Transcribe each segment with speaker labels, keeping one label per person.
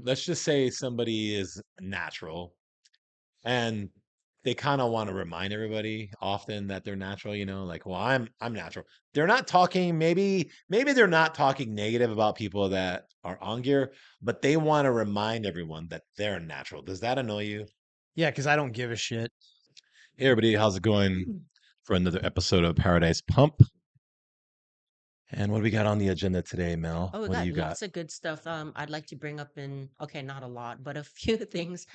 Speaker 1: let's just say somebody is natural and they kind of want to remind everybody often that they're natural, like, well, I'm natural. They're not talking, maybe they're not talking negative about people that are on gear, but they want to remind everyone that they're natural. Does that annoy you?
Speaker 2: Yeah, because I don't give a shit.
Speaker 1: Hey everybody, how's it going for another episode of Paradise Pump? And what do we got on the agenda today, Mel?
Speaker 3: Oh, we
Speaker 1: What do
Speaker 3: got
Speaker 1: you got?
Speaker 3: lots of good stuff. I'd like to bring up okay, not a lot, but a few things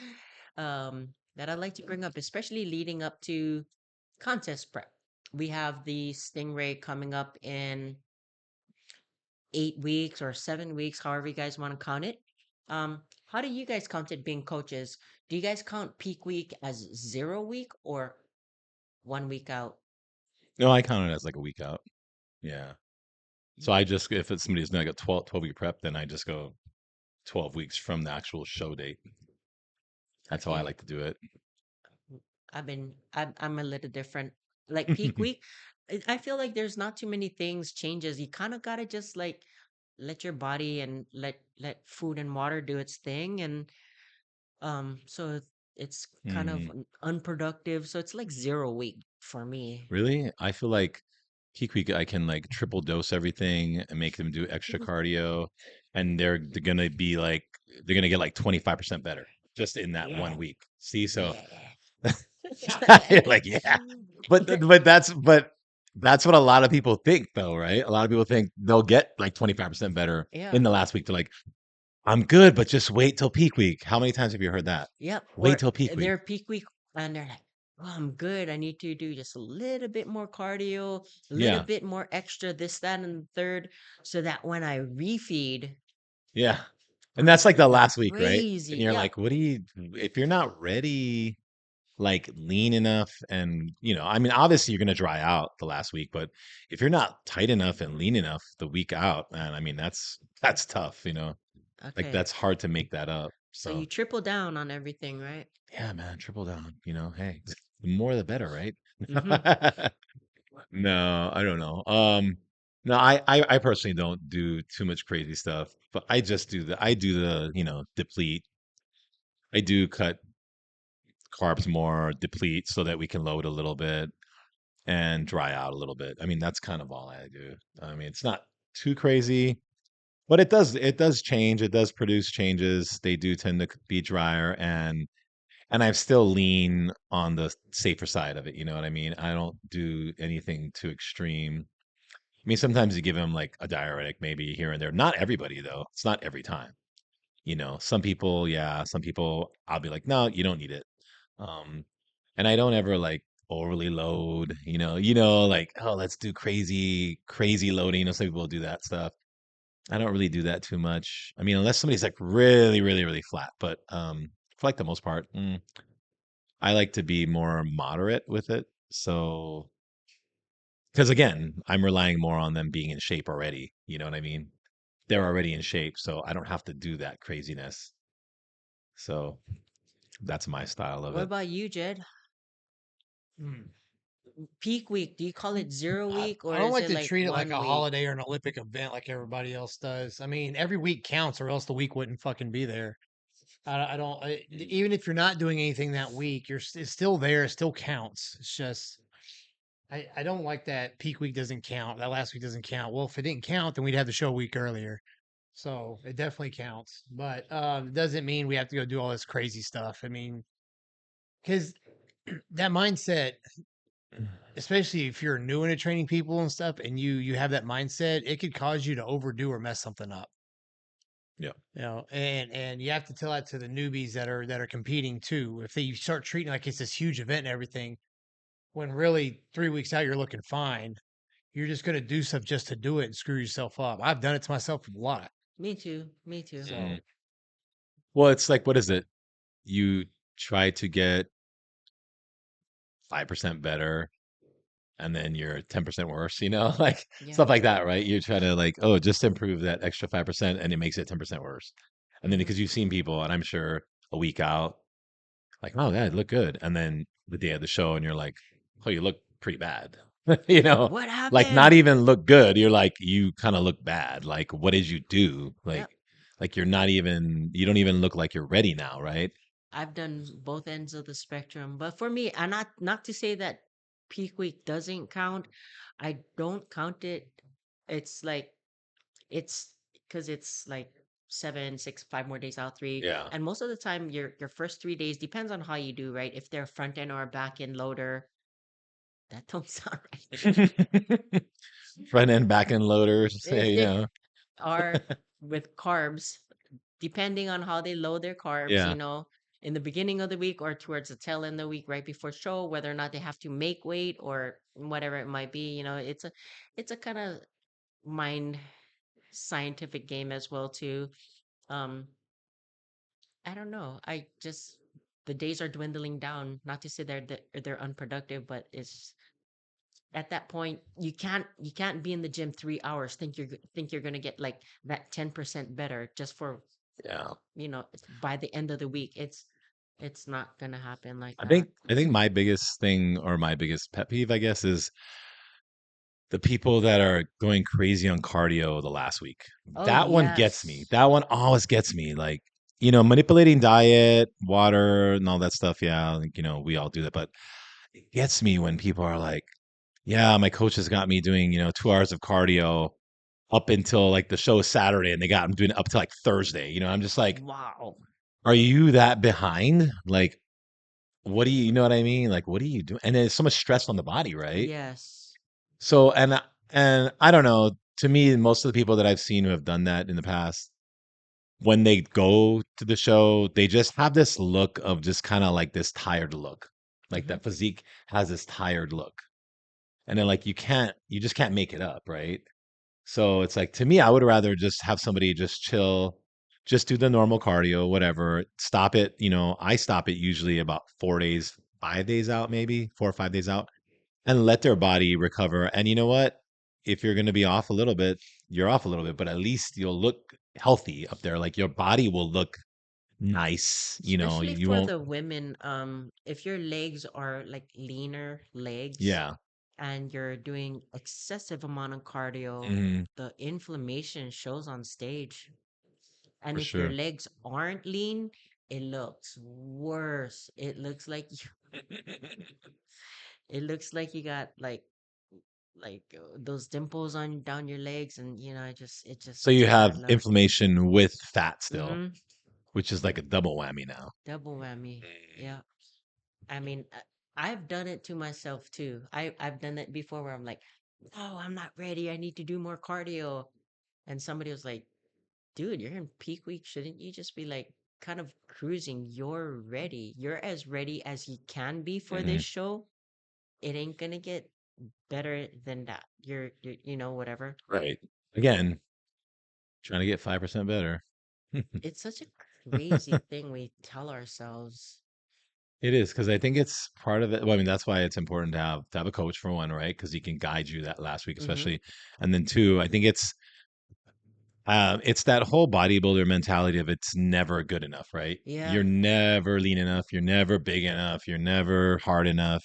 Speaker 3: that I'd like to bring up, especially leading up to contest prep. We have the Stingray coming up in 8 weeks or 7 weeks, however you guys want to count it. How do you guys count it being coaches? Do you guys count peak week as 0 week or 1 week out?
Speaker 1: No, I count it as like a week out. Yeah. So I just, if it's somebody who's doing like a 12 week prep, then I just go 12 weeks from the actual show date. That's how I
Speaker 3: Okay,
Speaker 1: like to do it.
Speaker 3: I'm a little different. Like peak week, I feel like there's not too many things changes. You kind of gotta just like let your body and let food and water do its thing, and it's kind of
Speaker 1: Hmm.
Speaker 3: unproductive. So it's like 0 week for me.
Speaker 1: Really? I feel like peak week, I can like triple dose everything and make them do extra cardio, and they're gonna be like, they're gonna get like 25% better just in that
Speaker 3: Yeah,
Speaker 1: 1 week. See, so
Speaker 3: yeah.
Speaker 1: you're like, yeah, but that's what a lot of people think, though, right? A lot of people think they'll get like 25% better
Speaker 3: Yeah.
Speaker 1: in the last week. They're like, I'm good, but just wait till peak week. How many times have you heard that?
Speaker 3: Yep.
Speaker 1: Wait
Speaker 3: Or
Speaker 1: till peak week.
Speaker 3: their peak week and they're like, oh, I'm good. I need to do just a little bit more cardio, a little
Speaker 1: Yeah,
Speaker 3: bit more extra, this, that, and the third, so that when I refeed,
Speaker 1: yeah. And
Speaker 3: I'm
Speaker 1: that's like the
Speaker 3: going
Speaker 1: last week, right? And
Speaker 3: crazy.
Speaker 1: you're
Speaker 3: Yeah.
Speaker 1: like, what do you, if you're not ready, like lean enough, and, I mean, obviously you're going to dry out the last week, but if you're not tight enough and lean enough the week out, man, I mean, that's tough. Like
Speaker 3: Okay.
Speaker 1: that's hard to make that up.
Speaker 3: So
Speaker 1: So
Speaker 3: you triple down on everything, right?
Speaker 1: yeah, man, triple down, hey, the more the better, right?
Speaker 3: Mm-hmm.
Speaker 1: No, I don't know. No, I personally don't do too much crazy stuff, but I do the, deplete. I do cut carbs more, deplete so that we can load a little bit and dry out a little bit. I mean, that's kind of all I do. I mean, it's not too crazy, but it does change. It does produce changes. They do tend to be drier, and I still lean on the safer side of it. You know what I mean? I don't do anything too extreme. I mean, sometimes you give them like a diuretic, maybe here and there. Not everybody though. It's not every time. Some people, yeah, some people, I'll be like, no, you don't need it. Um, and I don't ever like overly load. Like, oh, let's do crazy, crazy loading. Some people do that stuff. I don't really do that too much. I mean, unless somebody's like really, really, really flat. But for like the most part, I like to be more moderate with it. So, because again, I'm relying more on them being in shape already. You know what I mean? They're already in shape, so I don't have to do that craziness. So that's my style of
Speaker 3: What
Speaker 1: it.
Speaker 3: about you, Jed?
Speaker 2: Hmm.
Speaker 3: Peak week, do you call it zero
Speaker 2: I,
Speaker 3: week
Speaker 2: I
Speaker 3: or
Speaker 2: don't
Speaker 3: is
Speaker 2: like
Speaker 3: it
Speaker 2: to
Speaker 3: like
Speaker 2: treat it like a
Speaker 3: 1 week?
Speaker 2: holiday or an Olympic event like everybody else does. I mean, every week counts, or else the week wouldn't fucking be there. I don't. Even if you're not doing anything that week, it's still there. It still counts. It's just I don't like that peak week doesn't count. That last week doesn't count. Well, if it didn't count, then we'd have the show a week earlier. So it definitely counts. But it doesn't mean we have to go do all this crazy stuff. I mean, because that mindset, especially if you're new into training people and stuff, and you have that mindset, it could cause you to overdo or mess something up.
Speaker 1: Yeah.
Speaker 2: And you have to tell that to the newbies that are competing too. If they start treating it like it's this huge event and everything, when really 3 weeks out you're looking fine, you're just gonna do stuff just to do it and screw yourself up. I've done it to myself a lot.
Speaker 3: Me too. Me too.
Speaker 1: Mm.
Speaker 2: So
Speaker 1: Well, it's like, what is it? You try to get 5% better, and then you're 10% worse, like
Speaker 3: Yeah.
Speaker 1: stuff like that, right? You're trying to like, oh, just improve that extra 5%, and it makes it 10% worse. And then
Speaker 3: Hmm.
Speaker 1: because you've seen people, and I'm sure a week out, like, oh, yeah, it looked good. And then the day of the show, and you're like, oh, you look pretty bad.
Speaker 3: What
Speaker 1: Like not
Speaker 3: happened?
Speaker 1: even look good. You're like, you kind of look bad. Like, what did you do? Like,
Speaker 3: Yep.
Speaker 1: Like you don't even look like you're ready now, right?
Speaker 3: I've done both ends of the spectrum, but for me, and not to say that peak week doesn't count. I don't count it. It's like it's because it's like 5 more days out, three,
Speaker 1: Yeah.
Speaker 3: and most of the time your first 3 days depends on how you do, right? If they're front end or back end loader, that don't sound right.
Speaker 1: Front end, back end loaders,
Speaker 3: If
Speaker 1: you
Speaker 3: they
Speaker 1: know.
Speaker 3: are with carbs, depending on how they load their carbs,
Speaker 1: Yeah.
Speaker 3: in the beginning of the week or towards the tail end of the week, right before show, whether or not they have to make weight or whatever it might be, it's a kind of mind scientific game as well too. Um, I don't know. The days are dwindling down. Not to say they're unproductive, but it's at that point you can't be in the gym 3 hours think you're gonna get like that 10% better just for
Speaker 1: Yeah.
Speaker 3: by the end of the week. It's not gonna happen like
Speaker 1: I
Speaker 3: that.
Speaker 1: think I think my biggest thing or my biggest pet peeve, I guess, is the people that are going crazy on cardio the last week.
Speaker 3: Oh
Speaker 1: That one gets me.
Speaker 3: yes.
Speaker 1: That one always gets me. Like, manipulating diet, water, and all that stuff. Yeah, like, we all do that. But it gets me when people are like, yeah, my coach has got me doing, 2 hours of cardio up until like the show is Saturday and they got him doing it up to like Thursday. I'm just like,
Speaker 3: Wow.
Speaker 1: are you that behind? Like, what do you know what I mean? Like, what are you doing? And there's so much stress on the body, right?
Speaker 3: Yes.
Speaker 1: So and I don't know, to me, most of the people that I've seen who have done that in the past, when they go to the show, they just have this look of just kind of like this tired look. Like
Speaker 3: Hmm.
Speaker 1: that physique has this tired look. And then like you just can't make it up, right? So it's like to me, I would rather just have somebody just chill, just do the normal cardio, whatever. Stop it. I stop it usually about 4 days, 5 days out, maybe 4 or 5 days out, and let their body recover. And you know what? If you're going to be off a little bit, you're off a little bit, but at least you'll look healthy up there. Like your body will look nice.
Speaker 3: Especially
Speaker 1: You
Speaker 3: for
Speaker 1: won't.
Speaker 3: the women, if your legs are like leaner legs
Speaker 1: Yeah.
Speaker 3: and you're doing excessive amount of cardio,
Speaker 1: Hmm.
Speaker 3: the inflammation shows on stage. And
Speaker 1: For
Speaker 3: if your
Speaker 1: sure.
Speaker 3: legs aren't lean, it looks worse. It looks like you got those dimples on down your legs, and
Speaker 1: So
Speaker 3: it's
Speaker 1: you
Speaker 3: a bad
Speaker 1: have
Speaker 3: look.
Speaker 1: inflammation with fat still,
Speaker 3: Mm-hmm.
Speaker 1: which is like a double whammy now.
Speaker 3: Double whammy.
Speaker 1: Mm.
Speaker 3: Yeah. I mean, I've done it to myself too. I've done it before where I'm like, no, I'm not ready. I need to do more cardio. And somebody was like, dude, you're in peak week. Shouldn't you just be like kind of cruising? You're ready. You're as ready as you can be for this
Speaker 1: Mhm.
Speaker 3: show. It ain't gonna get better than that. Whatever.
Speaker 1: Right. Again, trying to get 5% better.
Speaker 3: It's such a crazy thing we tell ourselves.
Speaker 1: It is because I think it's part of it. Well, I mean, that's why it's important to have a coach for one, right? Because he can guide you that last week,
Speaker 3: Mm-hmm.
Speaker 1: especially. And then two, I think it's that whole bodybuilder mentality of it's never good enough, right?
Speaker 3: Yeah.
Speaker 1: You're never lean enough. You're never big enough. You're never hard enough.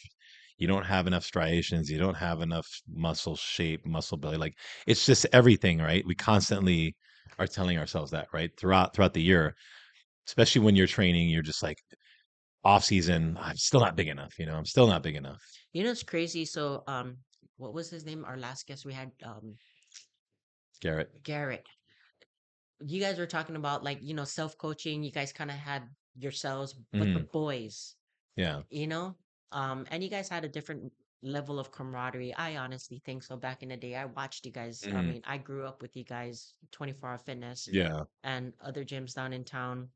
Speaker 1: You don't have enough striations. You don't have enough muscle shape, muscle belly. Like it's just everything, right? We constantly are telling ourselves that, right? Throughout the year, especially when you're training, you're just like off season. I'm still not big enough. I'm still not big enough.
Speaker 3: It's crazy. So, what was his name? Our last guest we had,
Speaker 1: Garrett.
Speaker 3: Garrett. You guys were talking about like, self-coaching. You guys kind of had yourselves, but the
Speaker 1: Hmm.
Speaker 3: boys,
Speaker 1: Yeah.
Speaker 3: you know, and you guys had a different level of camaraderie. I honestly think so. Back in the day, I watched you guys. I
Speaker 1: Hmm.
Speaker 3: mean, I grew up with you guys, 24-hour fitness
Speaker 1: Yeah.
Speaker 3: and other gyms down in town.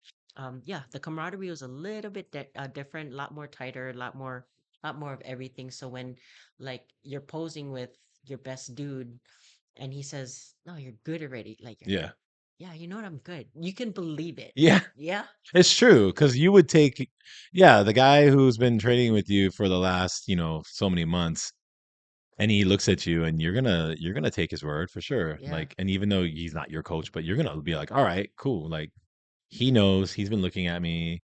Speaker 3: Yeah, the camaraderie was a little bit different, a lot more tighter, a lot more of everything. So when like you're posing with your best dude and he says, "No, you're good already," like you're like,
Speaker 1: Yeah.
Speaker 3: "Yeah, you know what? I'm good." You can believe it.
Speaker 1: Yeah.
Speaker 3: Yeah.
Speaker 1: It's true because you would take, yeah, the guy who's been training with you for the last, so many months, and he looks at you, and you're gonna take his word for sure.
Speaker 3: Yeah.
Speaker 1: Like, and even though he's not your coach, but you're gonna be like, all right, cool. Like, he knows he's been looking at me.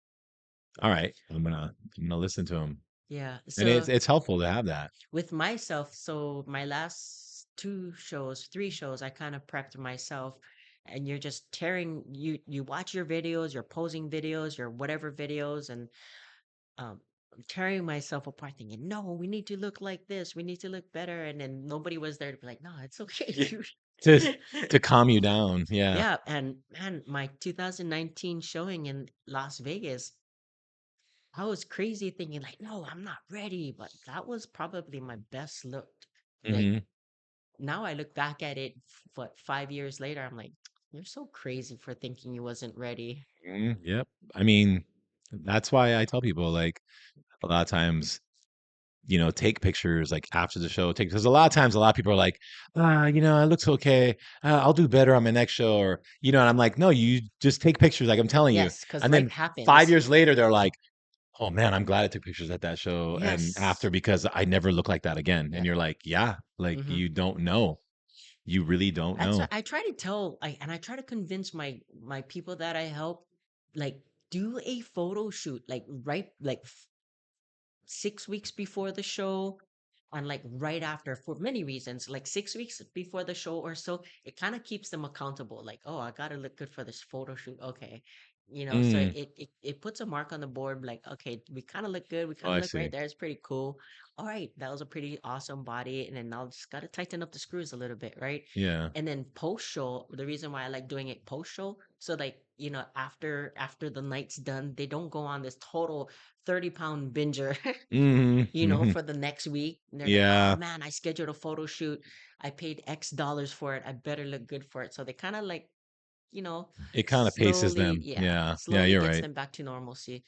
Speaker 1: All right, I'm gonna listen to him,
Speaker 3: Yeah.
Speaker 1: and it's
Speaker 3: So
Speaker 1: it's helpful to have that.
Speaker 3: with myself, so my last 2 shows, 3 shows, I kind of prepped myself. and you're just tearing you watch your videos, your posing videos, your whatever videos, and um I'm tearing myself apart thinking, no, we need to look like this, we need to look better, and then nobody was there to be like, no, it's okay,
Speaker 1: Yeah.
Speaker 3: dude.
Speaker 1: To calm you down. Yeah.
Speaker 3: Yeah, and man, my 2019 showing in Las Vegas, I was crazy thinking like, no, I'm not ready, but that was probably my best look. Like
Speaker 1: Hmm.
Speaker 3: now I look back at it, what, 5 years later, I'm like, you're so crazy for thinking you wasn't ready.
Speaker 1: Yep. I mean, that's why I tell people like a lot of times, take pictures like after the show. Take because a lot of times, a lot of people are like, it looks okay. I'll do better on my next show, or and I'm like, no, you just take pictures, like I'm telling you.
Speaker 3: Yes, because
Speaker 1: And
Speaker 3: life
Speaker 1: then 5 years
Speaker 3: happens.
Speaker 1: later, they're like, oh man, I'm glad I took pictures at that show and after
Speaker 3: Yes.
Speaker 1: because I never look like that again.
Speaker 3: Yeah.
Speaker 1: And you're like, yeah, like
Speaker 3: Hmm.
Speaker 1: you don't know, you really don't
Speaker 3: That's
Speaker 1: know.
Speaker 3: what I try to tell, and I try to convince my people that I help, like, do a photo shoot, like, right, like 6 weeks before the show and like right after for many reasons, like 6 weeks before the show or so, it kind of keeps them accountable. Like, oh, I gotta look good for this photo shoot. Okay. So
Speaker 1: Mm,
Speaker 3: it puts a mark on the board, like, okay, we kind of look good, we
Speaker 1: oh,
Speaker 3: kind of
Speaker 1: I
Speaker 3: look right
Speaker 1: see.
Speaker 3: there. It's pretty cool. All right, that was a pretty awesome body. And then now just gotta tighten up the screws a little bit, right?
Speaker 1: Yeah.
Speaker 3: And then post show, the reason why I like doing it post show, so like, after the night's done, they don't go on this total 30-pound binger
Speaker 1: Hmm. Hmm.
Speaker 3: for the next week. And they're like, oh
Speaker 1: Yeah.
Speaker 3: man, I scheduled a photo shoot. I paid X dollars for it. I better look good for it. So they kind of like, you know,
Speaker 1: It kind of paces them. Yeah. Yeah,
Speaker 3: slowly
Speaker 1: you're
Speaker 3: gets
Speaker 1: right.
Speaker 3: them back to normalcy.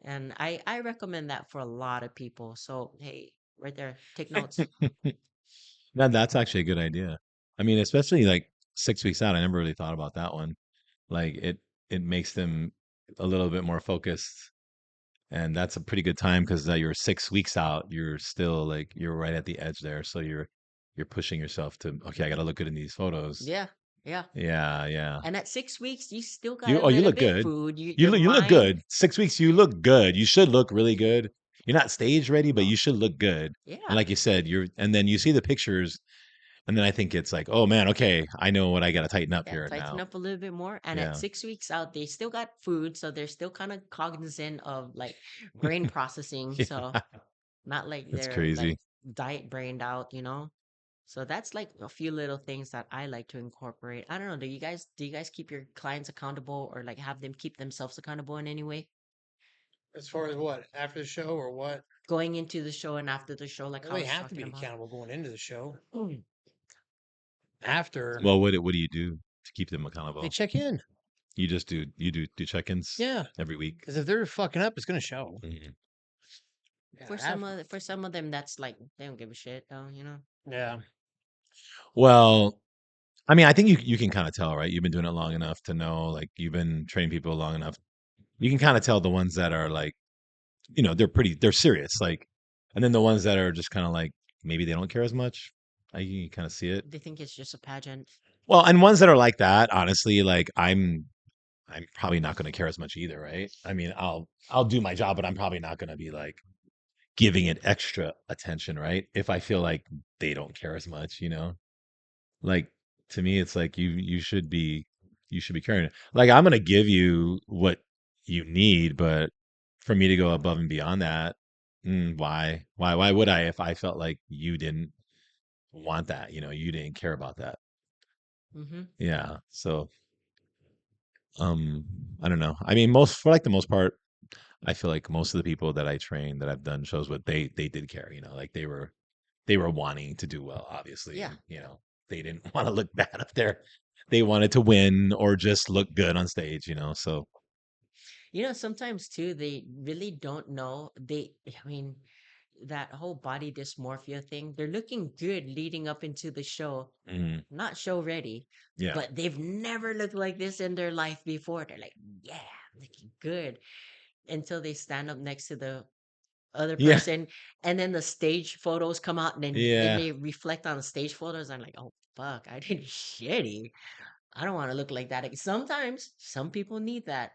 Speaker 3: And I recommend that for a lot of people. So, hey, right there, take notes.
Speaker 1: That's actually a good idea. I mean, especially like 6 weeks out, I never really thought about that one. Like it makes them a little bit more focused. And that's a pretty good time because you're 6 weeks out. You're still like you're right at the edge there. So you're pushing yourself to okay, I gotta look good in these photos.
Speaker 3: Yeah, yeah.
Speaker 1: Yeah, yeah.
Speaker 3: And at 6 weeks, you still got
Speaker 1: You
Speaker 3: a
Speaker 1: oh, you
Speaker 3: little
Speaker 1: look
Speaker 3: bit
Speaker 1: good.
Speaker 3: food.
Speaker 1: You
Speaker 3: Your
Speaker 1: look
Speaker 3: mind,
Speaker 1: good. 6 weeks, you look good. You should look really good. You're not stage ready, but
Speaker 3: no,
Speaker 1: you should look good. And
Speaker 3: yeah.
Speaker 1: like you said, and then you see the pictures, and then I think it's like, oh man, okay, I know what I gotta tighten up
Speaker 3: Yeah,
Speaker 1: here
Speaker 3: tighten
Speaker 1: now.
Speaker 3: up a little bit more. And at
Speaker 1: Yeah.
Speaker 3: 6 weeks out, they still got food, so they're still kind of cognizant of like brain processing.
Speaker 1: Yeah.
Speaker 3: So not like
Speaker 1: That's
Speaker 3: they're like
Speaker 1: crazy.
Speaker 3: diet brained out. So that's like a few little things that I like to incorporate. I don't know. Do you guys keep your clients accountable or like have them keep themselves accountable in any way?
Speaker 2: As far as what after the show or what?
Speaker 3: Going into the show and after the show, like
Speaker 2: Well,
Speaker 3: how I
Speaker 2: they
Speaker 3: was
Speaker 2: have to
Speaker 3: talking
Speaker 2: be
Speaker 3: about.
Speaker 2: accountable going into the show. After
Speaker 1: Well, what do you do to keep them
Speaker 2: they
Speaker 1: accountable?
Speaker 2: check in,
Speaker 1: You just do check-ins
Speaker 2: yeah,
Speaker 1: every week?
Speaker 2: because if they're fucking up, it's gonna show.
Speaker 1: Mhm.
Speaker 2: Yeah,
Speaker 3: For some of them, that's like they don't give a shit though.
Speaker 2: yeah.
Speaker 1: Well, I mean, I think you can kind of tell, right? You've been doing it long enough to know, like you've been training people long enough. You can kind of tell the ones that are like, they're serious, like, and then the ones that are just kind of like maybe they don't care as much. I You kind of see it.
Speaker 3: They think it's just a pageant.
Speaker 1: Well, and ones that are like that, honestly, like I'm probably not going to care as much either, right? I mean, I'll do my job, but I'm probably not going to be like giving it extra attention, right? If I feel like they don't care as much. Like to me, it's like you should be caring. Like I'm gonna give you what you need, but for me to go above and beyond that, why? Why would I if I felt like you didn't want that? You didn't care about that.
Speaker 3: Mm-hmm.
Speaker 1: Yeah. So um, I don't know. I mean, for like the most part, I feel like most of the people that I train that I've done shows with, they did care. Like they were wanting to do well, obviously,
Speaker 3: Yeah.
Speaker 1: and they didn't want to look bad up there. They wanted to win or just look good on stage. So
Speaker 3: Sometimes too, they really don't know. I mean, that whole body dysmorphia thing, they're looking good leading up into the show,
Speaker 1: mhm,
Speaker 3: not show ready,
Speaker 1: yeah,
Speaker 3: but they've never looked like this in their life before. They're like, yeah, I'm looking good until they stand up next to the other
Speaker 1: yeah,
Speaker 3: person. And then the stage photos come out and then
Speaker 1: yeah,
Speaker 3: they reflect on the stage photos. I'm like, oh, fuck, I did shitty. I don't want to look like that. Sometimes some people need that.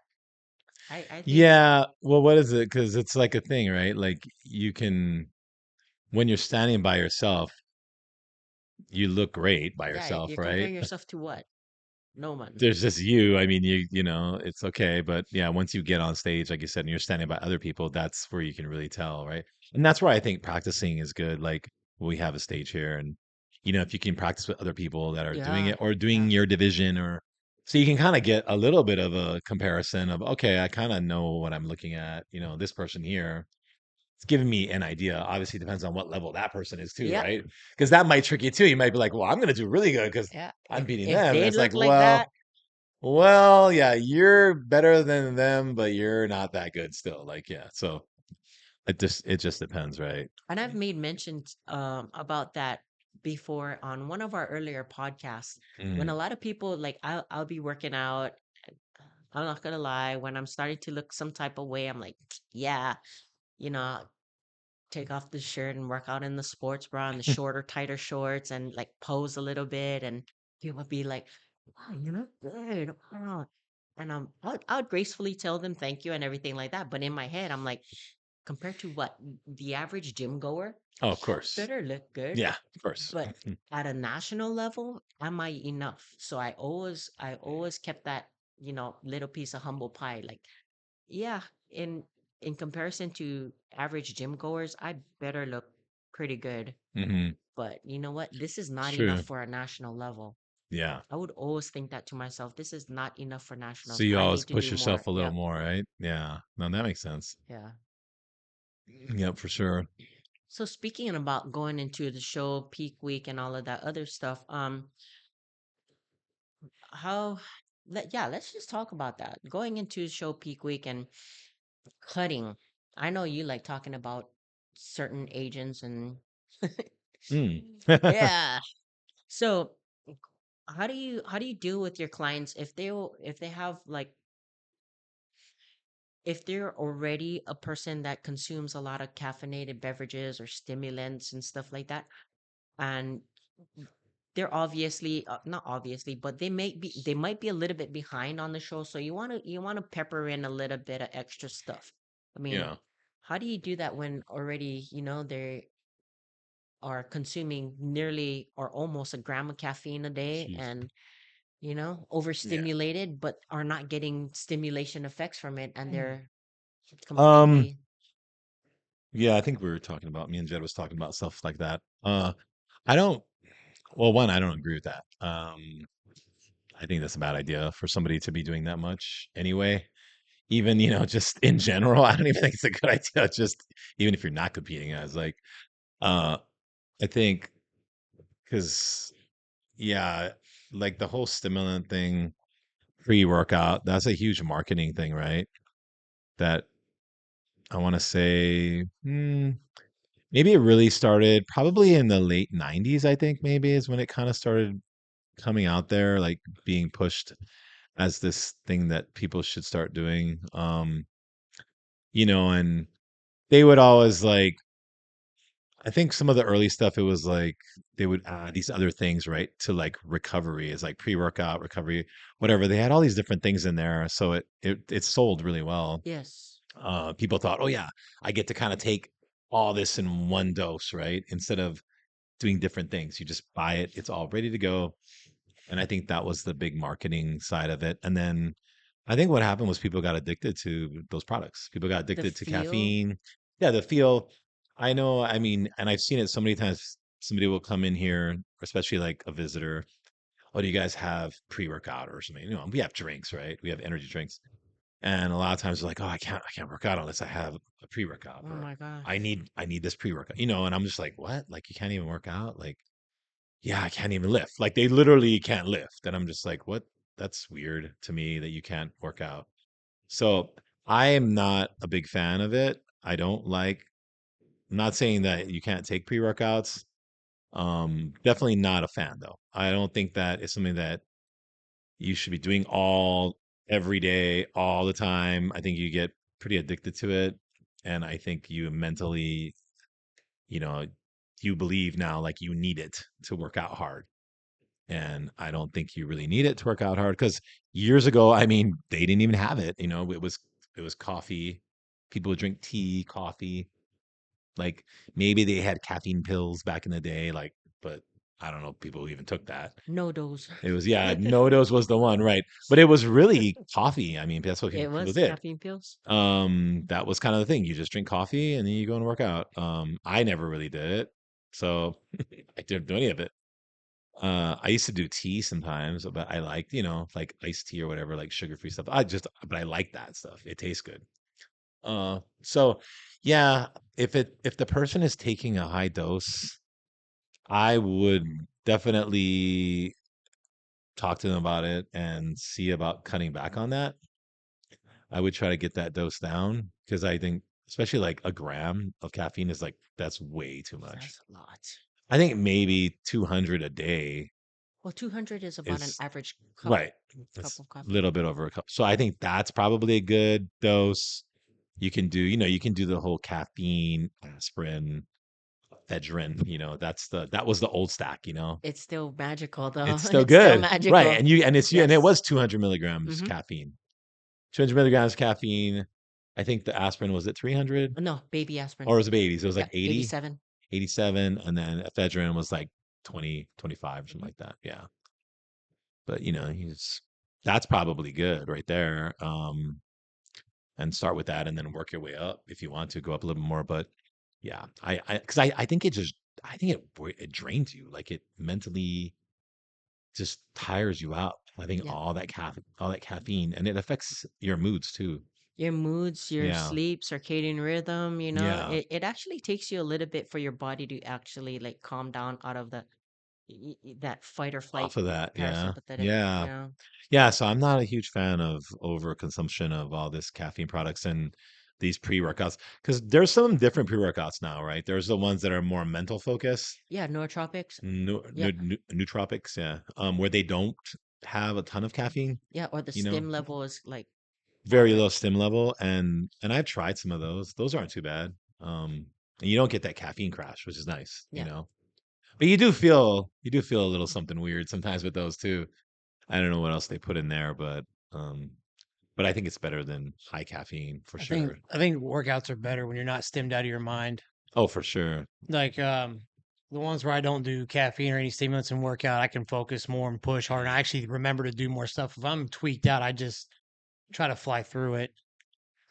Speaker 3: I think,
Speaker 1: yeah. Well, what is it? Because it's like a thing, right? Like you can when you're standing by yourself, you look great by
Speaker 3: yeah,
Speaker 1: yourself,
Speaker 3: you're
Speaker 1: right?
Speaker 3: comparing yourself to what? No man.
Speaker 1: there's just you. I mean, you know, it's okay, but yeah, once you get on stage, like you said, and you're standing by other people, that's where you can really tell, right? And that's where I think practicing is good. Like we have a stage here, and you know, if you can practice with other people that are doing
Speaker 3: Yeah.
Speaker 1: it or
Speaker 3: Yeah.
Speaker 1: doing your division, or so you can kind of get a little bit of a comparison of, okay, I kind of know what I'm looking at. You know, this person here, it's giving me an idea. Obviously, it depends on what level that person is too,
Speaker 3: Yep.
Speaker 1: right? Because that might trick you too. You might be like, well, I'm going to do really good because
Speaker 3: Yeah.
Speaker 1: I'm beating
Speaker 3: If
Speaker 1: them, and
Speaker 3: they
Speaker 1: it's like,
Speaker 3: look like that,
Speaker 1: yeah, you're better than them, but you're not that good still. Like, yeah. So it just depends, right?
Speaker 3: and I've made mention about that before on one of our earlier podcasts when
Speaker 1: Mm.
Speaker 3: a lot of people like I'll be working out. I'm not gonna lie, when I'm starting to look some type of way, I'm like, yeah, you know, take off the shirt and work out in the sports bra and the shorter, tighter shorts and like pose a little bit and people be like, wow, you look good. Wow. And I would gracefully tell them thank you and everything like that. But in my head, I'm like, compared to what the average gym goer,
Speaker 1: Oh, of
Speaker 3: I
Speaker 1: course.
Speaker 3: better look good.
Speaker 1: Yeah, of course.
Speaker 3: But at a national level, am I enough? So I always kept that, little piece of humble pie. Like, yeah, in in comparison to average gym goers, I better look pretty good.
Speaker 1: Hmm.
Speaker 3: But you know what? This is
Speaker 1: It's
Speaker 3: not enough
Speaker 1: true.
Speaker 3: for a national level.
Speaker 1: Yeah.
Speaker 3: I would always think that to myself. This is not enough for
Speaker 1: So
Speaker 3: nationals.
Speaker 1: you
Speaker 3: I
Speaker 1: always
Speaker 3: need to
Speaker 1: push
Speaker 3: do more.
Speaker 1: yourself a little
Speaker 3: Yep.
Speaker 1: more, right? Yeah. No, that makes sense.
Speaker 3: Yeah.
Speaker 1: Yep, for sure.
Speaker 3: So speaking about going into the show peak week and all of that other stuff, how yeah, let's just talk about that. Going into show peak week and cutting. I know you like talking about certain agents and
Speaker 1: Mm.
Speaker 3: yeah. So how do you deal with your clients if they have like if they're already a person that consumes a lot of caffeinated beverages or stimulants and stuff like that, and they're obviously not obviously, but they might be a little bit behind on the show, so you want to pepper in a little bit of extra stuff. I mean,
Speaker 1: Yeah.
Speaker 3: how do you do that when already they are consuming nearly or almost a gram of caffeine a day
Speaker 1: Jeez.
Speaker 3: and
Speaker 1: Yeah.
Speaker 3: overstimulated but are not getting stimulation effects from it and they're
Speaker 1: Um,
Speaker 3: completely
Speaker 1: yeah, I think we were talking about me and Jed was talking about stuff like that. I don't well, one, I don't agree with that. I think that's a bad idea for somebody to be doing that much anyway. Even, just in general, I don't even think it's a good idea. Just even if you're not competing as like, uh, I think because yeah, like the whole stimulant thing, pre-workout, that's a huge marketing thing, right? That I want to say, maybe it really started probably in the late 90s, I think maybe is when it kind of started coming out there, like being pushed as this thing that people should start doing. And they would always like, I think some of the early stuff, it was like they would add these other things, right? To like recovery is like pre-workout recovery, whatever. They had all these different things in there. So it sold really well.
Speaker 3: yes.
Speaker 1: People thought, oh yeah, I get to kind of take all this in one dose, right? Instead of doing different things. You just buy it, it's all ready to go. And I think that was the big marketing side of it. And then I think what happened was people got addicted to those products. People got
Speaker 3: The
Speaker 1: addicted to
Speaker 3: feel.
Speaker 1: caffeine. Yeah, the feel. I know. I mean, and I've seen it so many times. Somebody will come in here, especially like a visitor. Oh, do you guys have pre-workout or something? We have drinks, right? We have energy drinks. And a lot of times they're like, oh, I can't work out unless I have a pre-workout,
Speaker 3: Oh
Speaker 1: or
Speaker 3: my
Speaker 1: I
Speaker 3: gosh.
Speaker 1: need I need this pre-workout, and I'm just like, what? Like you can't even work out? Like, yeah, I can't even lift. Like they literally can't lift. And I'm just like, what? That's weird to me that you can't work out. So I am not a big fan of it. I'm not saying that you can't take pre-workouts. Definitely not a fan though. I don't think that is something that you should be doing all every day, all the time. I think you get pretty addicted to it. And I think you mentally, you know, you believe now like you need it to work out hard. And I don't think you really need it to work out hard because years ago, I mean, they didn't even have it. It was coffee. People would drink tea, coffee. Like maybe they had caffeine pills back in the day, like, but I don't know people who even took that.
Speaker 3: No dose.
Speaker 1: It was, yeah, no dose was the one, right? But it was really coffee. I mean, that's what
Speaker 3: It
Speaker 1: people
Speaker 3: was
Speaker 1: did.
Speaker 3: caffeine pills.
Speaker 1: That was kind of the thing. You just drink coffee and then you go and work out. I never really did it, so I didn't do any of it. I used to do tea sometimes, but I liked, like iced tea or whatever, like sugar-free stuff. But I like that stuff. It tastes good. So yeah, if the person is taking a high dose, I would definitely talk to them about it and see about cutting back on that. I would try to get that dose down because I think, especially like a gram of caffeine is like, that's way too much.
Speaker 3: That's a lot.
Speaker 1: I think maybe 200 a day
Speaker 3: Well, 200 is about an
Speaker 1: is
Speaker 3: average
Speaker 1: right.
Speaker 3: cup
Speaker 1: That's
Speaker 3: of
Speaker 1: a
Speaker 3: coffee.
Speaker 1: little bit over a cup. So I think that's probably a good dose. You can do the whole caffeine, aspirin, ephedrine, that was the old stack.
Speaker 3: It's still magical though.
Speaker 1: It's still
Speaker 3: It's still
Speaker 1: good. Right.
Speaker 3: magical.
Speaker 1: And it
Speaker 3: Yes.
Speaker 1: was 200 milligrams
Speaker 3: Mm-hmm.
Speaker 1: caffeine. 200 milligrams caffeine. I think the aspirin was at 300
Speaker 3: No, baby aspirin.
Speaker 1: or was it 80s? It was like
Speaker 3: Yep,
Speaker 1: 80,
Speaker 3: 87.
Speaker 1: 87, and then ephedrine was like 20, 25 or something
Speaker 3: Mhm.
Speaker 1: like that. Yeah. But he's that's probably good right there. And start with that and then work your way up if you want to go up a little more. But yeah, I think I think it drains you. Like it mentally just tires you out having
Speaker 3: Yeah.
Speaker 1: all that caffeine, and it affects your moods too.
Speaker 3: Your moods, your
Speaker 1: Yeah.
Speaker 3: sleep, circadian rhythm,
Speaker 1: Yeah.
Speaker 3: it actually takes you a little bit for your body to actually like calm down out of that fight or flight
Speaker 1: Off of that. Yeah.
Speaker 3: parasympathetic,
Speaker 1: Yeah. Yeah. So I'm not a huge fan of overconsumption of all this caffeine products and these pre-workouts because there's some different pre-workouts now, right? There's the ones that are more mental focused,
Speaker 3: Yeah, nootropics. Yep.
Speaker 1: nootropics, yeah, where they don't have a ton of caffeine,
Speaker 3: Yeah, or the
Speaker 1: you know,
Speaker 3: stim level is like
Speaker 1: very low
Speaker 3: average.
Speaker 1: stim level, and I've tried some of those. Those aren't too bad. And you don't get that caffeine crash, which is nice.
Speaker 3: Yeah.
Speaker 1: But you do feel a little something weird sometimes with those too. I don't know what else they put in there, um, but I think it's better than high caffeine for
Speaker 2: I think
Speaker 1: sure.
Speaker 2: I think workouts are better when you're not stimmed out of your mind.
Speaker 1: Oh, for sure.
Speaker 2: Like the ones where I don't do caffeine or any stimulants and workout, I can focus more and push harder. And I actually remember to do more stuff. If I'm tweaked out, I just try to fly through it.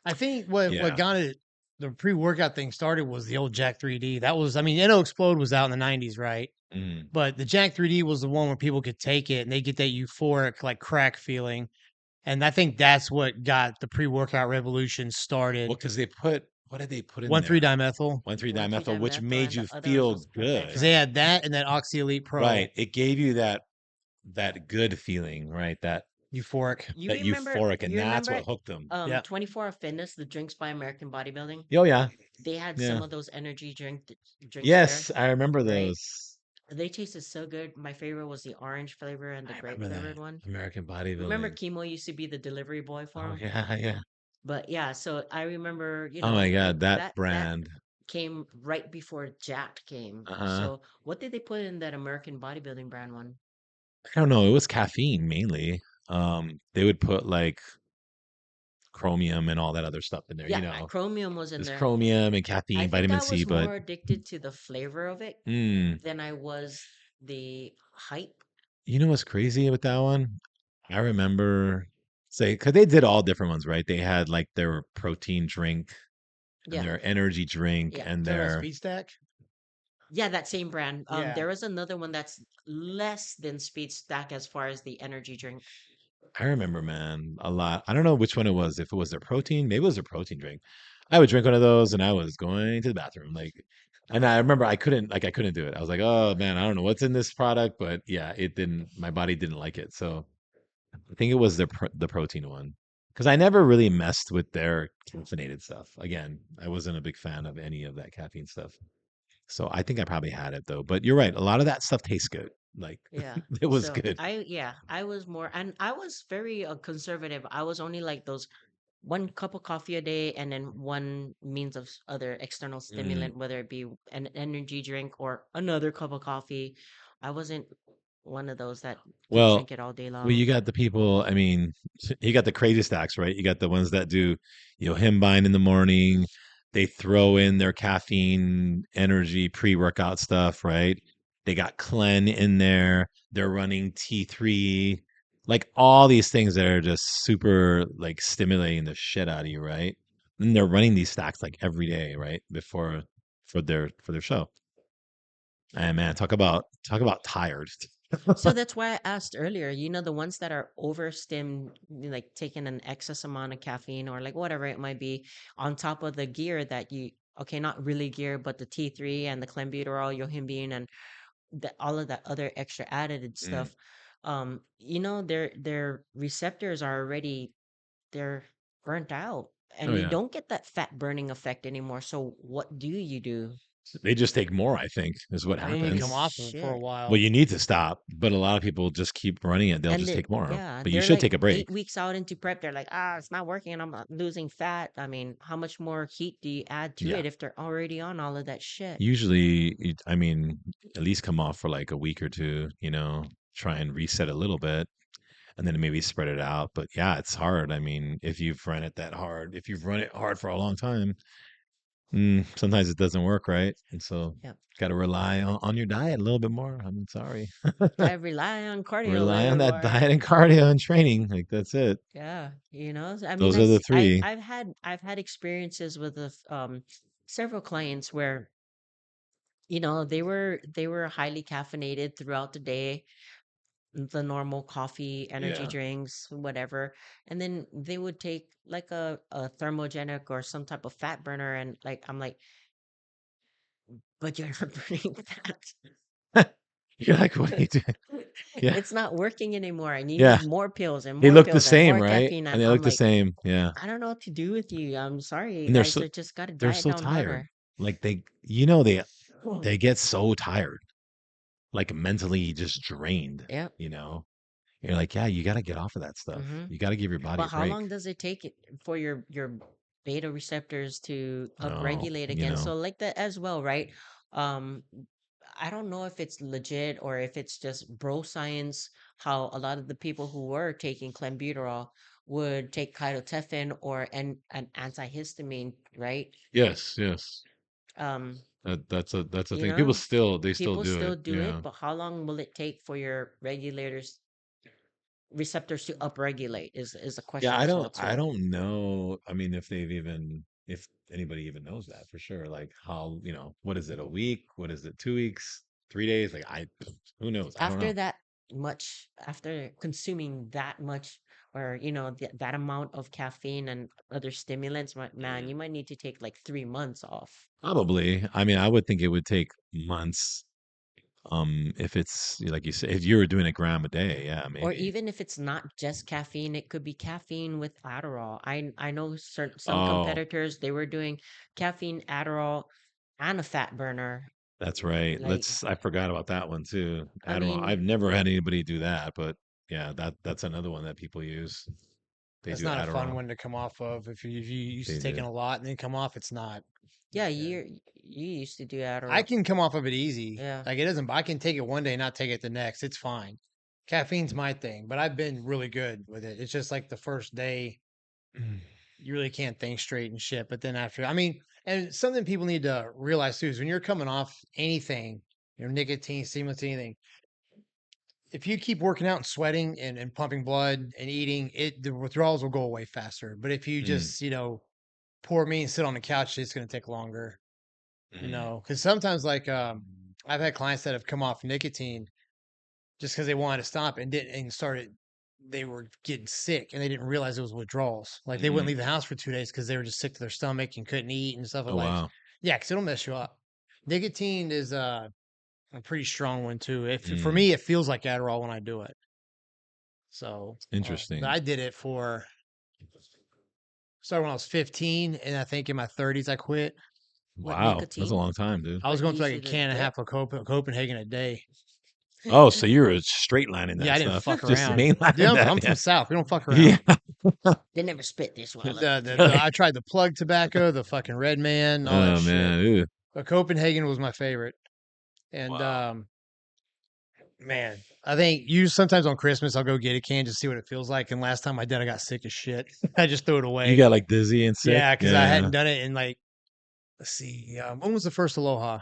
Speaker 2: I think what
Speaker 1: Yeah.
Speaker 2: got it the pre-workout thing started was the old Jack 3D. That was, I mean, NO Explode was out in the 90s, right?
Speaker 1: Mm.
Speaker 2: But the Jack 3D was the one where people could take it and they get that euphoric like crack feeling. And I think that's what got the pre-workout revolution
Speaker 1: Well,
Speaker 2: started.
Speaker 1: because what did they put in
Speaker 2: 1,3
Speaker 1: there?
Speaker 2: dimethyl,
Speaker 3: 1,3
Speaker 1: 1,3-dimethyl, which
Speaker 3: dimethyl
Speaker 1: made
Speaker 3: and the
Speaker 1: you
Speaker 3: other one
Speaker 1: feel
Speaker 3: was
Speaker 2: because
Speaker 1: good.
Speaker 2: they
Speaker 3: ephedrine.
Speaker 2: had that and that Oxy Elite Pro
Speaker 1: Right. It gave you that good feeling, right? That
Speaker 2: euphoric.
Speaker 1: that euphoric, and
Speaker 3: You
Speaker 1: that's
Speaker 3: remember
Speaker 1: what hooked them.
Speaker 2: Yeah.
Speaker 3: 24 Hour Fitness, the drinks by American Bodybuilding?
Speaker 1: Oh yeah,
Speaker 3: They had some
Speaker 1: yeah.
Speaker 3: of those energy drinks there,
Speaker 1: Yes, I remember
Speaker 3: right?
Speaker 1: those.
Speaker 3: They tasted so good. My favorite was the orange flavor and the
Speaker 1: I
Speaker 3: grape
Speaker 1: remember
Speaker 3: flavored
Speaker 1: that
Speaker 3: one.
Speaker 1: American
Speaker 3: Remember
Speaker 1: bodybuilding.
Speaker 3: Chemo used to be the delivery boy for
Speaker 1: Oh
Speaker 3: him?
Speaker 1: yeah, yeah.
Speaker 3: But yeah, so I remember,
Speaker 1: Oh my God, that
Speaker 3: that
Speaker 1: brand.
Speaker 3: came right before Jack came.
Speaker 1: Uh-huh.
Speaker 3: So what did they put in that American bodybuilding brand one?
Speaker 1: I don't know. It was caffeine mainly. They would put like chromium and all that other stuff in there.
Speaker 3: Yeah, chromium was in
Speaker 1: There's
Speaker 3: there.
Speaker 1: chromium and
Speaker 3: I
Speaker 1: caffeine,
Speaker 3: think
Speaker 1: vitamin
Speaker 3: I
Speaker 1: C,
Speaker 3: was
Speaker 1: but
Speaker 3: more addicted to the flavor of it
Speaker 1: mm,
Speaker 3: than I was the hype.
Speaker 1: you know what's crazy with that one? I remember say because they did all different ones, right? They had like their protein drink and
Speaker 3: Yeah,
Speaker 1: their energy drink
Speaker 3: yeah,
Speaker 1: and
Speaker 2: Talking about
Speaker 1: their
Speaker 2: Speed Stack?
Speaker 3: yeah. That same brand.
Speaker 2: Yeah.
Speaker 3: There is another one that's less than Speed Stack as far as the energy drink.
Speaker 1: I remember, man, a lot. I don't know which one it was. If it was their protein, maybe it was their protein drink. I would drink one of those and I was going to the bathroom. And I remember I couldn't do it. I was like, oh man, I don't know what's in this product, but yeah, my body didn't like it. So I think it was the protein one. Because I never really messed with their caffeinated stuff. Again, I wasn't a big fan of any of that caffeine stuff. So I think I probably had it though. But you're right. A lot of that stuff tastes good. Like
Speaker 3: Yeah.
Speaker 1: it was
Speaker 3: So
Speaker 1: good.
Speaker 3: I was more, and I was very conservative. I was only like those one cup of coffee a day and then one means of other external
Speaker 1: Mm.
Speaker 3: stimulant, whether it be an energy drink or another cup of coffee. I wasn't one of those that could
Speaker 1: Well,
Speaker 3: drink it all day
Speaker 1: well,
Speaker 3: long.
Speaker 1: you got the people. I mean, you got the crazy stacks, right? You got the ones that do, him in the morning. They throw in their caffeine, energy, pre-workout stuff, right? They got Clen in there. They're running T3, like all these things that are just super like stimulating the shit out of you, right? And they're running these stacks like every day, right? Before for their show. And man, talk about tired.
Speaker 3: So that's why I asked earlier, the ones that are overstim, like taking an excess amount of caffeine or like whatever it might be, on top of the gear that okay, not really gear, but the T3 and the clenbuterol, yohimbine, and all of that other extra added
Speaker 1: Mm.
Speaker 3: stuff, their receptors are already, they're burnt out,
Speaker 1: Oh
Speaker 3: and you
Speaker 1: yeah.
Speaker 3: don't get that fat burning effect anymore. So what do you do?
Speaker 1: They just take more, I think, is what
Speaker 2: And then you come
Speaker 1: happens.
Speaker 2: off of it for a
Speaker 3: Shit.
Speaker 1: Well,
Speaker 2: while.
Speaker 1: you need to stop, but a lot of people just keep running it. They'll
Speaker 3: And
Speaker 1: just
Speaker 3: it,
Speaker 1: take more.
Speaker 3: yeah,
Speaker 1: But you
Speaker 3: they're
Speaker 1: should
Speaker 3: like
Speaker 1: take a break.
Speaker 3: 8 weeks out into prep. They're like, it's not working and I'm not losing fat. I mean, how much more heat do you add to
Speaker 1: Yeah.
Speaker 3: it if they're already on all of that shit?
Speaker 1: Usually, I mean, at least come off for like a week or two, try and reset a little bit and then maybe spread it out. But yeah, it's hard. I mean, if you've run it that hard, if you've run it hard for a long time, sometimes it doesn't work, right? And so
Speaker 3: Yeah.
Speaker 1: got to rely on your diet a little bit more. I'm sorry.
Speaker 3: Gotta rely on cardio a
Speaker 1: Rely
Speaker 3: little
Speaker 1: on
Speaker 3: bit
Speaker 1: that
Speaker 3: more.
Speaker 1: diet and cardio and training. Like that's it.
Speaker 3: Yeah. I mean,
Speaker 1: Those are the three.
Speaker 3: I've had experiences with several clients where, they were highly caffeinated throughout the day, the normal coffee, energy
Speaker 1: Yeah.
Speaker 3: drinks, whatever. And then they would take like a thermogenic or some type of fat burner. And like, I'm like, but you're not burning fat.
Speaker 1: You're like, what are you doing? Yeah.
Speaker 3: It's not working anymore. And you
Speaker 1: Yeah.
Speaker 3: need more pills and
Speaker 1: They
Speaker 3: more
Speaker 1: look the
Speaker 3: pills and
Speaker 1: same,
Speaker 3: more
Speaker 1: right?
Speaker 3: caffeine.
Speaker 1: And
Speaker 3: And
Speaker 1: they
Speaker 3: I'm
Speaker 1: look the
Speaker 3: like,
Speaker 1: same. Yeah.
Speaker 3: I don't know what to do with you. I'm sorry, you
Speaker 1: And
Speaker 3: guys are just got to
Speaker 1: they're
Speaker 3: diet
Speaker 1: so
Speaker 3: down
Speaker 1: tired.
Speaker 3: harder.
Speaker 1: Like they get so tired, like mentally just drained,
Speaker 3: Yep.
Speaker 1: you know. You're like, yeah, you got to get off of that stuff.
Speaker 3: hmm
Speaker 1: You got to give your body
Speaker 3: But
Speaker 1: a
Speaker 3: how
Speaker 1: break.
Speaker 3: long does it take for your beta receptors to
Speaker 1: Oh,
Speaker 3: upregulate again? So like that as well, right? Um, I don't know if it's legit or if it's just bro science, how a lot of the people who were taking clenbuterol would take chitotephane or an antihistamine, right?
Speaker 1: yes, yes.
Speaker 3: Um,
Speaker 1: That's a
Speaker 3: you
Speaker 1: thing.
Speaker 3: know,
Speaker 1: They still
Speaker 3: people
Speaker 1: do
Speaker 3: still
Speaker 1: it.
Speaker 3: do
Speaker 1: Yeah.
Speaker 3: it, but how long will it take for your receptors to upregulate is a
Speaker 1: Yeah,
Speaker 3: question as well
Speaker 1: I
Speaker 3: too.
Speaker 1: don't know. I mean, if anybody even knows that for sure. Like how, what is it, a week? What is it, 2 weeks, 3 days? Like who knows? I don't
Speaker 3: After
Speaker 1: know.
Speaker 3: that after consuming that much, or that amount of caffeine and other stimulants, man,
Speaker 1: Mm.
Speaker 3: you might need to take like 3 months off.
Speaker 1: Probably. I mean, I would think it would take months. If it's like you said, if you were doing a gram a day, yeah,
Speaker 3: Or
Speaker 1: maybe.
Speaker 3: even if it's not just caffeine, it could be caffeine with Adderall. I know some
Speaker 1: Oh,
Speaker 3: competitors, they were doing caffeine, Adderall, and a fat burner.
Speaker 1: that's right.
Speaker 3: Like,
Speaker 1: I forgot about that one too.
Speaker 3: I
Speaker 1: Adderall.
Speaker 3: mean,
Speaker 1: I've never had anybody do that, but yeah, that's another one that people use. They
Speaker 2: That's
Speaker 1: do
Speaker 2: not a fun
Speaker 1: Adderall.
Speaker 2: one to come off of. If you used to
Speaker 1: They
Speaker 2: taking
Speaker 1: do.
Speaker 2: a lot and then come off, it's not.
Speaker 3: yeah,
Speaker 2: Yeah.
Speaker 3: you used to do
Speaker 2: I
Speaker 3: Adderall.
Speaker 2: can come off of it easy.
Speaker 3: Yeah.
Speaker 2: Like it doesn't. I can take it one day, not take it the next. It's fine. Caffeine's my thing, but I've been really good with it. It's just like the first day, you really can't think straight and shit. But then after, I mean, and something people need to realize too is when you're coming off anything, nicotine, stimulants, anything, if you keep working out and sweating and pumping blood and eating, the withdrawals will go away faster. But if you
Speaker 1: Mm,
Speaker 2: just, poor me and sit on the couch, it's going to take longer,
Speaker 1: mm,
Speaker 2: because sometimes like, I've had clients that have come off nicotine just because they wanted to stop and didn't and started, they were getting sick and they didn't realize it was withdrawals. Like they wouldn't
Speaker 1: mm.
Speaker 2: leave the house for 2 days because they were just sick to their stomach and couldn't eat and stuff
Speaker 1: Oh
Speaker 2: like,
Speaker 1: wow.
Speaker 2: yeah, because it'll mess you up. Nicotine is a pretty strong one too. If for
Speaker 1: Mm,
Speaker 2: me, it feels like Adderall when I do it. So, but
Speaker 1: interesting.
Speaker 2: I did it for started when I was 15, and I think in my 30s I quit.
Speaker 3: What
Speaker 1: Wow, that's a
Speaker 3: nicotine?
Speaker 1: long time, dude.
Speaker 2: I was
Speaker 3: What,
Speaker 2: going
Speaker 3: you
Speaker 2: through
Speaker 3: used
Speaker 2: like a
Speaker 3: to
Speaker 2: can and a
Speaker 3: dip?
Speaker 2: half of Copenhagen a day.
Speaker 1: Oh, so you're straight lining
Speaker 2: Yeah,
Speaker 1: that
Speaker 2: I didn't
Speaker 1: stuff.
Speaker 2: fuck
Speaker 1: Just
Speaker 2: around. Dude,
Speaker 1: mainlining that.
Speaker 2: I'm from
Speaker 1: Yeah.
Speaker 2: the South. We don't fuck around.
Speaker 1: Yeah.
Speaker 3: They never spit this well. Look.
Speaker 2: I tried the plug tobacco, the fucking red man, all that
Speaker 1: Oh
Speaker 2: shit.
Speaker 1: man. Ew.
Speaker 2: But Copenhagen was my favorite. And
Speaker 1: Wow.
Speaker 2: man, I think you sometimes on Christmas I'll go get a can just see what it feels like. And last time I did, I got sick as shit. I just threw it
Speaker 1: You
Speaker 2: away.
Speaker 1: got like dizzy and sick?
Speaker 2: Yeah, because I
Speaker 1: Yeah.
Speaker 2: hadn't done it in like, let's see, when was the first Aloha?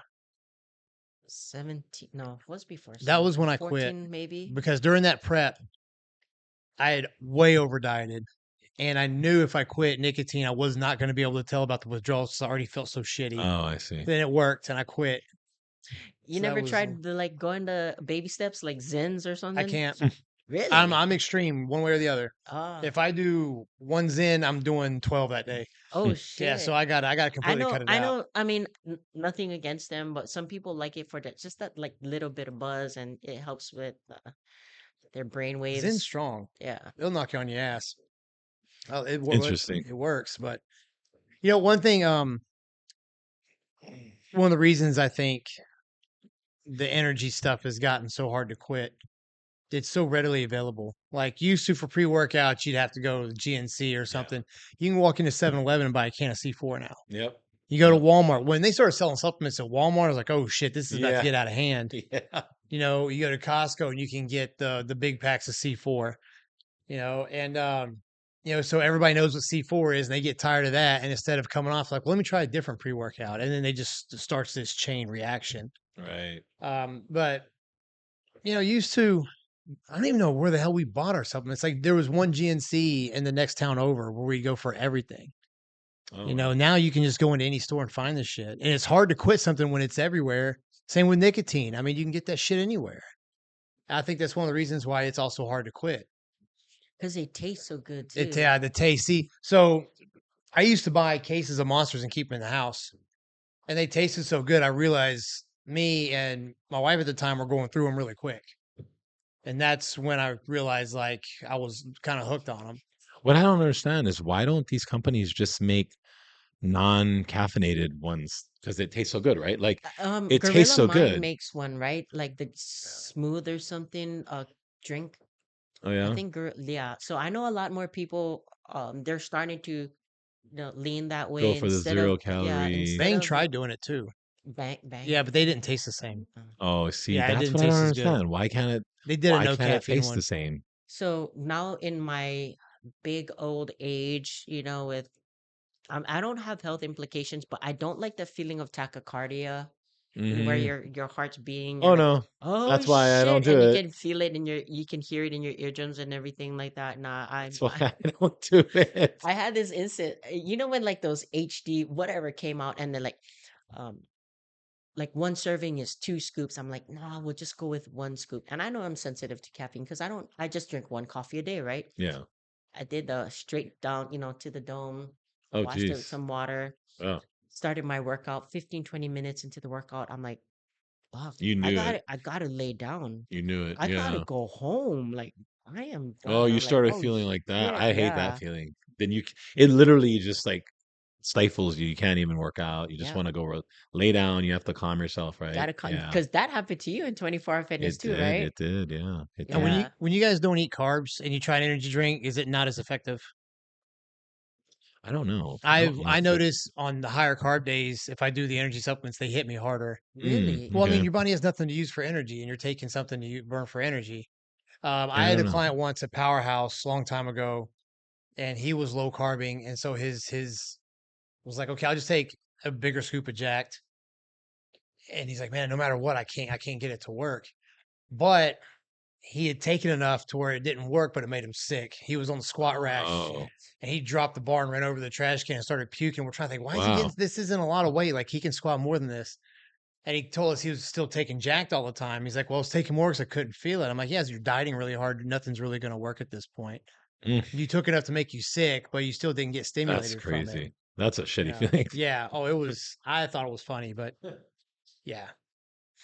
Speaker 3: 17. No, it was before
Speaker 2: That was
Speaker 3: 17.
Speaker 2: when I quit
Speaker 3: 14 maybe.
Speaker 2: because during that prep, I had way over dieted. And I knew if I quit nicotine, I was not going to be able to tell about the withdrawals. 'Cause I already felt so shitty.
Speaker 1: Oh, I see.
Speaker 2: Then it worked, and I quit.
Speaker 3: You
Speaker 2: So that
Speaker 3: never
Speaker 2: was
Speaker 3: tried the like going to baby steps like Zins or
Speaker 2: I
Speaker 3: something?
Speaker 2: can't.
Speaker 3: Really?
Speaker 2: I'm extreme one way or the other.
Speaker 3: Ah.
Speaker 2: If I do one Zen, I'm doing 12 that day.
Speaker 3: Oh
Speaker 2: Yeah, so
Speaker 3: shit.
Speaker 2: I got to
Speaker 3: I
Speaker 2: completely
Speaker 3: know,
Speaker 2: cut it
Speaker 3: I
Speaker 2: out.
Speaker 3: know. I mean, nothing against them, but some people like it for that, just that like little bit of buzz, and it helps with their brain
Speaker 2: Zen's
Speaker 3: waves.
Speaker 2: strong.
Speaker 3: Yeah.
Speaker 2: It'll knock you on your ass.
Speaker 1: Interesting.
Speaker 2: It works, but one thing one of the reasons I think the energy stuff has gotten so hard to quit. It's so readily available. Like used to for pre-workouts, you'd have to go to the GNC or
Speaker 1: Yeah.
Speaker 2: something. You can walk into 7-Eleven and buy a can of C4 now.
Speaker 1: Yep.
Speaker 2: You go to
Speaker 1: Yep.
Speaker 2: Walmart. When they started selling supplements at Walmart, I was like, oh shit, this is about to
Speaker 1: Yeah.
Speaker 2: get out of hand.
Speaker 1: Yeah.
Speaker 2: You go to Costco and you can get the big packs of C4, and so everybody knows what C4 is and they get tired of that. And instead of coming off like, well, let me try a different pre-workout. And then they just starts this chain reaction.
Speaker 1: Right.
Speaker 2: But used to I don't even know where the hell we bought our supplements. Like there was one GNC in the next town over where we go for everything.
Speaker 1: Oh, wow.
Speaker 2: Now you can just go into any store and find this shit. And it's hard to quit something when it's everywhere. Same with nicotine. I mean, you can get that shit anywhere. I think that's one of the reasons why it's also hard to quit.
Speaker 3: Because they taste so good
Speaker 2: It
Speaker 3: too.
Speaker 2: the taste. See, so I used to buy cases of monsters and keep them in the house, and they tasted so good. I realized me and my wife at the time were going through them really quick, and that's when I realized like I was kind of hooked on them.
Speaker 1: What I don't understand is why don't these companies just make non-caffeinated ones because it tastes so good, right? Like it tastes
Speaker 3: Gorilla
Speaker 1: so
Speaker 3: Mind
Speaker 1: good.
Speaker 3: makes one, right? Like the smooth or something drink.
Speaker 1: Oh
Speaker 3: I
Speaker 1: yeah.
Speaker 3: think yeah. So I know a lot more people they're starting to lean that
Speaker 1: Go
Speaker 3: way
Speaker 1: for the
Speaker 3: instead of
Speaker 1: zero calorie.
Speaker 3: instead
Speaker 2: Bang
Speaker 3: of
Speaker 2: tried doing it too.
Speaker 3: bang.
Speaker 2: Yeah, but they didn't taste the same.
Speaker 1: Oh, see,
Speaker 2: Yeah, it
Speaker 1: that's
Speaker 2: didn't
Speaker 1: what I don't
Speaker 2: taste as good.
Speaker 1: understand.
Speaker 2: They did a
Speaker 1: Why
Speaker 2: no
Speaker 1: can't it
Speaker 2: caffeine
Speaker 1: taste the
Speaker 2: one.
Speaker 1: same?
Speaker 3: So now in my big old age, with I don't have health implications, but I don't like the feeling of tachycardia where
Speaker 1: Hmm.
Speaker 3: your heart's beating. You're
Speaker 1: Oh
Speaker 3: like,
Speaker 1: no.
Speaker 3: oh
Speaker 1: That's why I don't
Speaker 3: shit,
Speaker 1: do
Speaker 3: and you
Speaker 1: it.
Speaker 3: can feel it in you can hear it in your eardrums and everything like that. Nah,
Speaker 1: That's why I don't do it.
Speaker 3: I had this instant. When like those HD whatever came out, and they're um, like one serving is 2 scoops. I'm like, nah, we'll just go with 1 scoop. And I know I'm sensitive to caffeine because I just drink 1 coffee a day, right?
Speaker 1: Yeah.
Speaker 3: I did the straight down, to the dome,
Speaker 1: Oh
Speaker 3: washed it with
Speaker 1: geez.
Speaker 3: some water,
Speaker 1: Oh,
Speaker 3: started my workout. 15-20 minutes into the workout, I'm like, fuck,
Speaker 1: you
Speaker 3: I
Speaker 1: knew
Speaker 3: got
Speaker 1: it.
Speaker 3: it. I gotta lay down.
Speaker 1: You knew it.
Speaker 3: I gotta
Speaker 1: Yeah.
Speaker 3: go home. Like, I am
Speaker 1: Oh,
Speaker 3: done.
Speaker 1: you
Speaker 3: I'm like,
Speaker 1: started
Speaker 3: oh
Speaker 1: feeling like that.
Speaker 3: shit,
Speaker 1: I hate that
Speaker 3: yeah.
Speaker 1: feeling. Then it literally just like stifles you. You can't even work out. You just
Speaker 3: Yeah.
Speaker 1: want to go lay down. You have to calm yourself, right?
Speaker 3: Gotta
Speaker 1: Yeah.
Speaker 3: because that happened to you in 24-hour fitness
Speaker 1: It
Speaker 3: too,
Speaker 1: did.
Speaker 3: right?
Speaker 1: It did. Yeah. It
Speaker 2: And
Speaker 1: did.
Speaker 3: Yeah.
Speaker 2: when you guys don't eat carbs and you try an energy drink, is it not as effective?
Speaker 1: I don't know. I don't know
Speaker 2: I
Speaker 1: if it.
Speaker 2: notice on the higher carb days, if I do the energy supplements, they hit me harder.
Speaker 3: Really?
Speaker 2: Well, I mean,
Speaker 1: Okay.
Speaker 2: your body has nothing to use for energy, and you're taking something to burn for energy. I
Speaker 1: Yeah, I
Speaker 2: had
Speaker 1: don't
Speaker 2: a
Speaker 1: know.
Speaker 2: client once at Powerhouse a long time ago, and he was low carbing, and so his was like, okay, I'll just take a bigger scoop of Jacked, and he's like, man, no matter what, I can't get it to work. But he had taken enough to where it didn't work, but it made him sick. He was on the squat
Speaker 3: Oh
Speaker 2: rack,
Speaker 1: Oh,
Speaker 3: shit.
Speaker 2: and he dropped the bar and ran over the trash can and started puking. We're trying to think, why is he getting
Speaker 1: wow.
Speaker 2: this? Isn't a lot of weight. Like he can squat more than this. And he told us he was still taking Jacked all the time. He's like, well, I was taking more because I couldn't feel it. I'm like, yes, you're dieting really hard. Nothing's really going to work at this point.
Speaker 1: Mm,
Speaker 2: You took enough to make you sick, but you still didn't get
Speaker 1: that's
Speaker 2: stimulated from it.
Speaker 1: crazy. That's a shitty feeling.
Speaker 2: Yeah. Oh, it was. I thought it was funny, but yeah.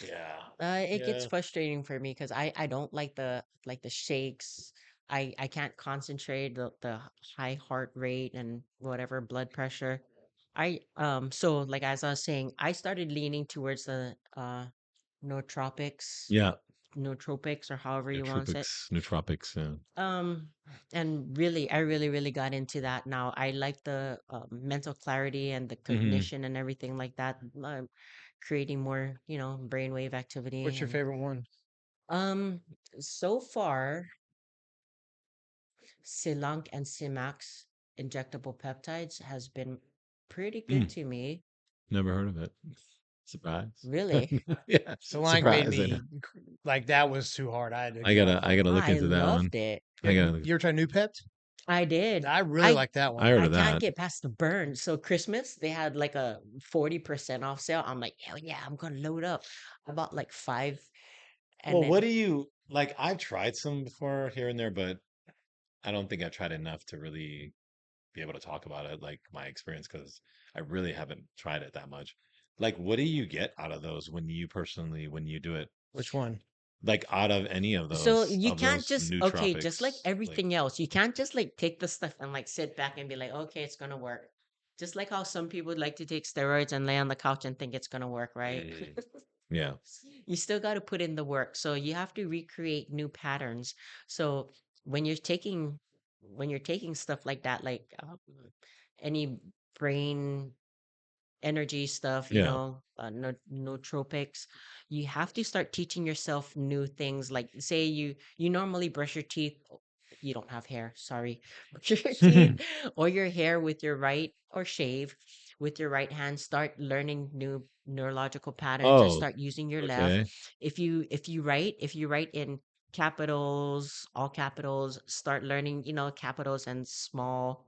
Speaker 1: Yeah.
Speaker 3: It gets
Speaker 1: Yeah.
Speaker 3: frustrating for me because I don't like the shakes. I can't concentrate the high heart rate and whatever blood pressure. So like as I was saying, I started leaning towards the nootropics,
Speaker 1: Yeah.
Speaker 3: nootropics or however you want it.
Speaker 1: Nootropics. Yeah.
Speaker 3: Um, and really, I really got into that. Now I like the mental clarity and the
Speaker 1: Hmm.
Speaker 3: cognition and everything like that. Creating more, brainwave activity
Speaker 2: What's your
Speaker 3: and
Speaker 2: favorite one?
Speaker 3: um, so far, Silank and Simax injectable peptides has been pretty good
Speaker 1: Mm,
Speaker 3: to me.
Speaker 1: never heard of it. Surprise.
Speaker 3: Really?
Speaker 1: Yeah,
Speaker 2: Solange made
Speaker 1: surprise. I know.
Speaker 2: me like that was too hard. I had to
Speaker 1: I
Speaker 2: get
Speaker 1: gotta
Speaker 2: off
Speaker 1: I
Speaker 2: of it.
Speaker 1: gotta look
Speaker 3: I
Speaker 1: into that one.
Speaker 3: loved it.
Speaker 1: I gotta.
Speaker 2: You ever try New Peps?
Speaker 3: I did.
Speaker 2: I really
Speaker 3: I
Speaker 2: like that
Speaker 1: I
Speaker 2: one.
Speaker 1: heard
Speaker 3: I
Speaker 1: of
Speaker 3: can't
Speaker 1: that.
Speaker 3: get past the burn. So Christmas, they had like a 40% off sale. I'm like, hell yeah, I'm gonna load up. I bought like five, and
Speaker 1: Well, what
Speaker 3: then
Speaker 1: do you like? I've tried some before here and there, but I don't think I've tried enough to really be able to talk about it, like my experience, because I really haven't tried it that much. Like, what do you get out of those when you personally, when you do it?
Speaker 2: Which one?
Speaker 1: Like out of any
Speaker 3: so you
Speaker 1: of
Speaker 3: can't
Speaker 1: those
Speaker 3: just okay, just like
Speaker 1: nootropics, like
Speaker 3: everything else, you can't just like take the stuff and like sit back and be like, okay, it's gonna work. Just like how some people like to take steroids and lay on the couch and think it's gonna work, right?
Speaker 1: mm, yeah.
Speaker 3: You still got to put in the work. So you have to recreate new patterns. So when you're taking stuff like that, like any brain energy stuff,
Speaker 1: Yeah.
Speaker 3: nootropics, you have to start teaching yourself new things. Like say you normally brush your teeth. You don't have hair, sorry. Brush your teeth or your hair with your right or shave with your right hand. Start learning new neurological patterns and
Speaker 1: Oh,
Speaker 3: start using your left.
Speaker 1: okay.
Speaker 3: If you write in capitals, all capitals, start learning, capitals and small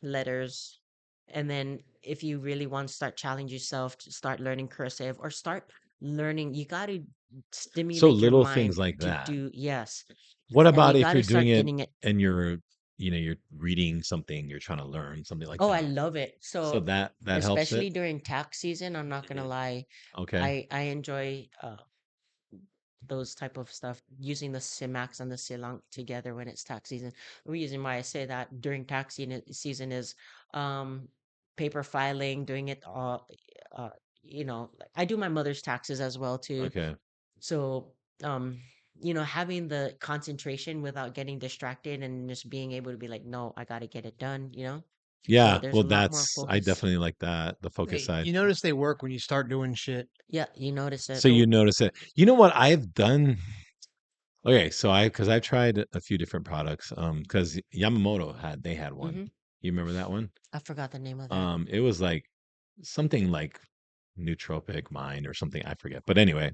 Speaker 3: letters. And then if you really want to start challenge yourself to start learning cursive or start learning, you got to
Speaker 1: So
Speaker 3: stimulate your
Speaker 1: little things
Speaker 3: mind
Speaker 1: like
Speaker 3: to
Speaker 1: that.
Speaker 3: do, yes.
Speaker 1: What
Speaker 3: And
Speaker 1: about
Speaker 3: you
Speaker 1: if
Speaker 3: got
Speaker 1: you're
Speaker 3: to
Speaker 1: doing
Speaker 3: start
Speaker 1: it
Speaker 3: getting it.
Speaker 1: and you're reading something, you're trying to learn something like
Speaker 3: Oh, I
Speaker 1: that.
Speaker 3: love it.
Speaker 1: So
Speaker 3: So
Speaker 1: that helps it.
Speaker 3: especially during tax season, I'm not gonna
Speaker 1: Mhm.
Speaker 3: lie,
Speaker 1: Okay.
Speaker 3: I enjoy those type of stuff using the Simax and the Silang together when it's tax season. The reason why I say that during season is um paper filing, doing it all like I do my mother's taxes as well too.
Speaker 1: Okay.
Speaker 3: So um having the concentration without getting distracted and just being able to be like, no, I got to get it done. So
Speaker 1: Yeah,
Speaker 3: there's
Speaker 1: well,
Speaker 3: a lot more
Speaker 1: that's I
Speaker 3: focus.
Speaker 1: definitely like that, the focus
Speaker 2: Hey,
Speaker 1: side.
Speaker 2: you notice they work when you start doing shit.
Speaker 3: Yeah, you notice it.
Speaker 1: So you notice it. You know what I've done? Okay, so because I've tried a few different products. Because Yamamoto they had one.
Speaker 3: Hmm.
Speaker 1: You remember that one?
Speaker 3: I forgot the name of that.
Speaker 1: It was like something like Nootropic Mind or something. I forget. But anyway,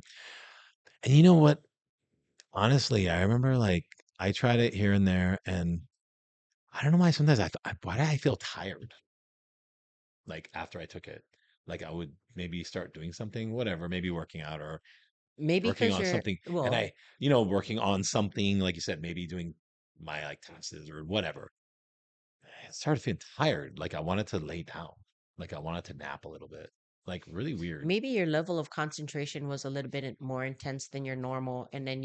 Speaker 1: and you know what? Honestly, I remember like I tried it here and there, and I don't know why. Sometimes why did I feel tired? Like after I took it, like I would maybe start doing something, whatever, maybe working out or
Speaker 3: Maybe
Speaker 1: working
Speaker 3: because
Speaker 1: on
Speaker 3: you're
Speaker 1: something, and
Speaker 3: well,
Speaker 1: working on something like you said, maybe doing my like taxes or whatever. I started feeling tired, like I wanted to lay down, like I wanted to nap a little bit, like really weird.
Speaker 3: maybe your level of concentration was a little bit more intense than your normal, and then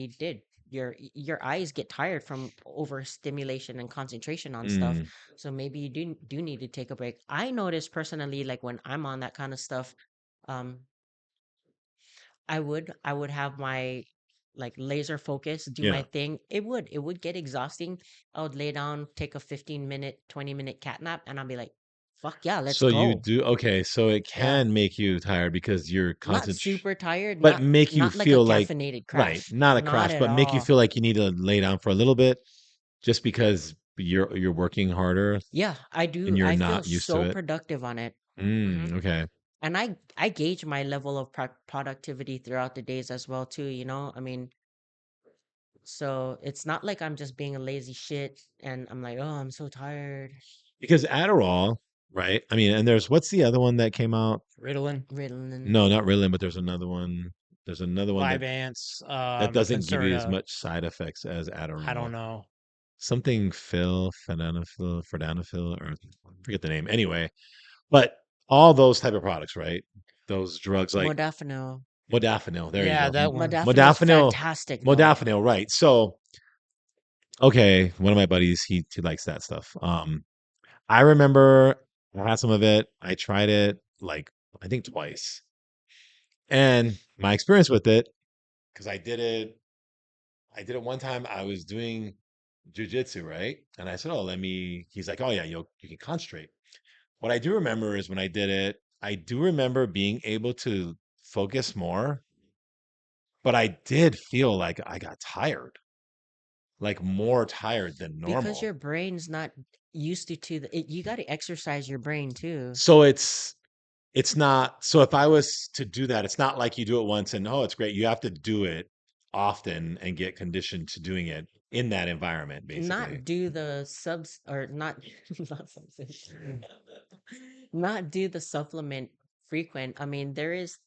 Speaker 3: your eyes get tired from overstimulation and concentration on stuff.
Speaker 1: Mm,
Speaker 3: So maybe you do need to take a break. I notice personally, like when I'm on that kind of stuff, um, I would have my like laser focus, do my
Speaker 1: yeah.
Speaker 3: thing. It would get exhausting. I would lay down, take a 15-minute, 20-minute cat nap, and I'd be like, fuck yeah, let's
Speaker 1: So you
Speaker 3: go.
Speaker 1: do okay. So it
Speaker 3: Yeah.
Speaker 1: can make you tired because you're
Speaker 3: Not
Speaker 1: constant,
Speaker 3: super tired,
Speaker 1: but
Speaker 3: not
Speaker 1: make you
Speaker 3: not like a
Speaker 1: feel like
Speaker 3: caffeinated
Speaker 1: right,
Speaker 3: crash.
Speaker 1: not a
Speaker 3: Not
Speaker 1: crash,
Speaker 3: at
Speaker 1: but make you
Speaker 3: all.
Speaker 1: feel like you need to lay down for a little bit just because you're working harder
Speaker 3: Yeah, I
Speaker 1: and
Speaker 3: do.
Speaker 1: you're
Speaker 3: I feel
Speaker 1: not used to
Speaker 3: so
Speaker 1: it.
Speaker 3: productive on it. Hmm.
Speaker 1: Okay.
Speaker 3: And I gauge my level of productivity throughout the days as well too. I mean, so it's not like I'm just being a lazy shit and I'm like, oh, I'm so tired.
Speaker 1: Because Adderall, right? I mean, and there's what's the other one that came out?
Speaker 2: Ritalin,
Speaker 3: Ritalin.
Speaker 1: No, not Ritalin, but there's another one. There's another one
Speaker 2: Vyvanse,
Speaker 1: that doesn't give you as
Speaker 2: Concerta.
Speaker 1: much side effects as
Speaker 2: I
Speaker 1: Adderall.
Speaker 2: don't know.
Speaker 1: Something Fidanafil, or I forget the name. Anyway, but all those type of products, right? Those drugs like
Speaker 3: Modafinil.
Speaker 1: modafinil. There you
Speaker 2: Yeah,
Speaker 1: go.
Speaker 2: that one.
Speaker 3: Modafinil's
Speaker 1: Modafinil.
Speaker 3: fantastic though.
Speaker 1: Modafinil. Right. So okay, one of my buddies, he likes that stuff. I remember I had some of it. I tried it like I think twice. And my experience with it, because I did it one time. I was doing jujitsu, right? And I said, "Oh, let me." He's like, "Oh yeah, you can concentrate." What I do remember is when I did it, I do remember being able to focus more, but I did feel like I got tired, like more tired than
Speaker 3: Because
Speaker 1: normal.
Speaker 3: your brain's not used to you got to exercise your brain too.
Speaker 1: So it's not. So if I was to do that, it's not like you do it once and oh, it's great. You have to do it often and get conditioned to doing it in that environment, basically.
Speaker 3: Not do the subs or not not subs not do the supplement frequent. I mean, there is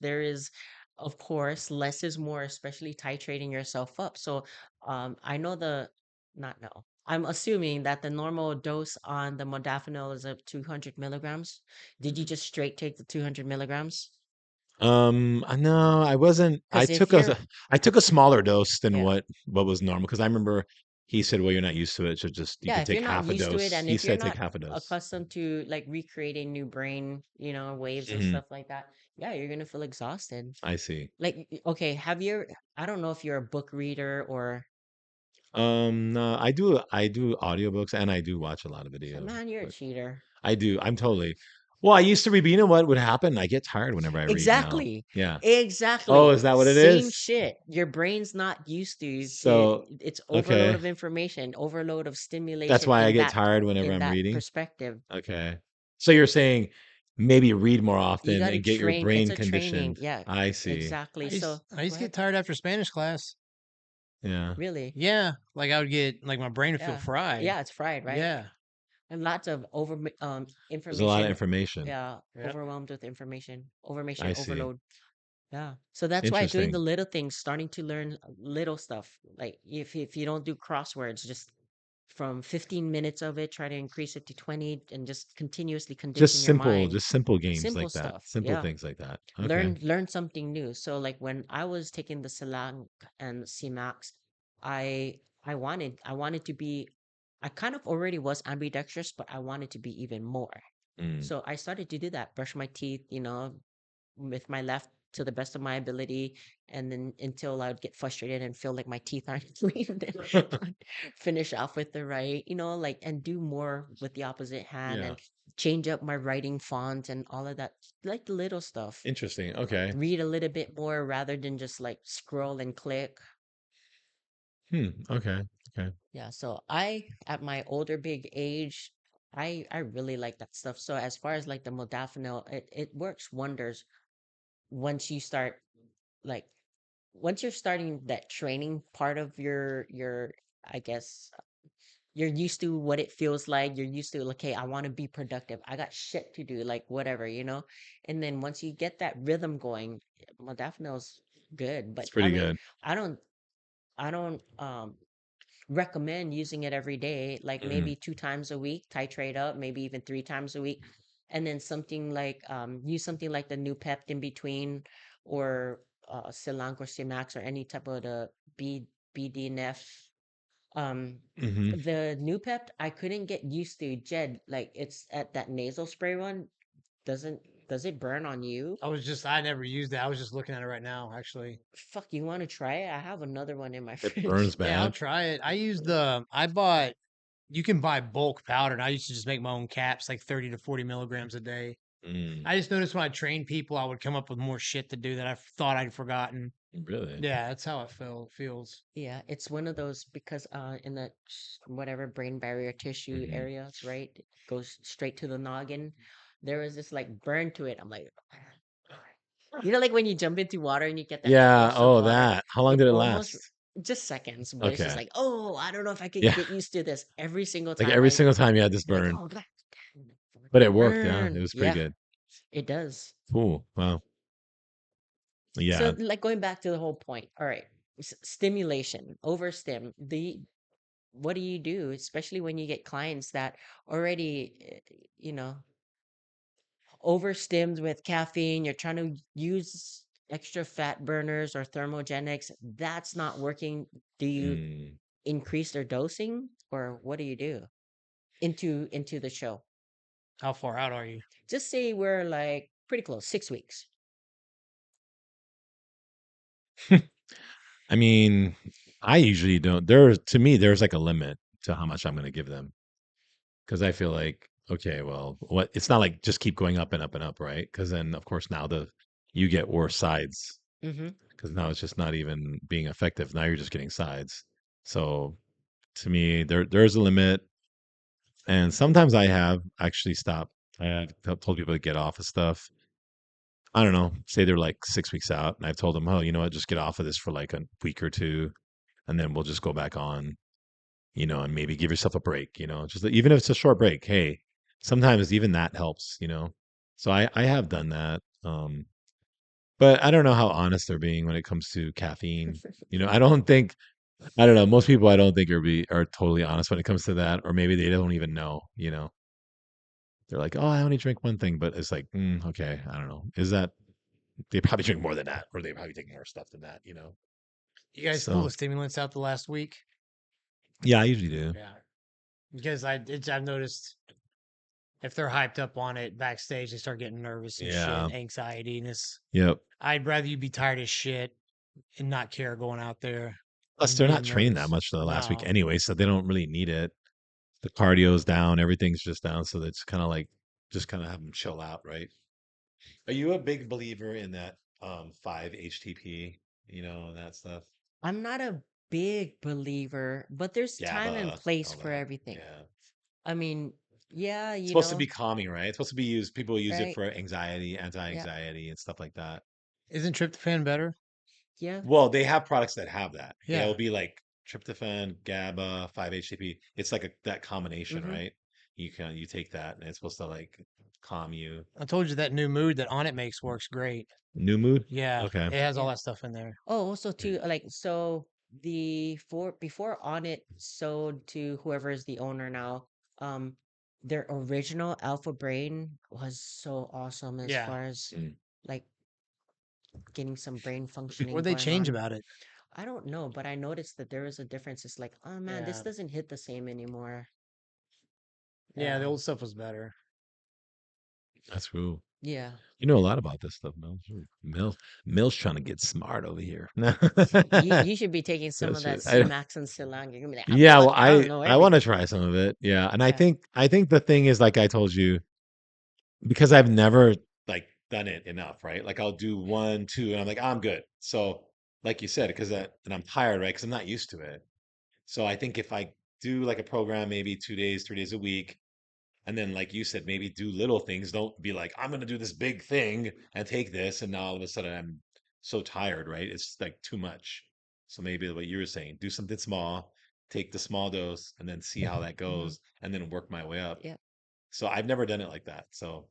Speaker 3: of course less is more, especially titrating yourself up. So I know the not know. I'm assuming that the normal dose on the modafinil is of 200 milligrams. Did you just straight take the 200 milligrams?
Speaker 1: No, I wasn't.
Speaker 3: Because if you're
Speaker 1: I took a smaller dose than
Speaker 3: yeah.
Speaker 1: what was normal because I remember he said, "Well, you're not used to it, so just you
Speaker 3: Yeah,
Speaker 1: could
Speaker 3: if
Speaker 1: take
Speaker 3: you're not
Speaker 1: half a
Speaker 3: used to it
Speaker 1: dose."
Speaker 3: and
Speaker 1: He
Speaker 3: if you're
Speaker 1: said, "Take
Speaker 3: not
Speaker 1: half a dose."
Speaker 3: accustomed to like recreating new brain, waves and
Speaker 1: Hmm.
Speaker 3: stuff like that, yeah, you're gonna feel exhausted.
Speaker 1: I see.
Speaker 3: Like, okay, I don't know if you're a book reader or,
Speaker 1: No, I do audiobooks and I do watch a lot of video,
Speaker 3: man, you're a
Speaker 1: but
Speaker 3: cheater.
Speaker 1: I do. I'm totally. Well, I used to read, but you know what would happen? I get tired whenever I read now.
Speaker 3: Exactly.
Speaker 1: Yeah. Oh,
Speaker 3: Exactly.
Speaker 1: is that what it
Speaker 3: Same
Speaker 1: is?
Speaker 3: shit. Your brain's not used to it.
Speaker 1: So,
Speaker 3: It's overload
Speaker 1: okay.
Speaker 3: of information, overload of
Speaker 1: That's
Speaker 3: stimulation
Speaker 1: why I get tired whenever
Speaker 3: in
Speaker 1: I'm
Speaker 3: that
Speaker 1: reading.
Speaker 3: perspective.
Speaker 1: Okay. So you're saying maybe read more
Speaker 3: You
Speaker 1: often
Speaker 3: got to
Speaker 1: and get your
Speaker 3: train. It's
Speaker 1: brain
Speaker 3: a training.
Speaker 1: conditioned.
Speaker 3: Yeah,
Speaker 1: I see.
Speaker 3: exactly. So
Speaker 2: I
Speaker 3: go
Speaker 2: used to
Speaker 3: ahead.
Speaker 2: get tired after Spanish class.
Speaker 1: Yeah.
Speaker 3: Really?
Speaker 2: Yeah, like I would get like my brain would feel
Speaker 3: Yeah.
Speaker 2: fried.
Speaker 3: Yeah, it's fried, right?
Speaker 2: Yeah.
Speaker 3: And lots of
Speaker 1: There's a lot of
Speaker 3: information.
Speaker 1: information.
Speaker 3: Yeah,
Speaker 2: Yep.
Speaker 3: overwhelmed with information
Speaker 1: I see.
Speaker 3: overload. Yeah. So that's why doing the
Speaker 1: Interesting.
Speaker 3: little things, starting to learn little stuff. Like if you don't do crosswords, just from 15 minutes of it, try to increase it to 20 and just continuously condition your mind.
Speaker 1: Just simple games
Speaker 3: Simple
Speaker 1: like that.
Speaker 3: stuff.
Speaker 1: Simple
Speaker 3: Yeah.
Speaker 1: things like that. Okay.
Speaker 3: Learn something new. So like when I was taking the Silang and CMAX, I wanted to be I kind of already was ambidextrous, but I wanted to be even more.
Speaker 1: Mm.
Speaker 3: So I started to do that, brush my teeth, with my left to the best of my ability, and then until I would get frustrated and feel like my teeth aren't clean, then I'd finish off with the right, like and do more with the opposite hand
Speaker 1: Yeah.
Speaker 3: and change up my writing font and all of that, like the little stuff.
Speaker 1: Interesting. Okay.
Speaker 3: Read a little bit more rather than just like scroll and click.
Speaker 1: Okay. Okay.
Speaker 3: Yeah, so at my older big age, I really like that stuff. So as far as like the modafinil, it works wonders once you start like once you're starting that training part of your I guess you're used to what it feels like. You're used to, okay, I want to be productive. I got shit to do, like whatever. And then once you get that rhythm going, modafinil's good.
Speaker 1: It's
Speaker 3: But I
Speaker 1: pretty
Speaker 3: mean,
Speaker 1: good.
Speaker 3: I don't recommend using it every day, like
Speaker 1: Hmm.
Speaker 3: maybe 2 times a week, titrate up, maybe even 3 times a week. And then use something like the new pept in between or Silanc or Simax or any type of the BDNF. Um,
Speaker 1: Hmm.
Speaker 3: the new pept, I couldn't get used to Jed. Like it's at that nasal spray one. Doesn't, does it burn on you?
Speaker 2: I never used it. I was just looking at it right now, actually.
Speaker 3: Fuck, you want to try it? I have another one in my
Speaker 1: It
Speaker 3: fridge.
Speaker 1: burns
Speaker 2: Yeah, I'll
Speaker 1: bad.
Speaker 2: try it. I bought, you can buy bulk powder, and I used to just make my own caps, like 30 to 40 milligrams a day.
Speaker 1: Mm.
Speaker 2: I just noticed when I trained people, I would come up with more shit to do that I thought I'd forgotten.
Speaker 1: Really?
Speaker 2: Yeah, that's how it feels.
Speaker 3: Yeah, it's one of those because in the whatever brain barrier tissue
Speaker 1: Hmm.
Speaker 3: areas, right? It goes straight to the noggin. There is this like burn to it. I'm like, like when you jump into water and you get that
Speaker 1: Yeah.
Speaker 3: flush of
Speaker 1: Oh,
Speaker 3: water,
Speaker 1: that. How long
Speaker 3: it
Speaker 1: did it
Speaker 3: almost
Speaker 1: last?
Speaker 3: just seconds, but it's just
Speaker 1: Okay.
Speaker 3: like, oh, I don't know if I could
Speaker 1: Yeah.
Speaker 3: get used to this every single
Speaker 1: Like
Speaker 3: time.
Speaker 1: every single time you had this
Speaker 3: I'm like,
Speaker 1: burn,
Speaker 3: oh, God,
Speaker 1: but it
Speaker 3: fucking
Speaker 1: worked. Yeah. It
Speaker 3: burn.
Speaker 1: was pretty
Speaker 3: Yeah,
Speaker 1: good.
Speaker 3: it does.
Speaker 1: Cool. Wow.
Speaker 3: So,
Speaker 1: Yeah.
Speaker 3: like going back to the whole point. All right, stimulation, overstim. What do you do, especially when you get clients that already, overstimmed with caffeine? You're trying to use extra fat burners or thermogenics. That's not working. Do you
Speaker 1: Mm.
Speaker 3: increase their dosing or what do you do into the show?
Speaker 2: How far out are you?
Speaker 3: Just say we're like pretty close, 6 weeks.
Speaker 1: I mean, I usually don't. To me, there's like a limit to how much I'm going to give them because I feel like, okay, well, what? It's not like just keep going up and up and up, right? Because then, of course, now you get worse sides
Speaker 3: Mm-hmm.
Speaker 1: because now it's just not even being effective. Now you're just getting sides. So to me, there's a limit, and sometimes I have actually stopped. I have told people to get off of stuff I don't know, say they're like 6 weeks out, and I've told them, oh, you know what, just get off of this for like a week or two, and then we'll just go back on, and maybe give yourself a break, just even if it's a short break. Hey, sometimes even that helps, So I have done that. But I don't know how honest they're being when it comes to caffeine. I don't know. Most people I don't think are totally honest when it comes to that, or maybe they don't even know. They're like, oh, I only drink one thing, but it's like, okay, I don't know. Is that they probably drink more than that, or they probably take more stuff than that.
Speaker 2: You guys pull the
Speaker 1: So
Speaker 2: stimulants out the last week?
Speaker 1: yeah, I usually do.
Speaker 2: Yeah. Because I've noticed if they're hyped up on it backstage, they start getting nervous and
Speaker 1: Yeah.
Speaker 2: shit, anxiety, and
Speaker 1: Yep.
Speaker 2: I'd rather you be tired as shit and not care going out there
Speaker 1: Plus,
Speaker 2: than
Speaker 1: they're not
Speaker 2: being
Speaker 1: trained that
Speaker 2: nervous.
Speaker 1: much the last week
Speaker 2: No.
Speaker 1: anyway, so they don't really need it. The cardio's down, everything's just down, so it's kind of like just kind of have them chill out, right? Are you a big believer in that 5-HTP, and that stuff?
Speaker 3: I'm not a big believer, but there's time and
Speaker 1: GABA,
Speaker 3: place
Speaker 1: all
Speaker 3: for
Speaker 1: that.
Speaker 3: everything.
Speaker 1: Yeah.
Speaker 3: I mean, yeah,
Speaker 1: It's
Speaker 3: you
Speaker 1: supposed to be
Speaker 3: know,
Speaker 1: calming, right? It's supposed to be used, people use it
Speaker 3: right?
Speaker 1: for anxiety,
Speaker 3: Yeah,
Speaker 1: anti-anxiety, and stuff like that.
Speaker 2: Isn't tryptophan better?
Speaker 3: yeah.
Speaker 1: Well, they have products that have that.
Speaker 2: Yeah.
Speaker 1: It'll be like tryptophan, GABA, 5-HTP. It's like that combination,
Speaker 3: Mm-hmm.
Speaker 1: right? You take that, and it's supposed to like calm you.
Speaker 2: I told you that new mood that On It makes works great.
Speaker 1: New mood?
Speaker 2: Yeah.
Speaker 1: Okay.
Speaker 2: It has all
Speaker 3: Yeah.
Speaker 2: that stuff in there.
Speaker 3: Oh, also too, like so the for before On It sold to whoever is the owner now, um, their original Alpha Brain was so awesome as
Speaker 2: Yeah.
Speaker 3: far as
Speaker 1: Mm.
Speaker 3: like getting some brain functioning
Speaker 2: What'd they
Speaker 3: going
Speaker 2: change
Speaker 3: on.
Speaker 2: about it?
Speaker 3: I don't know, but I noticed that there is a difference. It's like, oh man, this
Speaker 2: Yeah.
Speaker 3: doesn't hit the same anymore.
Speaker 2: Yeah, the
Speaker 3: Yeah.
Speaker 2: old stuff was better.
Speaker 1: That's cool.
Speaker 3: Yeah.
Speaker 1: You know a lot about this stuff, Mel. Mil's trying to get smart over here.
Speaker 3: You should be taking some of
Speaker 1: That's
Speaker 3: that
Speaker 1: it.
Speaker 3: C-Max and Silang. You're gonna be like, I
Speaker 1: Yeah,
Speaker 3: feel
Speaker 1: well,
Speaker 3: like I don't
Speaker 1: I
Speaker 3: know
Speaker 1: I want to
Speaker 3: everything.
Speaker 1: try some of it. Yeah, and I
Speaker 3: Yeah.
Speaker 1: think I think the thing is, like I told you, because I've never like done it enough, right? Like I'll do one, two, and I'm like, I'm good. So, like you said, and I'm tired, right? Because I'm not used to it. So I think if I do like a program, maybe 2 days, 3 days a week, and then like you said, maybe do little things. Don't be like, I'm gonna do this big thing and take this, and now all of a sudden I'm so tired, right? It's like too much. So maybe what you were saying, do something small, take the small dose, and then see how that
Speaker 3: Hmm.
Speaker 1: goes, and then work my way up.
Speaker 3: Yeah.
Speaker 1: So I've never done it like that. So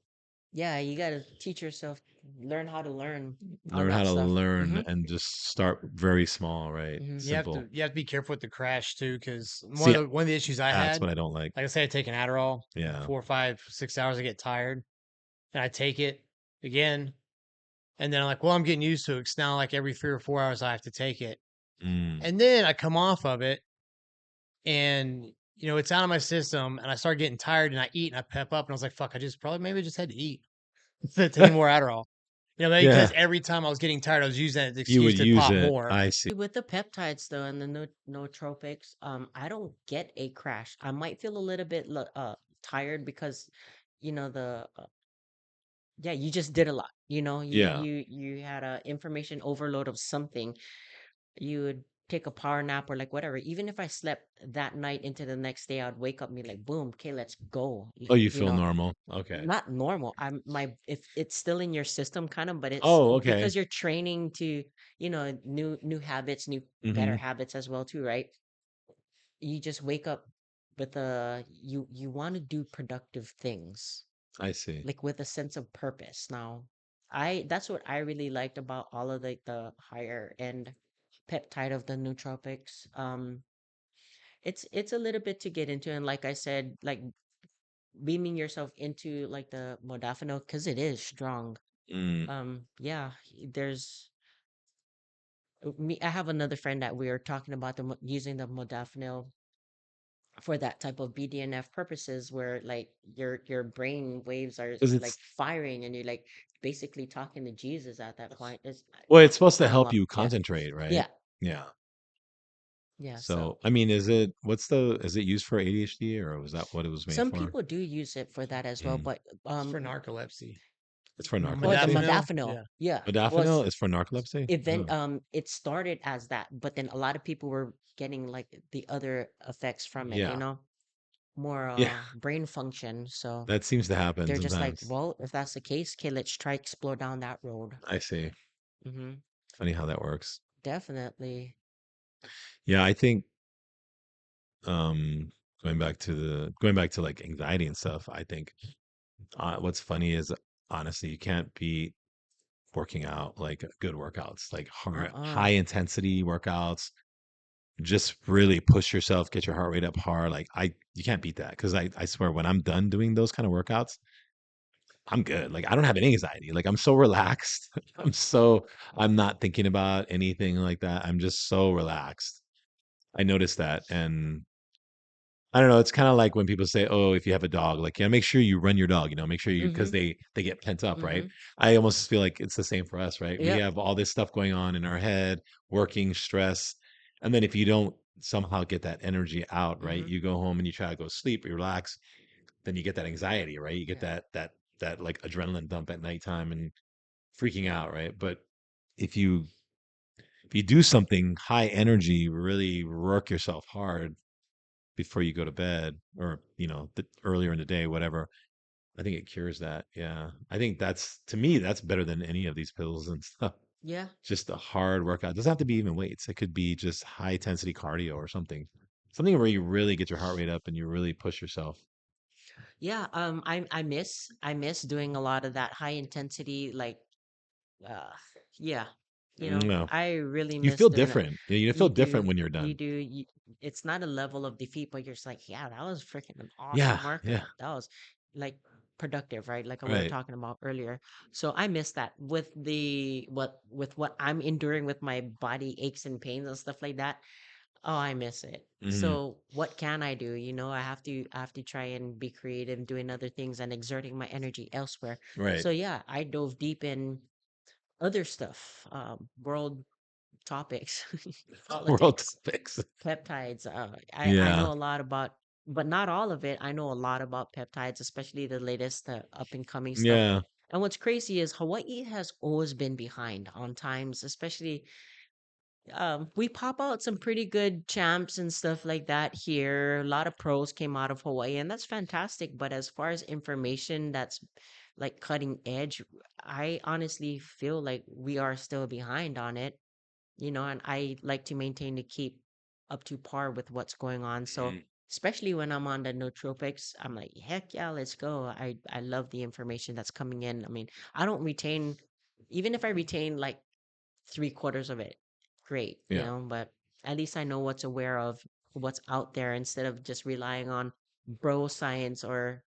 Speaker 3: Yeah, you gotta teach yourself, learn how to learn on
Speaker 1: learn how
Speaker 3: that
Speaker 1: to
Speaker 3: stuff.
Speaker 1: learn
Speaker 3: Hmm.
Speaker 1: and just start very small, right?
Speaker 3: Hmm.
Speaker 1: Simple.
Speaker 2: You have to be careful with the crash too, because
Speaker 1: See,
Speaker 2: one of the issues I
Speaker 1: that's
Speaker 2: had,
Speaker 1: what I don't like.
Speaker 2: like I say, I take an Adderall,
Speaker 1: Yeah.
Speaker 2: 4, 5, 6 hours, I get tired, and I take it again, and then I'm like, well, I'm getting used to it. 'Cause now, like every 3 or 4 hours, I have to take it,
Speaker 1: Mm.
Speaker 2: and then I come off of it, and it's out of my system, and I start getting tired, and I eat, and I pep up, and I was like, fuck, maybe I just had to eat instead of taking more Adderall. Because
Speaker 1: Yeah.
Speaker 2: every time I was getting tired, I was using that as an
Speaker 1: You
Speaker 2: excuse
Speaker 1: would
Speaker 2: to
Speaker 1: use
Speaker 2: pop
Speaker 1: it.
Speaker 2: more.
Speaker 1: I see.
Speaker 3: With the peptides though and the nootropics, I don't get a crash. I might feel a little bit tired because, the yeah, you just did a lot.
Speaker 1: Yeah.
Speaker 3: You had a information overload of something. You would take a power nap or like whatever. Even if I slept that night into the next day, I'd wake up and be like, boom, okay, let's go.
Speaker 1: Oh, you feel normal. Okay.
Speaker 3: Not normal. I'm my if it's still in your system kind of, but it's
Speaker 1: Oh, okay.
Speaker 3: because you're training to, new habits, new better
Speaker 1: Hmm.
Speaker 3: habits as well too, right? You just wake up with you want to do productive things,
Speaker 1: I see.
Speaker 3: like with a sense of purpose. Now, I that's what I really liked about all of the higher end peptide of the nootropics. It's a little bit to get into, and like I said, like beaming yourself into like the modafinil because it is strong.
Speaker 1: Mm.
Speaker 3: Yeah, there's me. I have another friend that we were talking about using the modafinil for that type of BDNF purposes, where like your brain waves are
Speaker 1: Because
Speaker 3: like
Speaker 1: it's
Speaker 3: firing, and you're like basically talking to Jesus at that point.
Speaker 1: well, it's supposed to
Speaker 3: I don't
Speaker 1: help
Speaker 3: know.
Speaker 1: you
Speaker 3: Yeah,
Speaker 1: concentrate, right?
Speaker 3: yeah,
Speaker 1: Yeah.
Speaker 3: yeah. So
Speaker 1: So, I mean, is it used for ADHD or was that what it was made
Speaker 3: some
Speaker 1: for?
Speaker 3: people do use it for that as well,
Speaker 1: Mm.
Speaker 3: but
Speaker 2: It's for narcolepsy.
Speaker 1: It's for
Speaker 3: or the
Speaker 1: narcolepsy?
Speaker 2: Modafinil,
Speaker 3: modafinil,
Speaker 2: yeah.
Speaker 3: yeah, was
Speaker 1: Modafinil is for narcolepsy?
Speaker 3: event
Speaker 1: Oh.
Speaker 3: it started as that, but then a lot of people were getting like the other effects from it,
Speaker 1: Yeah.
Speaker 3: more
Speaker 1: Yeah,
Speaker 3: brain function. So
Speaker 1: that seems to happen
Speaker 3: they're just like,
Speaker 1: sometimes.
Speaker 3: well, if that's the case, okay, let's try explore down that road.
Speaker 1: I see.
Speaker 3: Mm-hmm.
Speaker 1: Funny how that works.
Speaker 3: Definitely.
Speaker 1: Yeah, I think um going back to like anxiety and stuff, I think what's funny is honestly you can't beat working out like good workouts, like
Speaker 3: Uh-uh.
Speaker 1: high intensity workouts. Just really push yourself, get your heart rate up hard. Like I you can't beat that because I swear when I'm done doing those kind of workouts, I'm good. Like I don't have any anxiety. Like I'm so relaxed. I'm not thinking about anything like that. I'm just so relaxed. I noticed that. And I don't know, it's kinda like when people say, "Oh, if you have a dog, like, yeah, make sure you run your dog," make sure you because
Speaker 3: Mm-hmm.
Speaker 1: they get pent up, right?
Speaker 3: Mm-hmm.
Speaker 1: I almost feel like it's the same for us, right? We
Speaker 3: Yep.
Speaker 1: have all this stuff going on in our head, working, stress, and then if you don't somehow get that energy out, right?
Speaker 3: Mm-hmm.
Speaker 1: You go home and you try to go sleep, you relax, then you get that anxiety, right? You get
Speaker 3: Yeah.
Speaker 1: that, like, adrenaline dump at nighttime and freaking out, right? But if you if you do something high energy, really work yourself hard before you go to bed or earlier in the day, whatever, I think it cures that. Yeah, I think that's, to me, that's better than any of these pills and stuff.
Speaker 3: Yeah.
Speaker 1: Just a hard workout. It doesn't have to be even weights. It could be just high intensity cardio or something where you really get your heart rate up and you really push yourself.
Speaker 3: Yeah. I miss doing a lot of that high intensity, like, uh, yeah.
Speaker 1: No,
Speaker 3: I really
Speaker 1: you
Speaker 3: miss
Speaker 1: feel
Speaker 3: doing that.
Speaker 1: different. You
Speaker 3: You
Speaker 1: feel
Speaker 3: do,
Speaker 1: different when you're
Speaker 3: you
Speaker 1: done.
Speaker 3: do. It's not a level of defeat, but you're just like, yeah, that was freaking an
Speaker 1: Yeah,
Speaker 3: awesome
Speaker 1: yeah,
Speaker 3: workout. That was like productive, right? Like we were
Speaker 1: right.
Speaker 3: talking about earlier. So I miss that with what I'm enduring with my body aches and pains and stuff like that. Oh, I miss it.
Speaker 1: Hmm.
Speaker 3: So what can I do? I have to try and be creative, doing other things and exerting my energy elsewhere.
Speaker 1: Right.
Speaker 3: So yeah, I dove deep in other stuff, world topics,
Speaker 1: World
Speaker 3: politics,
Speaker 1: topics.
Speaker 3: peptides. I
Speaker 1: Yeah,
Speaker 3: know a lot about, but not all of it. I know a lot about peptides, especially the latest up and coming stuff.
Speaker 1: yeah,
Speaker 3: And what's crazy is Hawaii has always been behind on times, especially we pop out some pretty good champs and stuff like that here. A lot of pros came out of Hawaii, and that's fantastic. But as far as information that's like cutting edge, I honestly feel like we are still behind on it, and I like to maintain to keep up to par with what's going on. So
Speaker 1: mhm,
Speaker 3: especially when I'm on the nootropics, I'm like, heck yeah, let's go. I love the information that's coming in. I mean, I don't retain, even if I retain like three-quarters of it, great,
Speaker 1: yeah.
Speaker 3: but at least I know what's aware of what's out there instead of just relying on bro science or,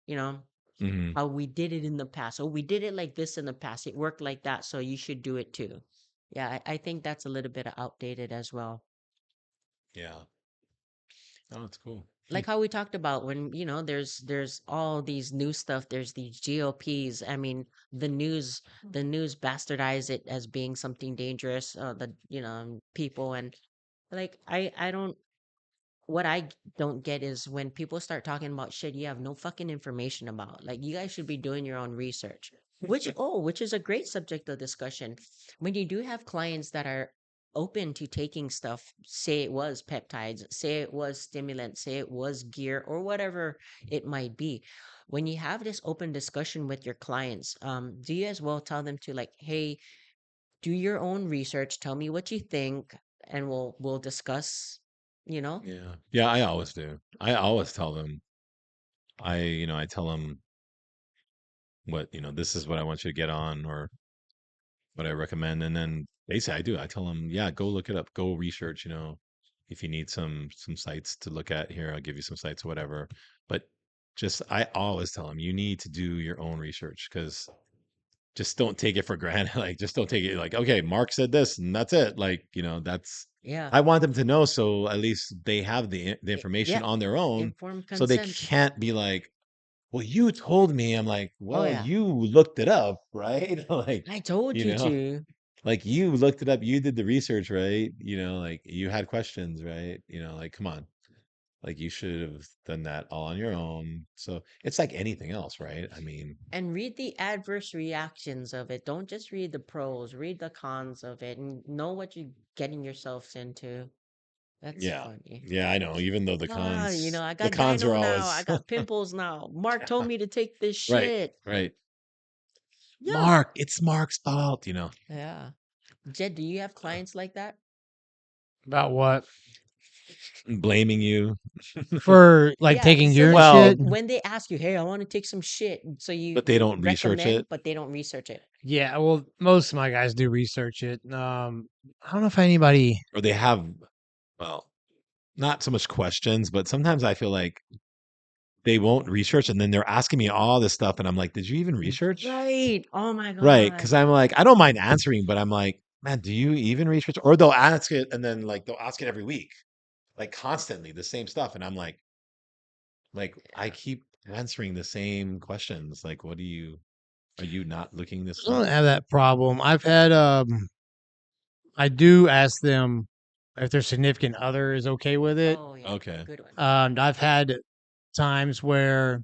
Speaker 1: Hmm.
Speaker 3: how we did it in the past. Oh, we did it like this in the past. It worked like that, so you should do it too. Yeah, I think that's a little bit outdated as well.
Speaker 1: Yeah. Oh, it's cool. Hmm.
Speaker 3: Like how we talked about when, there's all these new stuff, there's these GOPs. I mean, the news bastardize it as being something dangerous, the people, and like I don't what don't get is when people start talking about shit you have no fucking information about. Like you guys should be doing your own research. Which is a great subject of discussion. When you do have clients that are open to taking stuff, say it was peptides, say it was stimulant, say it was gear or whatever it might be. When you have this open discussion with your clients, do you as well tell them to like, hey, do your own research, tell me what you think, and we'll discuss, you know?
Speaker 1: Yeah. Yeah, I always do. I always tell them. I tell them what, this is what I want you to get on or what I recommend. And then basically I do. I tell them, yeah, go look it up, go research, if you need some sites to look at here, I'll give you some sites, whatever. But just I always tell them you need to do your own research because just don't take it for granted. Like just don't take it like, okay, Mark said this and that's it. Like, that's
Speaker 3: Yeah.
Speaker 1: I want them to know so at least they have the information
Speaker 3: Yeah.
Speaker 1: on their own
Speaker 3: Informed
Speaker 1: so they
Speaker 3: consent.
Speaker 1: can't be like, well, you told me. I'm like,
Speaker 3: Oh
Speaker 1: well,
Speaker 3: yeah.
Speaker 1: you looked it up, right? Like,
Speaker 3: I told
Speaker 1: you
Speaker 3: you
Speaker 1: know,
Speaker 3: to.
Speaker 1: like you looked it up, you did the research, right? Like you had questions, right? Like, come on. Like you should have done that all on your own. So it's like anything else, right? I mean,
Speaker 3: And read the adverse reactions of it. Don't just read the pros, read the cons of it and know what you're getting yourselves into. That's
Speaker 1: Yeah.
Speaker 3: funny.
Speaker 1: Yeah, I know. Even though
Speaker 3: I
Speaker 1: the
Speaker 3: got
Speaker 1: cons are
Speaker 3: gyno now. I
Speaker 1: always
Speaker 3: got pimples now. Mark told me to take this
Speaker 1: right,
Speaker 3: shit.
Speaker 1: right.
Speaker 3: Yeah.
Speaker 1: Mark, it's Mark's fault,
Speaker 3: Yeah. Jed, do you have clients like that?
Speaker 2: About what?
Speaker 1: blaming you.
Speaker 2: For like
Speaker 3: Yeah.
Speaker 2: taking
Speaker 3: So
Speaker 2: gear and
Speaker 3: like
Speaker 1: Well,
Speaker 2: shit?
Speaker 3: when they ask you, hey, I want to take some shit. So you
Speaker 1: but they don't research
Speaker 3: recommend,
Speaker 1: it,
Speaker 3: but they don't research it.
Speaker 2: Yeah, well, most of my guys do research it. I don't know if anybody.
Speaker 1: or they have, well, not so much questions, but sometimes I feel like they won't research and then they're asking me all this stuff. And I'm like, did you even research?
Speaker 3: Right. Oh my
Speaker 1: Right.
Speaker 3: God.
Speaker 1: Cause I'm like, I don't mind answering, but I'm like, man, do you even research? Or they'll ask it and then like they'll ask it every week, like constantly the same stuff. And I'm like, I
Speaker 3: Yeah.
Speaker 1: keep answering the same questions. Like, are you not looking this
Speaker 2: I don't
Speaker 1: up?
Speaker 2: have that problem. I've had I do ask them if their significant other is okay with it.
Speaker 3: Oh yeah.
Speaker 1: Okay.
Speaker 3: Good one.
Speaker 2: I've had times where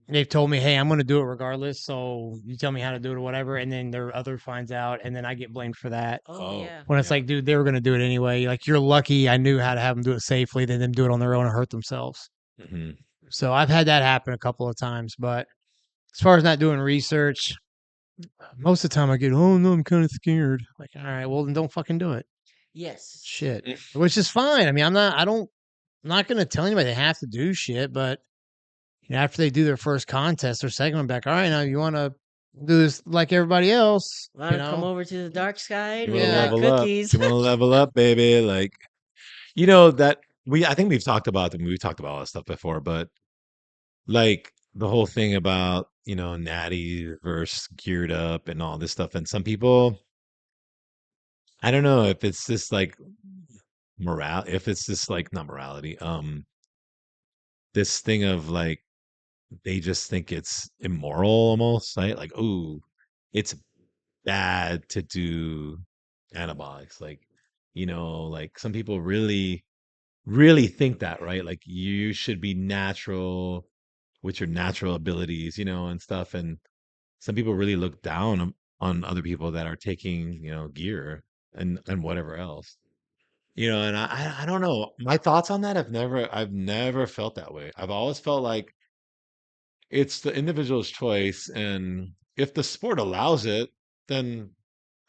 Speaker 2: they've told me, "Hey, I'm going to do it regardless, so you tell me how to do it or whatever," and then their other finds out, and then I get blamed for that.
Speaker 3: Oh
Speaker 1: Oh,
Speaker 3: yeah.
Speaker 2: When it's
Speaker 1: yeah.
Speaker 2: like, dude, they were going to do it anyway. Like, you're lucky I knew how to have them do it safely, than them do it on their own and hurt themselves.
Speaker 1: Hmm.
Speaker 2: So I've had that happen a couple of times, but as far as not doing research, most of the time I get, oh no, I'm kind of scared. Like, all right, well then don't fucking do it.
Speaker 3: Yes.
Speaker 2: Shit. Which is fine. I mean, I'm not gonna tell anybody they have to do shit, but after they do their first contest or second one back, all right, now you wanna do this like everybody else,
Speaker 3: Want to come over to the dark side?
Speaker 1: You
Speaker 3: We
Speaker 1: want to
Speaker 3: got
Speaker 2: Yeah.
Speaker 1: level up.
Speaker 3: cookies.
Speaker 1: You want to level up, baby. Like, that I think we've talked about all that stuff before, but like the whole thing about, natty versus geared up and all this stuff. And some people, I don't know if it's just like if it's just like not morality, this thing of like they just think it's immoral almost, right? Like, oh, it's bad to do antibiotics. Like, like some people really, really think that, right? Like you should be natural with your natural abilities, and stuff. And some people really look down on other people that are taking, gear and whatever else. And I don't know. My thoughts on that, I've never felt that way. I've always felt like it's the individual's choice, and if the sport allows it, then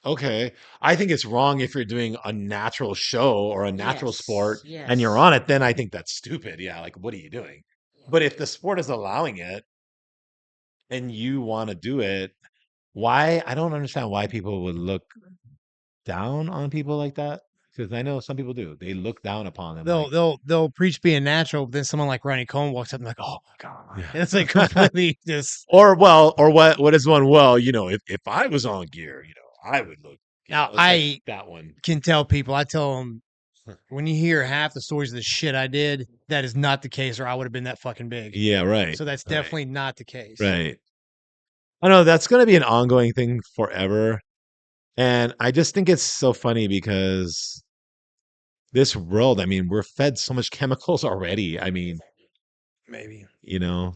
Speaker 1: okay. I think it's wrong if you're doing a natural show or a natural
Speaker 3: Yes.
Speaker 1: sport and you're
Speaker 3: Yes.
Speaker 1: on it, then I think that's stupid. Yeah, like what are you doing? But if the sport is allowing it and you want to do it, why I don't understand why people would look down on people like that. Because I know some people do. They look down upon them like,
Speaker 2: They'll preach being natural, but then someone like Ronnie Cohen walks up and like, oh my god, it's like
Speaker 1: yeah.
Speaker 2: completely just.
Speaker 1: or what is one? Well, if I was on gear, I would look,
Speaker 2: Now
Speaker 1: it's like
Speaker 2: I
Speaker 1: that one.
Speaker 2: can tell people. I tell them, when you hear half the stories of the shit I did, that is not the case, or I would have been that fucking big.
Speaker 1: Yeah, right.
Speaker 2: So that's
Speaker 1: Right.
Speaker 2: definitely not the case.
Speaker 1: Right. I know that's going to be an ongoing thing forever. And I just think it's so funny because this world, I mean, we're fed so much chemicals already. I mean,
Speaker 2: Maybe.
Speaker 1: you know,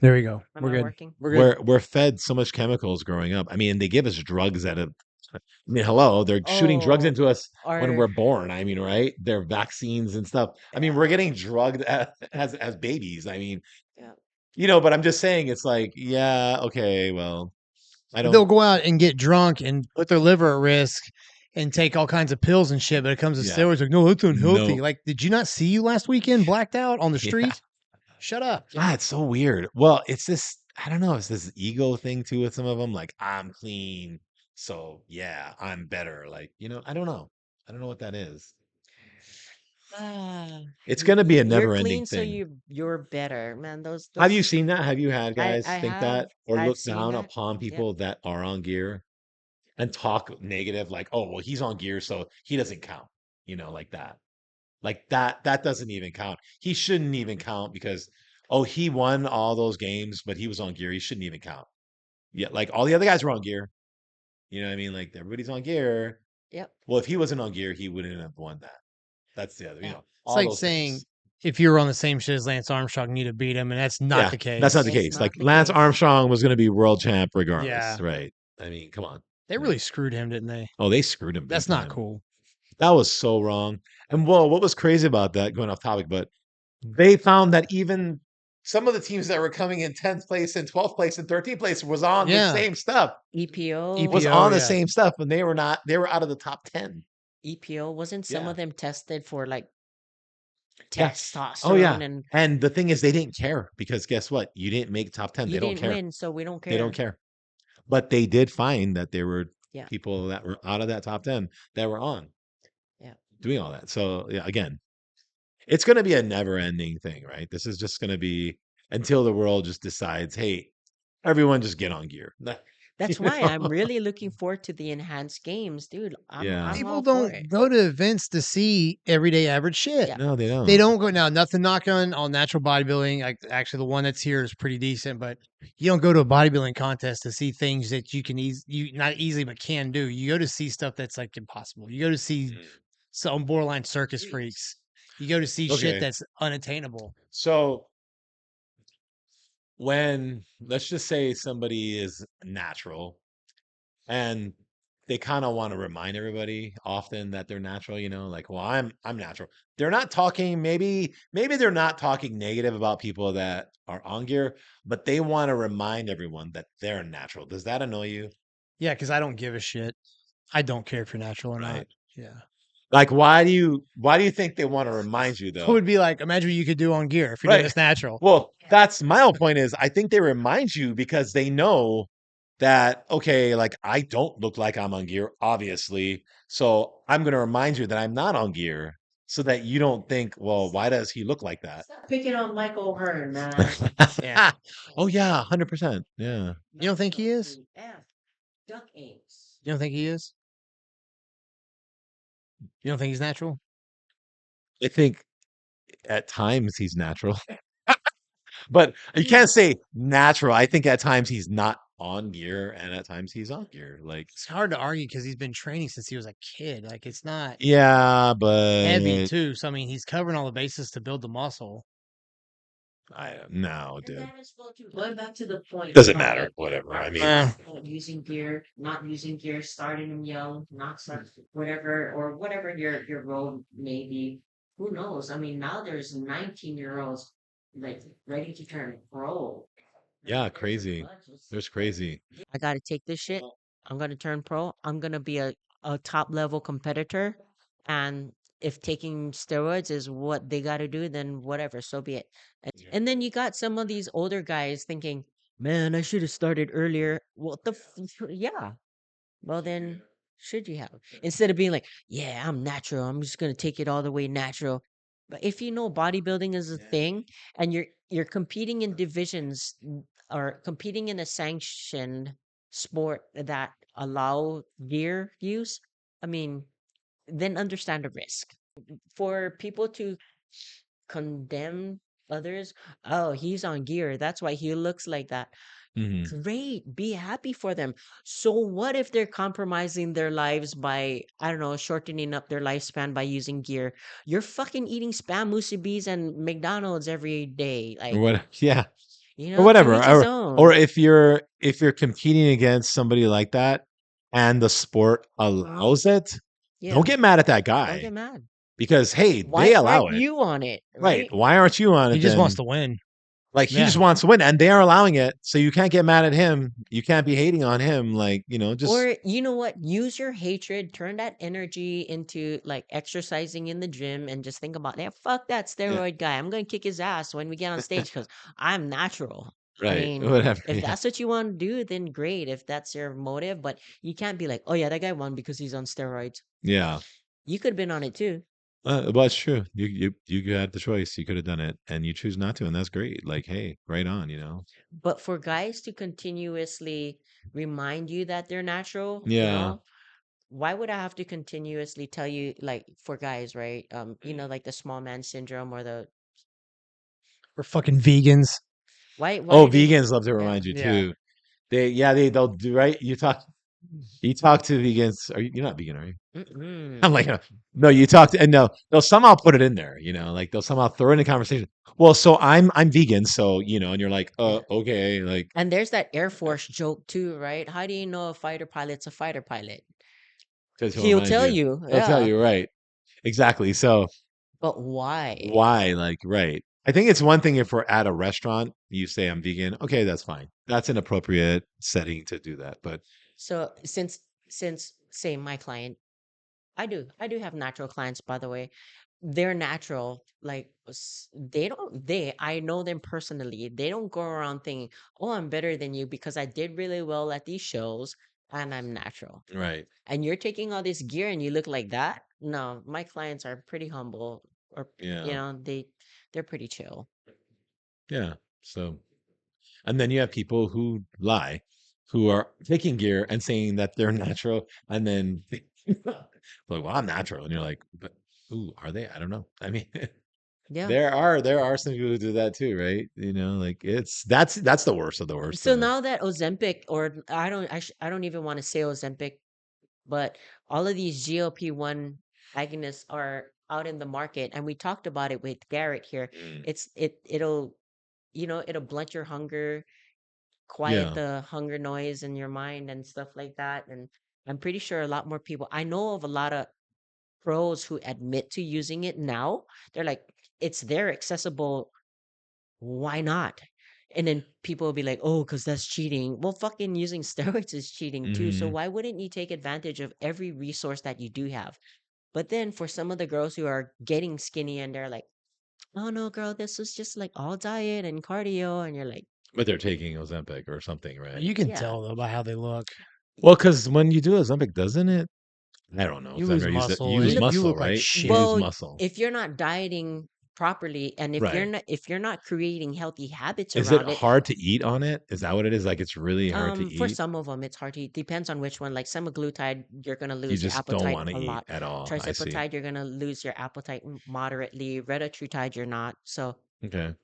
Speaker 2: There we go.
Speaker 3: Am
Speaker 2: We're
Speaker 3: I
Speaker 2: good.
Speaker 3: working?
Speaker 2: We're good.
Speaker 1: we're fed so much chemicals growing up. I mean, they give us drugs I mean, hello, they're shooting drugs
Speaker 3: Oh,
Speaker 1: into us when
Speaker 3: our
Speaker 1: we're born. I mean, right? They're vaccines and stuff. I mean,
Speaker 3: yeah,
Speaker 1: we're getting drugged as babies. I mean,
Speaker 3: yeah,
Speaker 1: but I'm just saying it's like, yeah, okay, well, I
Speaker 2: But they'll
Speaker 1: don't
Speaker 2: go out and get drunk and put their liver at risk and take all kinds of pills and shit. But it comes to
Speaker 1: yeah.
Speaker 2: steroids, like, no, it's unhealthy.
Speaker 1: No.
Speaker 2: Like, did you not see you last weekend blacked out on the
Speaker 1: Yeah.
Speaker 2: street? Shut up.
Speaker 1: God, it's so weird. Well, it's this, I don't know, it's this ego thing too with some of them. Like, I'm clean. So yeah, I'm better. Like, I don't know. I don't know what that is.
Speaker 3: ah,
Speaker 1: It's gonna be a
Speaker 3: you're
Speaker 1: never ending
Speaker 3: clean, so
Speaker 1: thing.
Speaker 3: you're better, man.
Speaker 1: Have you
Speaker 3: Those
Speaker 1: seen that? Have you had
Speaker 3: I
Speaker 1: guys think
Speaker 3: have
Speaker 1: that or
Speaker 3: I've
Speaker 1: look
Speaker 3: seen
Speaker 1: down
Speaker 3: that.
Speaker 1: upon
Speaker 3: Yep.
Speaker 1: people that are on gear and talk negative, like, oh, well, he's on gear, so he doesn't count, like that. Like that doesn't even count. He shouldn't even count because, oh, he won all those games, but he was on gear. He shouldn't even count. Yeah, like all the other guys were on gear. You know what I mean? Like everybody's on gear.
Speaker 3: Yep.
Speaker 1: Well, if he wasn't on gear, he wouldn't have won that. That's the other,
Speaker 3: Yeah.
Speaker 2: It's
Speaker 1: all
Speaker 2: like
Speaker 1: those
Speaker 2: saying
Speaker 1: things.
Speaker 2: if you were on the same shit as Lance Armstrong, you'd have beat him, and that's not
Speaker 1: Yeah,
Speaker 2: the
Speaker 1: that's not the
Speaker 2: case.
Speaker 3: It's
Speaker 1: case. Like
Speaker 3: not the
Speaker 1: Lance
Speaker 3: case.
Speaker 1: Armstrong was going to be world champ regardless,
Speaker 2: Yeah.
Speaker 1: right? I mean, come on.
Speaker 2: They
Speaker 1: Right.
Speaker 2: really screwed him, didn't they?
Speaker 1: Oh, they screwed him big
Speaker 2: That's not
Speaker 1: time.
Speaker 2: cool.
Speaker 1: That was so wrong. And whoa, what was crazy about that, going off topic, but they found that even some of the teams that were coming in 10th place and 12th place and 13th place was on the
Speaker 2: Yeah.
Speaker 1: same stuff.
Speaker 3: EPO,
Speaker 1: Was
Speaker 2: EPO,
Speaker 1: on the
Speaker 2: yeah.
Speaker 1: same stuff, and they were not. They were out of the top 10.
Speaker 3: EPO, wasn't some
Speaker 1: Yeah.
Speaker 3: of them tested for like
Speaker 1: Yeah.
Speaker 3: testosterone
Speaker 1: Oh yeah.
Speaker 3: and
Speaker 1: And the thing is, they didn't care because guess what? You didn't make top 10.
Speaker 3: you
Speaker 1: They don't
Speaker 3: didn't
Speaker 1: care.
Speaker 3: win, so we don't
Speaker 1: They don't
Speaker 3: care.
Speaker 1: care. But they did find that there were
Speaker 3: Yeah,
Speaker 1: people that were out of that top 10 that were on
Speaker 3: yeah.
Speaker 1: doing all that. So yeah, again, it's going to be a never-ending thing, right? This is just going to be until the world just decides, hey, everyone just get on gear.
Speaker 3: That's
Speaker 1: You
Speaker 3: why
Speaker 1: know?
Speaker 3: I'm really looking forward to the enhanced games, dude.
Speaker 1: Yeah.
Speaker 3: I'm
Speaker 2: People
Speaker 3: all for it.
Speaker 2: don't go to events to see everyday average shit.
Speaker 3: Yeah.
Speaker 1: No, they
Speaker 2: They
Speaker 1: don't.
Speaker 2: don't go now. Nothing knock on natural bodybuilding. Like actually, the one that's here is pretty decent, but you don't go to a bodybuilding contest to see things that you can you not easily but can do. You go to see stuff that's like impossible. You go to see
Speaker 1: Mm.
Speaker 2: some borderline circus freaks. You go to see shit
Speaker 1: Okay.
Speaker 2: that's unattainable.
Speaker 1: So when let's just say somebody is natural and they kind of want to remind everybody often that they're natural, like, well, I'm natural. They're not talking, maybe they're not talking negative about people that are on gear, but they want to remind everyone that they're natural. Does that annoy you?
Speaker 2: Yeah, because I don't give a shit. I don't care if you're natural or not.
Speaker 1: Right.
Speaker 2: Yeah.
Speaker 1: Like, why do you think they want to remind you
Speaker 2: It
Speaker 1: though?
Speaker 2: would be like imagine what you could do on gear if you're doing
Speaker 1: Right.
Speaker 2: this natural.
Speaker 1: Well, that's my whole point is I think they remind you because they know that, okay, like I don't look like I'm on gear, obviously. So I'm going to remind you that I'm not on gear so that you don't think, well, why does he look like that?
Speaker 3: Stop picking on Michael Hearn, man.
Speaker 2: Yeah.
Speaker 1: Oh, yeah, 100%. Yeah.
Speaker 2: You don't think he is?
Speaker 3: Yeah. Duck eggs.
Speaker 2: You don't think he is? You don't think he's natural?
Speaker 1: I think at times he's natural, but you can't say natural. I think at times he's not on gear and at times he's on gear. Like,
Speaker 2: It's hard to argue because he's been training since he was a kid. Like it's not
Speaker 1: yeah,
Speaker 2: heavy
Speaker 1: but
Speaker 2: too. So I mean, he's covering all the bases to build the muscle.
Speaker 1: no,
Speaker 3: And
Speaker 1: dude.
Speaker 3: that is well too. Going back to the point
Speaker 1: Doesn't
Speaker 3: of
Speaker 1: matter.
Speaker 3: like
Speaker 1: Whatever. I mean,
Speaker 3: not using gear, not using gear, starting them young, not start whatever or whatever your role may be. Who knows? I mean, now there's 19-year-olds like ready to turn pro.
Speaker 1: yeah, crazy. There's crazy.
Speaker 3: I got to take this shit. I'm going to turn pro. I'm going to be a top level competitor. And if taking steroids is what they got to do, then whatever, so be it. And then you got some of these older guys thinking, man, I should have started earlier. What the? Yeah. Well, then should you have? Instead of being like, yeah, I'm natural. I'm just going to take it all the way natural. But if you know bodybuilding is a thing and you're competing in divisions or competing in a sanctioned sport that allow gear use, I mean, then understand the risk. For people to condemn others, oh, he's on gear. That's why he looks like that.
Speaker 1: Hmm.
Speaker 3: Great, be happy for them. So what if they're compromising their lives by, I don't know, shortening up their lifespan by using gear? You're fucking eating spam musibis and McDonald's every day.
Speaker 1: Or
Speaker 3: Like,
Speaker 1: what? Yeah, or
Speaker 3: to
Speaker 1: whatever.
Speaker 3: each his
Speaker 1: Or
Speaker 3: own.
Speaker 1: if you're competing against somebody like that, and the sport allows it,
Speaker 3: Yeah,
Speaker 1: don't get mad at that
Speaker 3: don't get
Speaker 1: guy
Speaker 3: mad.
Speaker 1: because hey,
Speaker 3: Why
Speaker 1: they allow
Speaker 3: aren't
Speaker 1: it.
Speaker 3: you on it,
Speaker 1: Right?
Speaker 3: right?
Speaker 1: Why aren't you on
Speaker 2: He
Speaker 1: it
Speaker 2: just wants
Speaker 1: then?
Speaker 2: to win.
Speaker 1: Like he just
Speaker 2: Yeah.
Speaker 1: wants to win, and they are allowing it, so you can't get mad at him. You can't be hating on him. Like just
Speaker 3: Or you know what? Use your hatred, turn that energy into like exercising in the gym and just think about, yeah, fuck that
Speaker 1: yeah,
Speaker 3: steroid guy. I'm gonna kick his ass when we get on stage because I'm natural. I
Speaker 1: right,
Speaker 3: mean,
Speaker 1: whatever.
Speaker 3: if
Speaker 1: Yeah,
Speaker 3: that's what you want to do, then great. If that's your motive, but you can't be like, oh yeah, that guy won because he's on steroids.
Speaker 1: yeah.
Speaker 3: You could have been on it too.
Speaker 1: Well, it's true. You had the choice. You could have done it, and you choose not to, and that's great. Like, hey, right on.
Speaker 3: But for guys to continuously remind you that they're natural,
Speaker 1: Yeah.
Speaker 3: why would I have to continuously tell you, like for guys, right? Like the small man syndrome or the
Speaker 2: We're fucking vegans.
Speaker 3: why
Speaker 1: Oh,
Speaker 3: do they
Speaker 1: vegans love to
Speaker 3: yeah.
Speaker 1: remind you
Speaker 2: Yeah.
Speaker 1: too. They'll do right. You talk to vegans. You're not vegan, are you? I'm
Speaker 3: Mm-mm.
Speaker 1: like, no, you talk to, and no, they'll somehow put it in there, like they'll somehow throw it in the conversation. Well, so I'm vegan, so and you're like,
Speaker 3: Yeah.
Speaker 1: okay, like,
Speaker 3: And there's that Air Force joke too, right? How do you know a fighter pilot's a fighter pilot?
Speaker 1: because he'll
Speaker 3: He'll
Speaker 1: remind
Speaker 3: tell
Speaker 1: you.
Speaker 3: you,
Speaker 1: He'll tell
Speaker 3: yeah.
Speaker 1: you, right? Exactly. So
Speaker 3: But why?
Speaker 1: why? Like, right? I think it's one thing if we're at a restaurant, you say I'm vegan. Okay, that's fine. That's an appropriate setting to do that. But
Speaker 3: So since say my client, I do have natural clients, by the way. They're natural. Like they don't they I know them personally. They don't go around thinking, "Oh, I'm better than you because I did really well at these shows and I'm natural."
Speaker 1: right,
Speaker 3: And you're taking all this gear and you look like that? No, my clients are pretty humble, or
Speaker 1: yeah,
Speaker 3: they're pretty chill.
Speaker 1: yeah. So and then you have people who lie, who are taking gear and saying that they're natural, and then like, well, I'm natural, and you're like, but ooh, are they? I don't know. I mean,
Speaker 3: Yeah.
Speaker 1: there are some people who do that too, right? Like that's the worst of the worst
Speaker 3: So
Speaker 1: of it.
Speaker 3: now that Ozempic, or I don't even want to say Ozempic, but all of these GLP-1 agonists are out in the market, and we talked about it with Garrett here.
Speaker 1: Mm,
Speaker 3: It'll blunt your hunger, quiet
Speaker 1: yeah.
Speaker 3: the hunger noise in your mind and stuff like that. And I'm pretty sure a lot more people, I know of a lot of pros who admit to using it now. They're like, it's there, accessible. Why not? And then people will be like, oh, because that's cheating. Well, fucking using steroids is cheating too. So
Speaker 1: Hmm.
Speaker 3: why wouldn't you take advantage of every resource that you do have? But then for some of the girls who are getting skinny and they're like, oh no, girl, this was just like all diet and cardio. And you're like,
Speaker 1: But they're taking Ozempic or something, right?
Speaker 2: You can
Speaker 3: yeah,
Speaker 2: tell though by how they look.
Speaker 1: Well, because when you do Ozempic, doesn't it? I don't know
Speaker 2: You
Speaker 1: because I've
Speaker 2: lose
Speaker 1: never used it. You
Speaker 2: muscle
Speaker 1: lose
Speaker 3: look,
Speaker 2: and you
Speaker 1: muscle,
Speaker 2: look like
Speaker 1: right? You lose
Speaker 2: shit.
Speaker 3: well,
Speaker 1: muscle,
Speaker 3: if you're not dieting properly and
Speaker 1: right?
Speaker 3: if you're not creating healthy habits
Speaker 1: Is it
Speaker 3: around it,
Speaker 1: hard to eat on it? Is that what it is? Like it's really hard to
Speaker 3: for
Speaker 1: eat?
Speaker 3: some of them, it's hard to eat. Depends on which one. Like semaglutide, you're gonna
Speaker 1: You
Speaker 3: lose your
Speaker 1: just don't
Speaker 3: appetite
Speaker 1: want to
Speaker 3: a
Speaker 1: eat
Speaker 3: lot.
Speaker 1: at all. I see.
Speaker 3: Trisepotide, you're gonna lose your appetite moderately. Retatrutide, you're not. So
Speaker 1: Okay.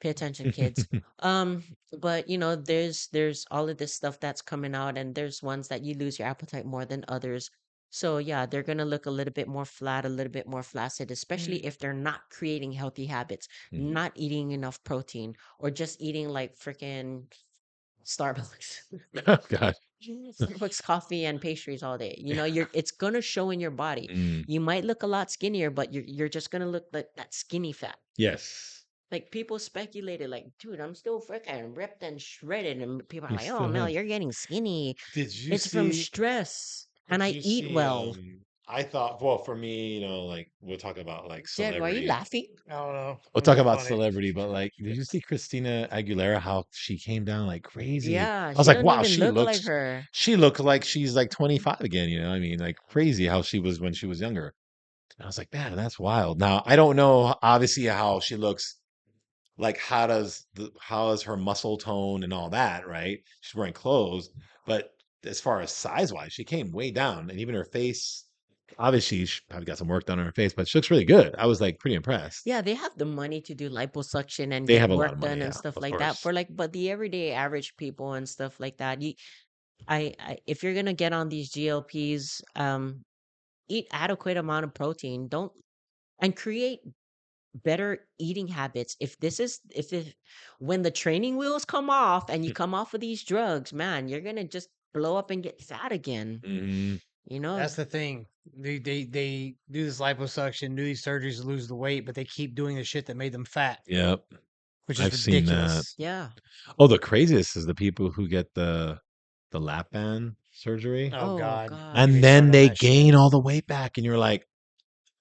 Speaker 3: pay attention, kids. Um, but there's all of this stuff that's coming out, and there's ones that you lose your appetite more than others. So yeah, they're gonna look a little bit more flat, a little bit more flaccid, especially if they're not creating healthy habits,
Speaker 1: Mhm.
Speaker 3: not eating enough protein, or just eating like freaking Starbucks.
Speaker 1: Oh God.
Speaker 3: Starbucks coffee and pastries all day. It's gonna show in your body.
Speaker 1: Mm,
Speaker 3: You might look a lot skinnier, but you're just gonna look like that skinny fat.
Speaker 1: yes.
Speaker 3: Like people speculated, like, dude, I'm still freaking ripped and shredded, and people are
Speaker 1: You
Speaker 3: like, oh
Speaker 1: still
Speaker 3: Mel,
Speaker 1: have.
Speaker 3: you're getting skinny.
Speaker 1: Did you
Speaker 3: It's from
Speaker 1: see?
Speaker 3: stress, and
Speaker 1: Did
Speaker 3: I
Speaker 1: you
Speaker 3: eat
Speaker 1: see?
Speaker 3: well.
Speaker 1: I thought. Well, for me, like we'll talk about like
Speaker 3: Jed, why are you
Speaker 1: celebrity.
Speaker 3: laughing?
Speaker 2: I don't know.
Speaker 1: We'll
Speaker 2: I'm
Speaker 1: talk
Speaker 2: being
Speaker 1: about
Speaker 2: funny.
Speaker 1: celebrity, but like, did you see Christina Aguilera? How she came down like crazy?
Speaker 3: Yeah,
Speaker 1: I was
Speaker 3: she
Speaker 1: like,
Speaker 3: doesn't
Speaker 1: wow,
Speaker 3: even
Speaker 1: she
Speaker 3: look like
Speaker 1: looks.
Speaker 3: her.
Speaker 1: She looked like she's like 25 again. I mean, like crazy how she was when she was younger. And I was like, man, that's wild. Now I don't know, obviously, how she looks. Like, how is her muscle tone and all that, right? She's wearing clothes, but as far as size wise, she came way down, and even her face. Obviously, she probably got some work done on her face, but she looks really good. I was like pretty impressed.
Speaker 3: Yeah, they have the money to do liposuction and
Speaker 1: They
Speaker 3: get
Speaker 1: have a lot
Speaker 3: work
Speaker 1: of money,
Speaker 3: done and
Speaker 1: yeah,
Speaker 3: stuff
Speaker 1: of
Speaker 3: like that
Speaker 1: course.
Speaker 3: for like, but the everyday average people and stuff like that, if you're gonna get on these GLPs, eat adequate amount of protein. Don't and create better eating habits. If when the training wheels come off and you come off of these drugs, man, you're gonna just blow up and get fat again.
Speaker 1: Hmm.
Speaker 3: You know,
Speaker 2: That's the thing. They do this liposuction, do these surgeries to lose the weight, but they keep doing the shit that made them fat,
Speaker 1: Yep,
Speaker 2: which is
Speaker 1: I've seen that.
Speaker 2: ridiculous.
Speaker 3: yeah.
Speaker 1: Oh, the craziest is the people who get the lap band surgery,
Speaker 2: Oh
Speaker 3: Oh
Speaker 2: God, don't get
Speaker 3: God.
Speaker 2: me
Speaker 1: and
Speaker 2: started
Speaker 1: then
Speaker 2: on
Speaker 1: they
Speaker 2: that shit.
Speaker 1: gain all the weight back, and you're like,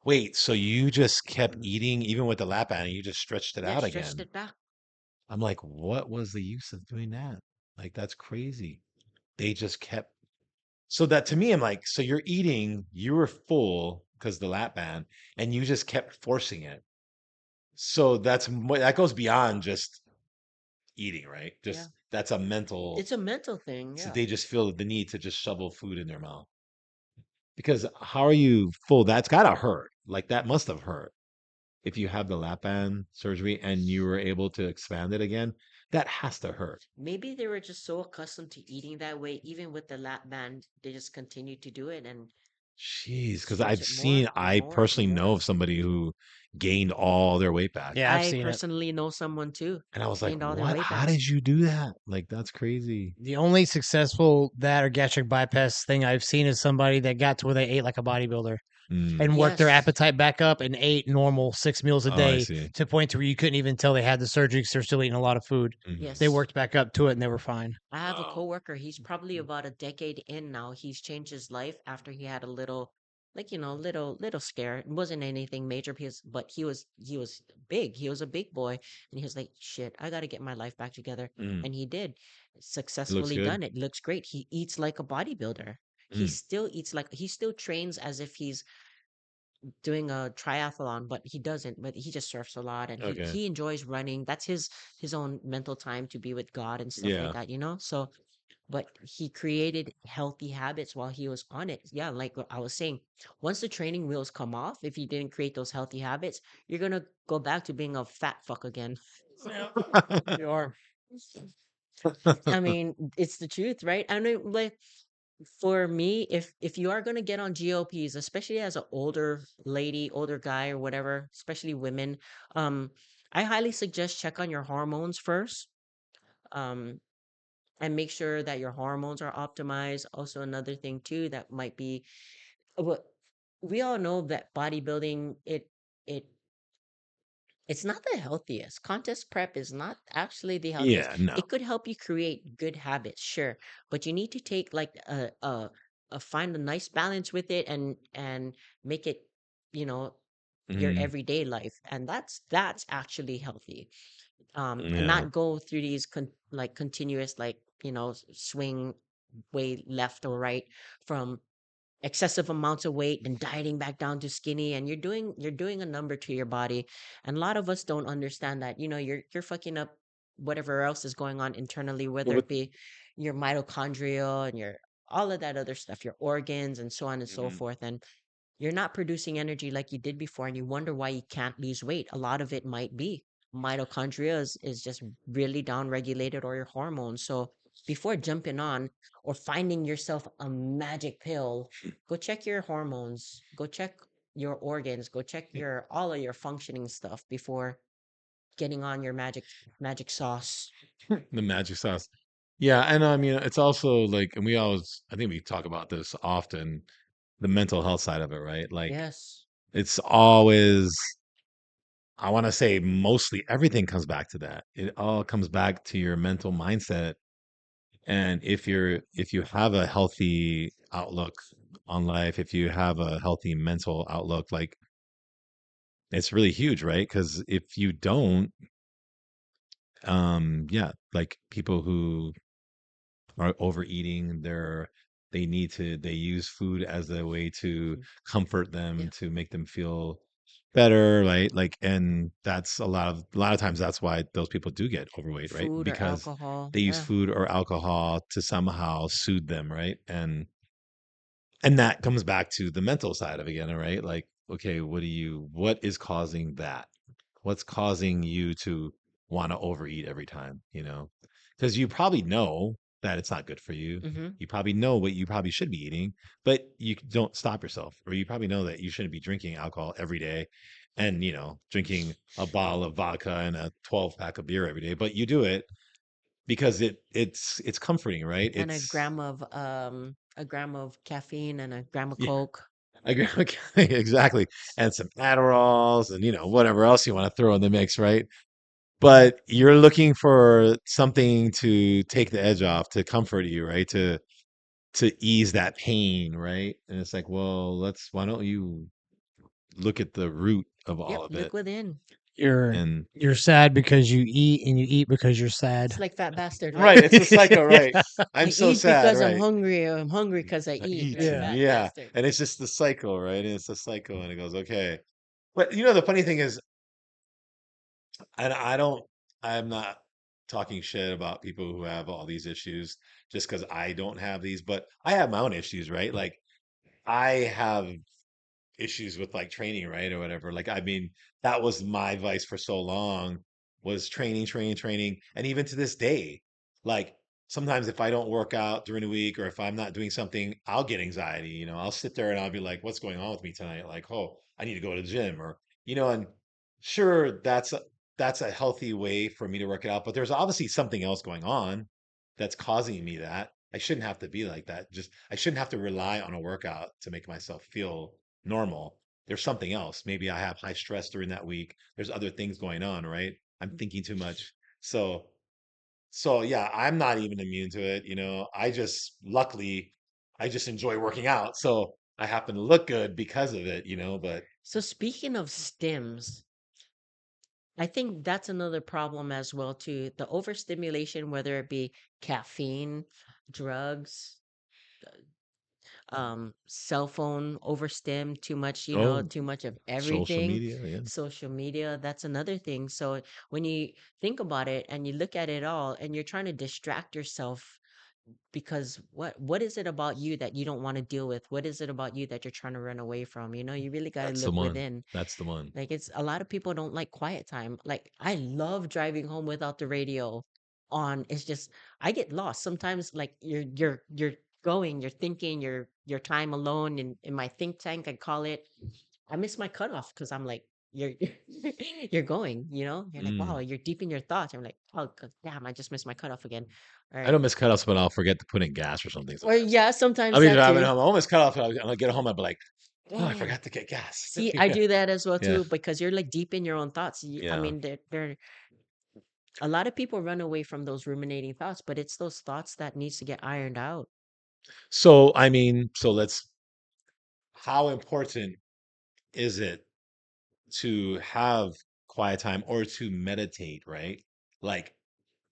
Speaker 1: wait, so you just kept eating even with the lap band, and you just stretched it
Speaker 3: Yeah,
Speaker 1: out
Speaker 3: stretched
Speaker 1: again?
Speaker 3: it back.
Speaker 1: I'm like, what was the use of doing that? Like, that's crazy. They just kept. So that to me, I'm like, so you're eating, you were full because the lap band, and you just kept forcing it. So that goes beyond just eating, right?
Speaker 3: Yeah.
Speaker 1: Just that's a mental.
Speaker 3: It's a mental thing,
Speaker 1: So
Speaker 3: yeah.
Speaker 1: they just feel the need to just shovel food in their mouth because how are you full? That's gotta hurt. Like that must have hurt if you have the lap band surgery and you were able to expand it again. That has to hurt.
Speaker 3: Maybe they were just so accustomed to eating that way, even with the lap band, they just continued to do it, and
Speaker 1: Jeez, because
Speaker 3: Stretch
Speaker 1: I've
Speaker 3: it more
Speaker 1: seen,
Speaker 3: and
Speaker 1: I
Speaker 3: more and
Speaker 1: personally know
Speaker 3: more.
Speaker 1: of somebody who gained all their weight back.
Speaker 2: Yeah, I've
Speaker 3: I
Speaker 2: seen it.
Speaker 3: personally know someone too,
Speaker 1: And I was like,
Speaker 3: gained all their
Speaker 1: what?
Speaker 3: weight
Speaker 1: How
Speaker 3: back.
Speaker 1: did you do that? Like, that's crazy.
Speaker 2: The only successful that or gastric bypass thing I've seen is somebody that got to where they ate like a bodybuilder
Speaker 1: Mm.
Speaker 2: and worked their
Speaker 3: Yes.
Speaker 2: appetite back up and ate normal 6 meals a
Speaker 1: Oh, I
Speaker 2: day
Speaker 1: see.
Speaker 2: to a point to where you couldn't even tell they had the surgery because they're still eating a lot of food.
Speaker 1: Mhm.
Speaker 2: They
Speaker 3: Yes.
Speaker 2: worked back up to it and they were fine.
Speaker 3: I have a
Speaker 1: Wow.
Speaker 3: coworker, he's probably about a decade in now. He's changed his life after he had a little like, little scare. It wasn't anything major because but he was big. He was a big boy and he was like, "Shit, I got to get my life back together."
Speaker 1: Mm.
Speaker 3: And he did.
Speaker 1: It looks
Speaker 3: Successfully
Speaker 1: good.
Speaker 3: done it. Looks great. He eats like a bodybuilder. He
Speaker 1: Mm.
Speaker 3: still eats like he still trains as if he's doing a triathlon, but he doesn't. But he just surfs a lot, and he
Speaker 1: Okay.
Speaker 3: he enjoys running. That's his own mental time to be with God and stuff like
Speaker 1: Yeah.
Speaker 3: that, you know. So, but he created healthy habits while he was on it. Yeah, like what I was saying, once the training wheels come off, if you didn't create those healthy habits, you're gonna go back to being a fat fuck again.
Speaker 2: You are.
Speaker 3: I mean, it's the truth, right? I mean, like for me, if you are gonna get on GLPs, especially as an older lady, older guy, or whatever, especially women, um, I highly suggest check on your hormones first. Um, and make sure that your hormones are optimized. Also, another thing too that might be what we all know that bodybuilding it it's not the healthiest. Contest prep is not actually the healthiest.
Speaker 1: Yeah, no.
Speaker 3: It could help you create good habits, sure, but you need to take like a find a nice balance with it and make it, you know, your
Speaker 1: Mm.
Speaker 3: everyday life, and that's actually healthy. And
Speaker 1: Yeah.
Speaker 3: not go through these like continuous like swing way left or right from excessive amounts of weight and dieting back down to skinny, and you're doing a number to your body, and a lot of us don't understand that you're fucking up whatever else is going on internally,
Speaker 1: Well,
Speaker 3: whether
Speaker 1: with
Speaker 3: it be your mitochondria and your all of that other stuff, your organs and so on and so
Speaker 1: Mhm.
Speaker 3: forth, and you're not producing energy like you did before, and you wonder why you can't lose weight. A lot of it might be mitochondria is just really down regulated, or your hormones. So before jumping on or finding yourself a magic pill, go check your hormones, go check your organs, go check your all of your functioning stuff before getting on your magic sauce.
Speaker 1: The magic sauce. Yeah, and I mean, it's also like, and we always, I think we talk about this often, the mental health side of it, right? Like,
Speaker 3: Yes.
Speaker 1: it's always, I want to say mostly everything comes back to that. It all comes back to your mental mindset. And if you have a healthy outlook on life, if you have a healthy mental outlook, like it's really huge, right? Because if you don't, yeah, like people who are overeating, they use food as a way to
Speaker 3: Mhm.
Speaker 1: comfort
Speaker 3: Yeah.
Speaker 1: them, to make them feel better, right? Like, and that's a lot of times that's why those people do get overweight, right?
Speaker 3: Food or
Speaker 1: Because
Speaker 3: alcohol.
Speaker 1: they use
Speaker 3: Yeah.
Speaker 1: food or alcohol to somehow soothe them, right? And that comes back to the mental side of it again, right? Like, okay, what is causing that? What's causing you to want to overeat every time, you know? Because you probably know that it's not good for you.
Speaker 3: Mm-hmm.
Speaker 1: You probably know what you probably should be eating, but you don't stop yourself. Or you probably know that you shouldn't be drinking alcohol every day and, drinking a bottle of vodka and a 12 pack of beer every day, but you do it because it's comforting, right?
Speaker 3: And
Speaker 1: It's
Speaker 3: a gram of caffeine and a gram of
Speaker 1: yeah.
Speaker 3: Coke.
Speaker 1: I agree. Okay, exactly. And some Adderalls and whatever else you want to throw in the mix, right? But you're looking for something to take the edge off, to comfort you, right? To ease that pain, right? And it's like, well, why don't you look at the root of all
Speaker 3: Yep,
Speaker 1: of it?
Speaker 3: look within.
Speaker 2: You're
Speaker 1: And
Speaker 2: you're sad because you eat and you eat because you're
Speaker 3: It's
Speaker 2: sad.
Speaker 3: like fat bastard, right?
Speaker 1: right, it's the cycle,
Speaker 2: Yeah.
Speaker 1: right? I'm
Speaker 3: I
Speaker 1: so
Speaker 3: eat
Speaker 1: sad,
Speaker 3: because I'm
Speaker 1: right?
Speaker 3: hungry, or I'm hungry because I
Speaker 1: I
Speaker 3: eat,
Speaker 1: eat,
Speaker 3: like
Speaker 2: Yeah.
Speaker 3: fat
Speaker 1: yeah.
Speaker 3: bastard.
Speaker 1: And it's just the cycle, right? And it's the cycle, and it goes, okay. But the funny thing is, and I'm not talking shit about people who have all these issues just because I don't have these, but I have my own issues, right? Like I have issues with like training, right? Or whatever. Like, I mean, that was my vice for so long, was training, training, training. And even to this day, like sometimes if I don't work out during the week or if I'm not doing something, I'll get anxiety. I'll sit there and I'll be like, what's going on with me tonight? Like, oh, I need to go to the gym and sure, that's a healthy way for me to work it out, but there's obviously something else going on that's causing me that. I shouldn't have to be like that. Just I shouldn't have to rely on a workout to make myself feel normal. There's something else. Maybe I have high stress during that week. There's other things going on, right? I'm thinking too much. So yeah, I'm not even immune to it. Luckily, I just enjoy working out. So I happen to look good because of it, but
Speaker 3: So speaking of stims, I think that's another problem as well too. The overstimulation, whether it be caffeine, drugs, cell phone overstim, too much,
Speaker 1: oh,
Speaker 3: too much of
Speaker 1: social
Speaker 3: everything,
Speaker 1: media, yeah.
Speaker 3: social media, that's another thing. So when you think about it and you look at it all and you're trying to distract yourself because what is it about you that you don't want to deal with? What is it about you that you're trying to run away from? You really got to
Speaker 1: That's the
Speaker 3: look
Speaker 1: one.
Speaker 3: within.
Speaker 1: That's the one.
Speaker 3: Like it's a lot of people don't like quiet time. Like I love driving home without the radio on. It's just I get lost. Sometimes like you're going, you're thinking, your time alone in my think tank, I call it. I miss my cutoff because I'm like, you're you're going, You're like, wow,
Speaker 1: Mm.
Speaker 3: you're deep in your thoughts. I'm like, oh damn, I just missed my cutoff again. All
Speaker 1: I
Speaker 3: right.
Speaker 1: don't miss cutoffs, but I'll forget to put in gas or something
Speaker 3: Or
Speaker 1: sometimes.
Speaker 3: yeah,
Speaker 1: I'll
Speaker 3: sometimes
Speaker 1: be
Speaker 3: that
Speaker 1: driving
Speaker 3: too.
Speaker 1: home. I almost cut off. And I'll get home. I'll be like, oh, I
Speaker 3: Damn.
Speaker 1: forgot to get gas.
Speaker 3: See, I
Speaker 1: Yeah.
Speaker 3: do that as well
Speaker 1: Yeah.
Speaker 3: too because you're like deep in your own thoughts. I
Speaker 1: Yeah.
Speaker 3: mean, they're a lot of people run away from those ruminating thoughts, but it's those thoughts that needs to get ironed out.
Speaker 1: So, I mean, how important is it to have quiet time or to meditate, right? Like,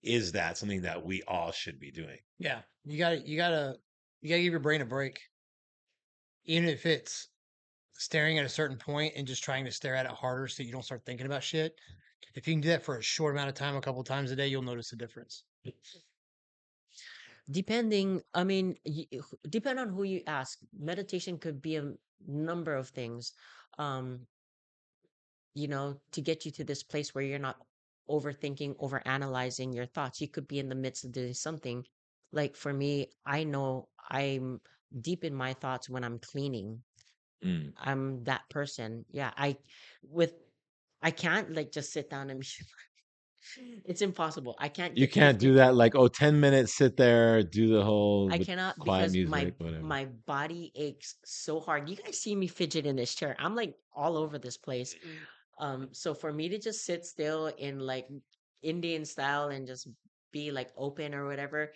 Speaker 1: is that something that we all should be doing?
Speaker 2: Yeah, you gotta give your brain a break, even if it's staring at a certain point and just trying to stare at it harder so you don't start thinking about shit. If you can do that for a short amount of time, a couple times a day, you'll notice a difference.
Speaker 3: I mean, depend on who you ask. Meditation could be a number of things. Um, to get you to this place where you're not overthinking, overanalyzing your thoughts. You could be in the midst of doing something. Like for me, I know I'm deep in my thoughts when I'm cleaning.
Speaker 1: Mm.
Speaker 3: I'm that person. Yeah, with I can't like just sit down and it's impossible. I can't
Speaker 1: You
Speaker 3: get
Speaker 1: can't do
Speaker 3: 15.
Speaker 1: that like, oh, 10 minutes, sit there, do the whole
Speaker 3: I
Speaker 1: with
Speaker 3: cannot
Speaker 1: quiet
Speaker 3: because
Speaker 1: music, whatever.
Speaker 3: my body aches so hard. You guys see me fidget in this chair. I'm like all over this place. So for me to just sit still in like Indian style and just be like open or whatever,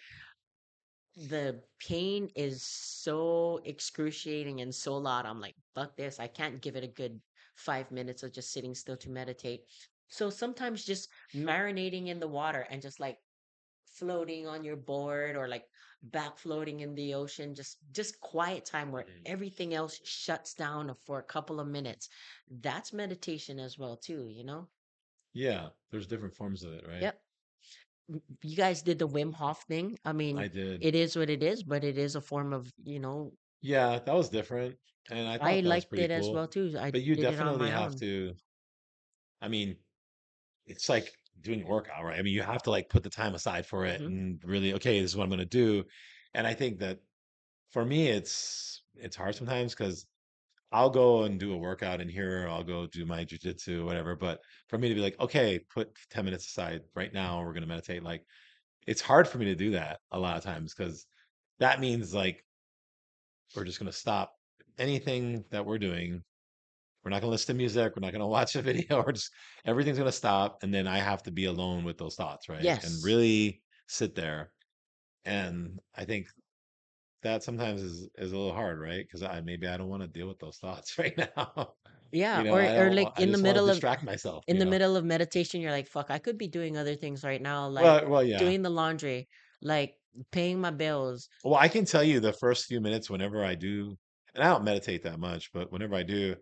Speaker 3: the pain is so excruciating and so loud. I'm like, fuck this. I can't give it a good 5 minutes of just sitting still to meditate. So sometimes just marinating in the water and just like floating on your board or like back floating in the ocean, just quiet time where
Speaker 1: Mhm.
Speaker 3: everything else shuts down for a couple of minutes. That's meditation as well too.
Speaker 1: Yeah, there's different forms of it, right?
Speaker 3: Yep. You guys did the Wim Hof thing. I
Speaker 1: I
Speaker 3: mean,
Speaker 1: did.
Speaker 3: it is what it is, but it is a form of,
Speaker 1: Yeah, that was different. And I
Speaker 3: I
Speaker 1: thought that was
Speaker 3: liked
Speaker 1: pretty
Speaker 3: it as
Speaker 1: cool.
Speaker 3: well too. I
Speaker 1: But you
Speaker 3: did it on
Speaker 1: definitely
Speaker 3: my
Speaker 1: have
Speaker 3: own.
Speaker 1: to, I mean, it's like doing a workout, right? I mean, you have to like put the time aside for it
Speaker 3: Hmm.
Speaker 1: and really, okay, this is what I'm going to do. And I think that for me, it's hard sometimes because I'll go and do a workout in here, I'll go do my jujitsu, whatever. But for me to be like, okay, put 10 minutes aside right now, we're going to meditate. Like, it's hard for me to do that a lot of times because that means like we're just going to stop anything that we're doing. We're not going to listen to music. We're not going to watch a video. We're just everything's going to stop, and then I have to be alone with those thoughts, right? And
Speaker 3: Yes.
Speaker 1: really sit there. And I think that sometimes is a little hard, right? Because I don't want to deal with those thoughts right now.
Speaker 3: Yeah.
Speaker 1: I
Speaker 3: Or
Speaker 1: don't.
Speaker 3: like
Speaker 1: I just want to distract myself.
Speaker 3: in the middle of meditation, you're like, fuck, I could be doing other things right now, like
Speaker 1: Well, yeah.
Speaker 3: doing the laundry, like paying my bills.
Speaker 1: Well, I can tell you the first few minutes whenever I do, and I don't meditate that much, but whenever I do,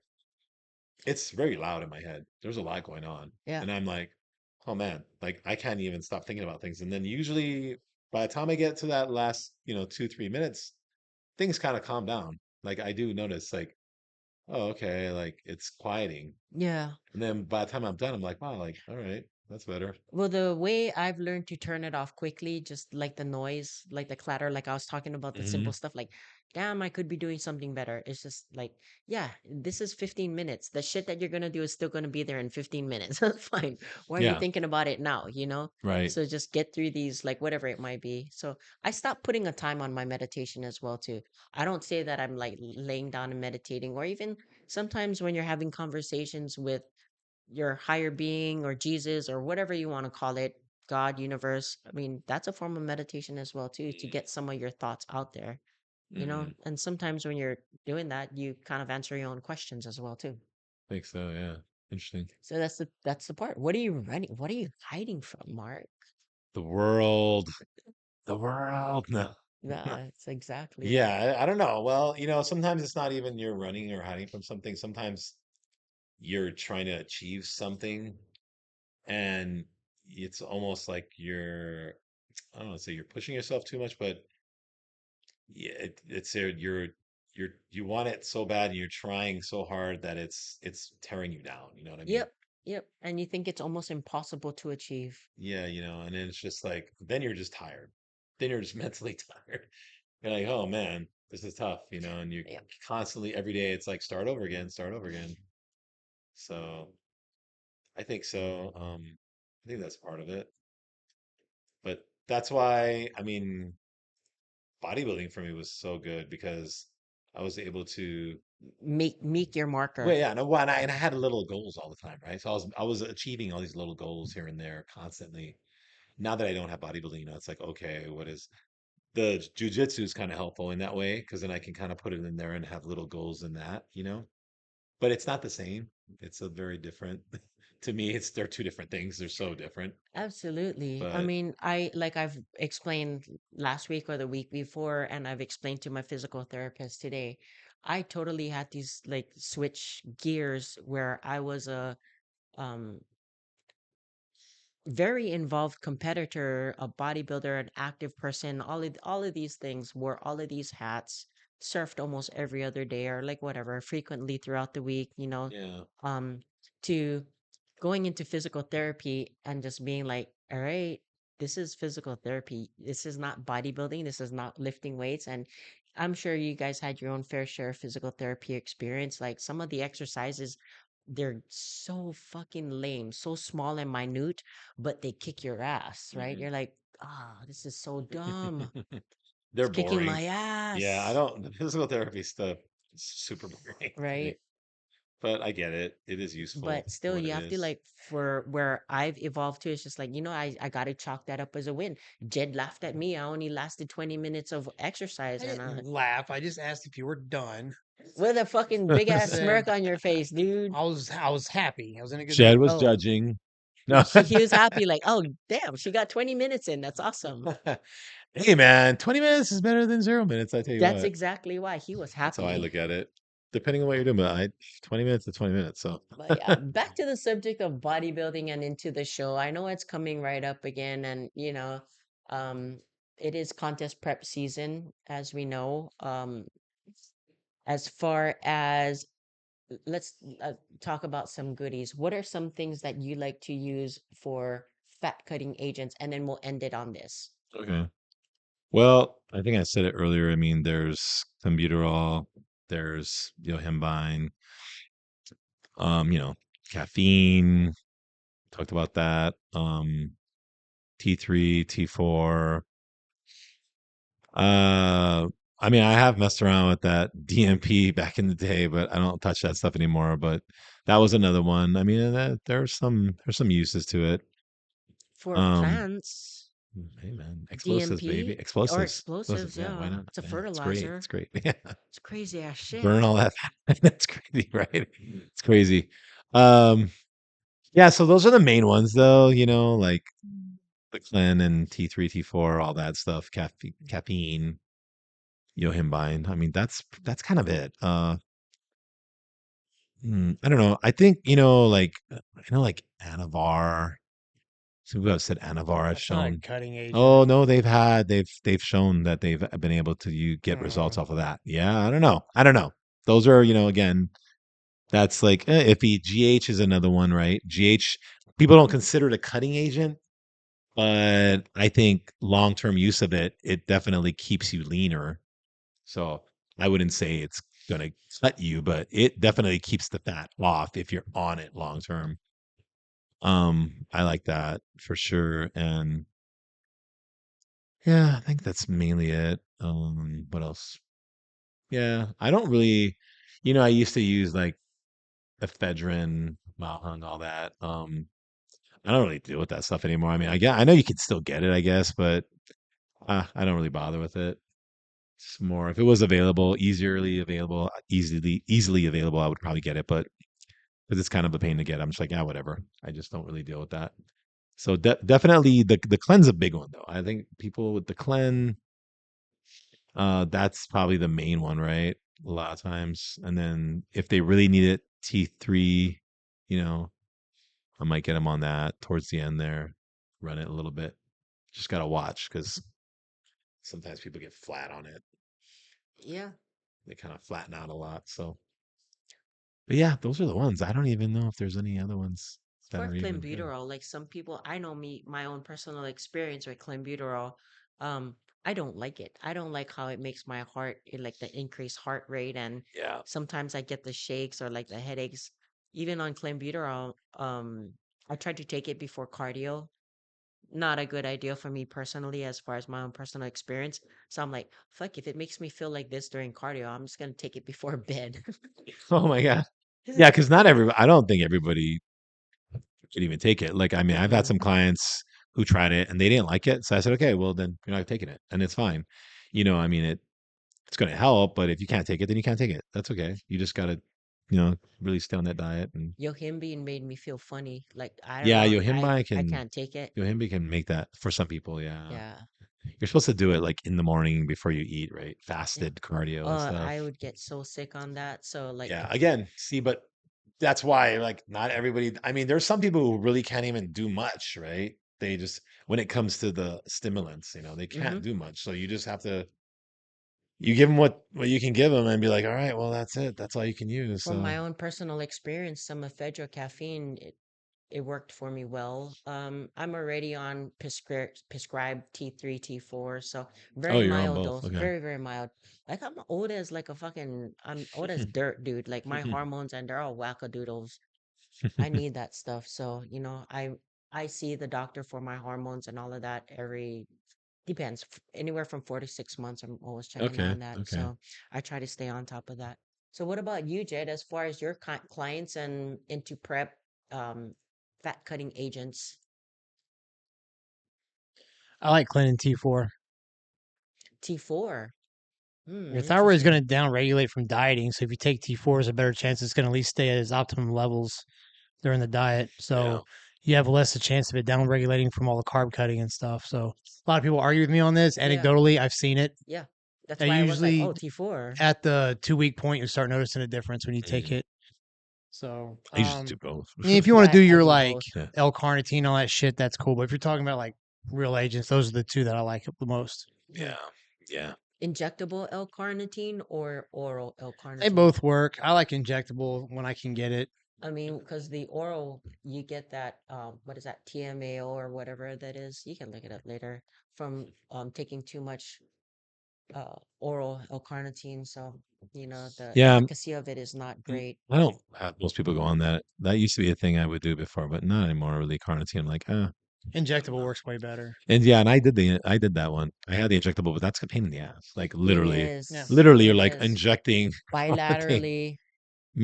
Speaker 1: it's very loud in my head. There's a lot going on.
Speaker 3: Yeah.
Speaker 1: And I'm like, oh man, like I can't even stop thinking about things. And then usually by the time I get to that last, 2, 3 minutes, things kind of calm down. Like I do notice like, oh, okay, like it's quieting.
Speaker 3: Yeah.
Speaker 1: And then by the time I'm done, I'm like, wow, like, all right. That's better.
Speaker 3: Well, the way I've learned to turn it off quickly, just like the noise, like the clatter, like I was talking about the simple
Speaker 1: Hmm.
Speaker 3: stuff, like, damn, I could be doing something better. It's just like, yeah, this is 15 minutes. The shit that you're gonna do is still gonna be there in 15 minutes. That's fine. Why are you
Speaker 1: Yeah.
Speaker 3: thinking about it now?
Speaker 1: Right.
Speaker 3: So just get through these, like whatever it might be. So I stopped putting a time on my meditation as well too. I don't say that I'm like laying down and meditating, or even sometimes when you're having conversations with your higher being or Jesus or whatever you want to call it, God, universe. I mean, that's a form of meditation as well too, to get some of your thoughts out there,
Speaker 1: Mm-hmm.
Speaker 3: And sometimes when you're doing that, you kind of answer your own questions as well too.
Speaker 1: Think so. Yeah. Interesting.
Speaker 3: So that's the part. What are you running? What are you hiding from, Mark?
Speaker 1: The world. The world. No.
Speaker 3: Yeah, it's exactly
Speaker 1: Yeah,
Speaker 3: that.
Speaker 1: I don't know. Well, sometimes it's not even you're running or hiding from something. Sometimes you're trying to achieve something, and it's almost like I don't want to say you're pushing yourself too much, but yeah, you want it so bad, and you're trying so hard that it's tearing you down. You know what I mean?
Speaker 3: Yep, yep. And you think it's almost impossible to achieve.
Speaker 1: Yeah, and then it's just like then you're just tired. Then you're just mentally tired. You're like, oh man, this is tough, and you
Speaker 3: Yep.
Speaker 1: constantly every day it's like start over again, start over again. So I think so. I think that's part of it. But that's why, I mean, bodybuilding for me was so good because I was able to,
Speaker 3: Make your
Speaker 1: well,
Speaker 3: marker.
Speaker 1: yeah, no, well, and I had little goals all the time, right? So I was achieving all these little goals here and there constantly. Now that I don't have bodybuilding, it's like, okay, what is the jujitsu is kind of helpful in that way because then I can kind of put it in there and have little goals in that. But it's not the same. It's a very different. To me, they're two different things. They're so different.
Speaker 3: Absolutely. I
Speaker 1: But
Speaker 3: mean, I've explained last week or the week before, and I've explained to my physical therapist today. I totally had these like switch gears where I was a um very involved competitor, a bodybuilder, an active person, all of these things, wore all of these hats, surfed almost every other day or like whatever, frequently throughout the week,
Speaker 1: yeah.
Speaker 3: um, to going into physical therapy and just being like, all right, this is physical therapy. This is not bodybuilding. This is not lifting weights. And I'm sure you guys had your own fair share of physical therapy experience. Like some of the exercises, they're so fucking lame, so small and minute, but they kick your ass, right?
Speaker 1: Hmm.
Speaker 3: You're like, this is so dumb.
Speaker 1: They're
Speaker 3: It's kicking
Speaker 1: boring.
Speaker 3: my
Speaker 1: Yeah, I
Speaker 3: ass,
Speaker 1: don't. The physical therapy stuff is super boring to me.
Speaker 3: right?
Speaker 1: But I get it. It is useful
Speaker 3: But
Speaker 1: for
Speaker 3: still,
Speaker 1: what
Speaker 3: you
Speaker 1: it
Speaker 3: have to
Speaker 1: is.
Speaker 3: like for where I've evolved to, it's just like, I got to chalk that up as a win. Jed laughed at me. I only lasted 20 minutes of exercise
Speaker 2: I
Speaker 3: and
Speaker 2: didn't laugh. I just asked if you were done.
Speaker 3: with a fucking big
Speaker 2: I
Speaker 3: ass
Speaker 2: said
Speaker 3: smirk on your face, dude.
Speaker 2: I was happy. I was in a good
Speaker 1: Jed
Speaker 2: mood.
Speaker 1: was
Speaker 3: Oh,
Speaker 1: judging. No.
Speaker 3: he was happy, like, oh, damn, she got 20 minutes in. That's awesome.
Speaker 1: Hey man, 20 minutes is better than 0 minutes, I tell you
Speaker 3: That's
Speaker 1: what.
Speaker 3: exactly why he was
Speaker 1: That's how I
Speaker 3: happy.
Speaker 1: look at it. Depending on what you're doing, but 20 minutes to 20 minutes. So
Speaker 3: But yeah, back to the subject of bodybuilding and into the show. I know it's coming right up again, and um, it is contest prep season, as we know. As far as let's talk about some goodies. What are some things that you like to use for fat cutting agents? And then we'll end it on this.
Speaker 1: okay. Well, I think I said it earlier. I mean, there's clenbuterol, there's yohimbine, um, you know, caffeine, talked about that. T3, T4. Uh, I mean, I have messed around with that DMP back in the day, but I don't touch that stuff anymore. But that was another one. I mean, there's some uses to it.
Speaker 3: For
Speaker 1: Um,
Speaker 3: plants,
Speaker 1: hey man, explosives, baby,
Speaker 3: DMP or
Speaker 1: explosives, explosives.
Speaker 3: explosives,
Speaker 1: Yeah, why
Speaker 3: yeah,
Speaker 1: not?
Speaker 3: it's a
Speaker 1: Yeah, it's great.
Speaker 3: fertilizer.
Speaker 1: It's great. Yeah,
Speaker 3: It's crazy ass shit.
Speaker 1: burn all that fat. That's crazy, right? It's crazy. Um, yeah. So those are the main ones, though. Like the Clen and T3, T4, all that stuff. Caffeine, yohimbine. I mean, that's kind of it. I don't know. I think like Anavar. Some people have said Anavar has
Speaker 2: That's not a
Speaker 1: shown.
Speaker 2: cutting agent.
Speaker 1: Oh no, they've shown that they've been able to you get results
Speaker 2: Mm,
Speaker 1: off of that. Yeah, I don't know. I don't know. Those are again, that's like iffy. GH is another one, right? GH. people don't consider it a cutting agent, but I think long-term use of it, it definitely keeps you leaner. So I wouldn't say it's gonna cut you, but it definitely keeps the fat off if you're on it long term. I like that for sure. And yeah, I think that's mainly it. What else? Yeah, I don't really, I used to use like ephedrine, Malhung, all that. I don't really deal with that stuff anymore. I mean, I know you can still get it, I guess, but I don't really bother with it. It's more if it was available, easily available, I would probably get it. But because it's kind of a pain to get, I'm just like, yeah, whatever. I just don't really deal with that. So definitely the cleanse a big one though. I think people with the cleanse, that's probably the main one, right? A lot of times, and then if they really need it, T3, you know, I might get them on that towards the end there, run it a little bit. Just gotta watch because sometimes people get flat on it.
Speaker 3: Yeah.
Speaker 1: They kind of flatten out a lot. So, but yeah, those are the ones. I don't even know if there's any other ones that
Speaker 3: For
Speaker 1: are even good.
Speaker 3: clenbuterol, like some people, I know my own personal experience with clenbuterol. Um, I don't like it. I don't like how it makes my heart, like the increased heart rate, and
Speaker 1: Yeah.
Speaker 3: sometimes I get the shakes or like the headaches. Even on clenbuterol, I tried to take it before cardio. Not a good idea for me personally, as far as my own personal experience. So I'm like, fuck, if it makes me feel like this during cardio, I'm just gonna take it before bed.
Speaker 1: Oh my god. Yeah, because not everybody. I don't think everybody could even take it. Like, I mean, I've had
Speaker 3: Mm-mm.
Speaker 1: some clients who tried it and they didn't like it. So I said, okay, well then you're not taking it, and it's fine. I mean, it's going to help, but if you can't take it, then you can't take it. That's okay. You just got to, really stay on that diet. And
Speaker 3: Yohimbine made me feel funny. Like I don't
Speaker 1: yeah,
Speaker 3: know,
Speaker 1: Yohimbi
Speaker 3: I
Speaker 1: can
Speaker 3: can't take it.
Speaker 1: Yohimbi can make that for some people. Yeah,
Speaker 3: Yeah,
Speaker 1: you're supposed to do it like in the morning before you eat, right?
Speaker 3: yeah.
Speaker 1: Fasted cardio and stuff.
Speaker 3: I would get so sick on that. So like,
Speaker 1: Yeah. Again, see, but that's why like not everybody. I mean, there's some people who really can't even do much, right? They just when it comes to the stimulants, they
Speaker 3: mm-hmm.
Speaker 1: can't do much. So you just have to you give them what you can give them and be like, all right, well that's it. That's all you can use.
Speaker 3: From my
Speaker 1: So
Speaker 3: own personal experience, some ephedra caffeine, it worked for me well. I'm already on prescribed T3, T4, so
Speaker 1: oh,
Speaker 3: very
Speaker 1: you're on
Speaker 3: mild
Speaker 1: both.
Speaker 3: dose,
Speaker 1: Okay.
Speaker 3: very, very mild. Like I'm old as dirt, dude. Like my hormones and they're all wackadoodles. I need that stuff. So, I see the doctor for my hormones and all of that every depends anywhere from 4 to 6 months. I'm always checking
Speaker 1: Okay.
Speaker 3: on that.
Speaker 1: Okay.
Speaker 3: So I try to stay on top of that. So what about you, Jed, as far as your clients and into prep, um, fat cutting agents,
Speaker 2: I like Clinton T4.
Speaker 3: T4?
Speaker 2: Your thyroid is
Speaker 3: Interesting.
Speaker 2: going to downregulate from dieting, so if you take T4, there's a better chance it's going to at least stay at its optimum levels during the diet.
Speaker 1: Yeah.
Speaker 2: So you have less a chance of it downregulating from all the carb cutting and stuff. So a lot of people argue with me on this.
Speaker 3: Yeah,
Speaker 2: Anecdotally, I've seen it.
Speaker 3: yeah. That's
Speaker 2: And
Speaker 3: why I was like,
Speaker 2: usually
Speaker 3: oh, T4.
Speaker 2: at the 2 week point, you start noticing a difference when you take
Speaker 1: Mm.
Speaker 2: it. So,
Speaker 1: I usually do both.
Speaker 2: if you want to
Speaker 3: Yeah,
Speaker 2: do
Speaker 3: I
Speaker 2: your
Speaker 3: do
Speaker 2: like
Speaker 3: both.
Speaker 1: Yeah.
Speaker 2: L-carnitine, all that shit, that's cool. But if you're talking about like real agents, those are the two that I like the most.
Speaker 3: Hmm.
Speaker 1: Yeah. Yeah.
Speaker 3: Injectable L-carnitine or oral
Speaker 2: They
Speaker 3: L-carnitine?
Speaker 2: both work. I like injectable when I can get it.
Speaker 3: I mean, because the oral, you get that, what is that, TMAO or whatever that is. You can look it up later from taking too much oral L-carnitine. So, the
Speaker 1: Yeah.
Speaker 3: efficacy of it is not great.
Speaker 1: I don't have most people go on that. That used to be a thing I would do before, but not anymore. Really, carnitine. I'm like, I don't
Speaker 2: Injectable
Speaker 1: know.
Speaker 2: works way better.
Speaker 1: And yeah, and I did that one. I had the injectable, but that's a pain in the ass. Like
Speaker 3: It
Speaker 1: literally,
Speaker 2: Yeah.
Speaker 3: is.
Speaker 1: literally, you're
Speaker 3: It
Speaker 1: like
Speaker 3: is.
Speaker 1: injecting carnitine.
Speaker 3: Bilaterally.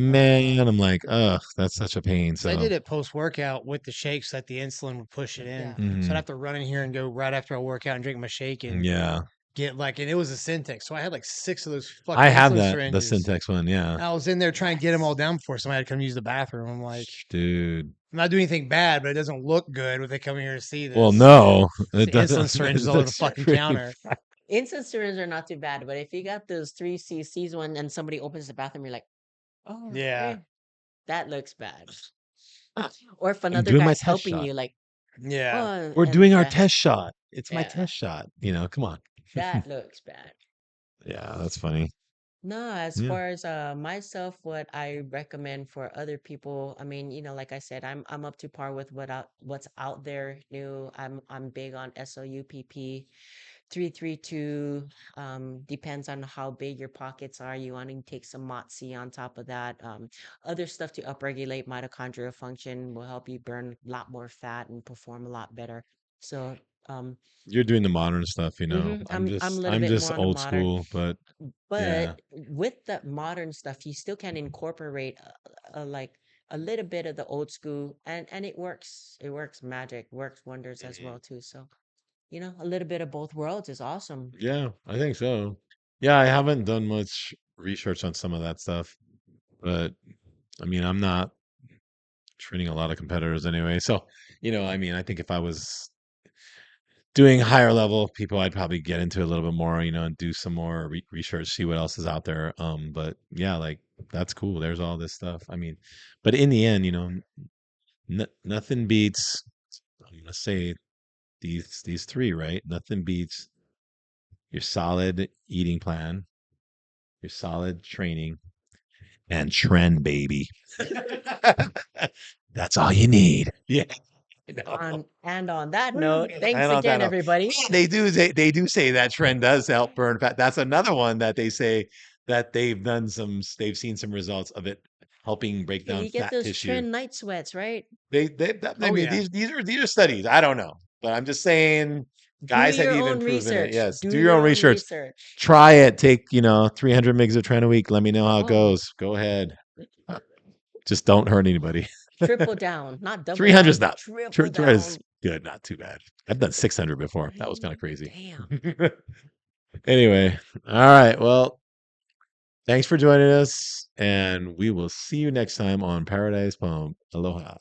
Speaker 3: Oh
Speaker 1: Man,
Speaker 3: God.
Speaker 1: I'm like, ugh, that's such a pain.
Speaker 2: So I
Speaker 1: So,
Speaker 2: did it post workout with the shakes that the insulin would push it in.
Speaker 3: Yeah.
Speaker 2: So I'd
Speaker 1: mhm,
Speaker 2: have to run in here and go right after I work out and drink my shake and
Speaker 1: yeah,
Speaker 2: get like, and it was a Syntex. So I had like 6 of those
Speaker 1: I
Speaker 2: fucking
Speaker 1: have
Speaker 2: insulin
Speaker 1: the
Speaker 2: syringes.
Speaker 1: Syntex one. Yeah,
Speaker 2: I was in there trying to get them all
Speaker 3: What?
Speaker 2: down before somebody had to come use the bathroom. I'm like,
Speaker 1: dude.
Speaker 2: I'm not doing anything bad, but it doesn't look good when they come here to see
Speaker 1: Well,
Speaker 2: this.
Speaker 1: no,
Speaker 2: It's
Speaker 1: it
Speaker 2: the insulin
Speaker 1: doesn't.
Speaker 2: syringes
Speaker 1: It
Speaker 2: all over the
Speaker 1: looks
Speaker 3: Yeah.
Speaker 2: fucking
Speaker 1: pretty.
Speaker 2: counter.
Speaker 3: Instant syringes are not too bad, but if you got those 3 cc's one and somebody opens the bathroom, you're like, oh,
Speaker 2: Yeah.
Speaker 3: okay, that looks bad. Or if
Speaker 1: I'm
Speaker 3: another
Speaker 1: doing my
Speaker 3: guy's
Speaker 1: test
Speaker 3: helping
Speaker 1: shot.
Speaker 3: you, like,
Speaker 2: Yeah.
Speaker 3: oh,
Speaker 1: We're
Speaker 3: and
Speaker 1: doing our
Speaker 3: yeah,
Speaker 1: test shot. It's my
Speaker 3: yeah,
Speaker 1: test shot. Come on.
Speaker 3: that looks bad.
Speaker 1: Yeah, that's funny.
Speaker 3: No, as
Speaker 1: Yeah.
Speaker 3: far as myself, what I recommend for other people, I mean, like I said, I'm up to par with what's out there new. I'm big on SOUPP 332. Depends on how big your pockets are. You want to take some MOTS on top of that. Other stuff to upregulate mitochondrial function will help you burn a lot more fat and perform a lot better. So, um,
Speaker 1: You're doing the modern stuff, I'm
Speaker 3: I'm a
Speaker 1: just
Speaker 3: little
Speaker 1: I'm
Speaker 3: bit
Speaker 1: just
Speaker 3: more on the
Speaker 1: old
Speaker 3: modern.
Speaker 1: school, but yeah.
Speaker 3: But with the modern stuff, you still can incorporate like a little bit of the old school, and it works. It works magic, works wonders as
Speaker 1: Mhm.
Speaker 3: well too. So, a little bit of both worlds is awesome.
Speaker 1: Yeah, I think so. Yeah, I haven't done much research on some of that stuff, but I mean, I'm not training a lot of competitors anyway. So, I mean, I think if I was doing higher level people, I'd probably get into a little bit more, and do some more research, see what else is out there. But yeah, like that's cool. There's all this stuff. I mean, but in the end, nothing beats. I'm gonna say these three, right? Nothing beats your solid eating plan, your solid training, and trend, baby. That's all you need. Yeah.
Speaker 3: And on that note,
Speaker 1: I
Speaker 3: thanks
Speaker 1: don't
Speaker 3: again,
Speaker 1: know.
Speaker 3: everybody.
Speaker 1: Yeah, they do say that trend does help burn fat. That's another one that they say that they've seen some results of it helping break
Speaker 3: Yeah,
Speaker 1: down
Speaker 3: you get
Speaker 1: fat
Speaker 3: those
Speaker 1: tissue.
Speaker 3: trend night sweats, right?
Speaker 1: I
Speaker 2: Oh
Speaker 1: mean,
Speaker 2: yeah.
Speaker 1: these are studies. I don't know, but I'm just saying
Speaker 3: Do
Speaker 1: guys have
Speaker 3: your
Speaker 1: even
Speaker 3: own
Speaker 1: proven it.
Speaker 3: research.
Speaker 1: Yes,
Speaker 3: Do
Speaker 1: do your
Speaker 3: your
Speaker 1: own
Speaker 3: own
Speaker 1: research.
Speaker 3: research.
Speaker 1: Try it. Take 300 mgs of tren a week. Let me know how it
Speaker 3: Oh,
Speaker 1: goes. Go ahead. Just don't hurt anybody.
Speaker 3: triple down, not double
Speaker 1: 300
Speaker 3: down,
Speaker 1: is
Speaker 3: but
Speaker 1: not.
Speaker 3: triple
Speaker 1: 300 is
Speaker 3: down.
Speaker 1: good. Not too bad. I've done 600 before. That was kind of
Speaker 3: Right?
Speaker 1: crazy.
Speaker 3: Damn.
Speaker 1: Anyway, all right. Well, thanks for joining us, and we will see you next time on Paradise Pump. Aloha.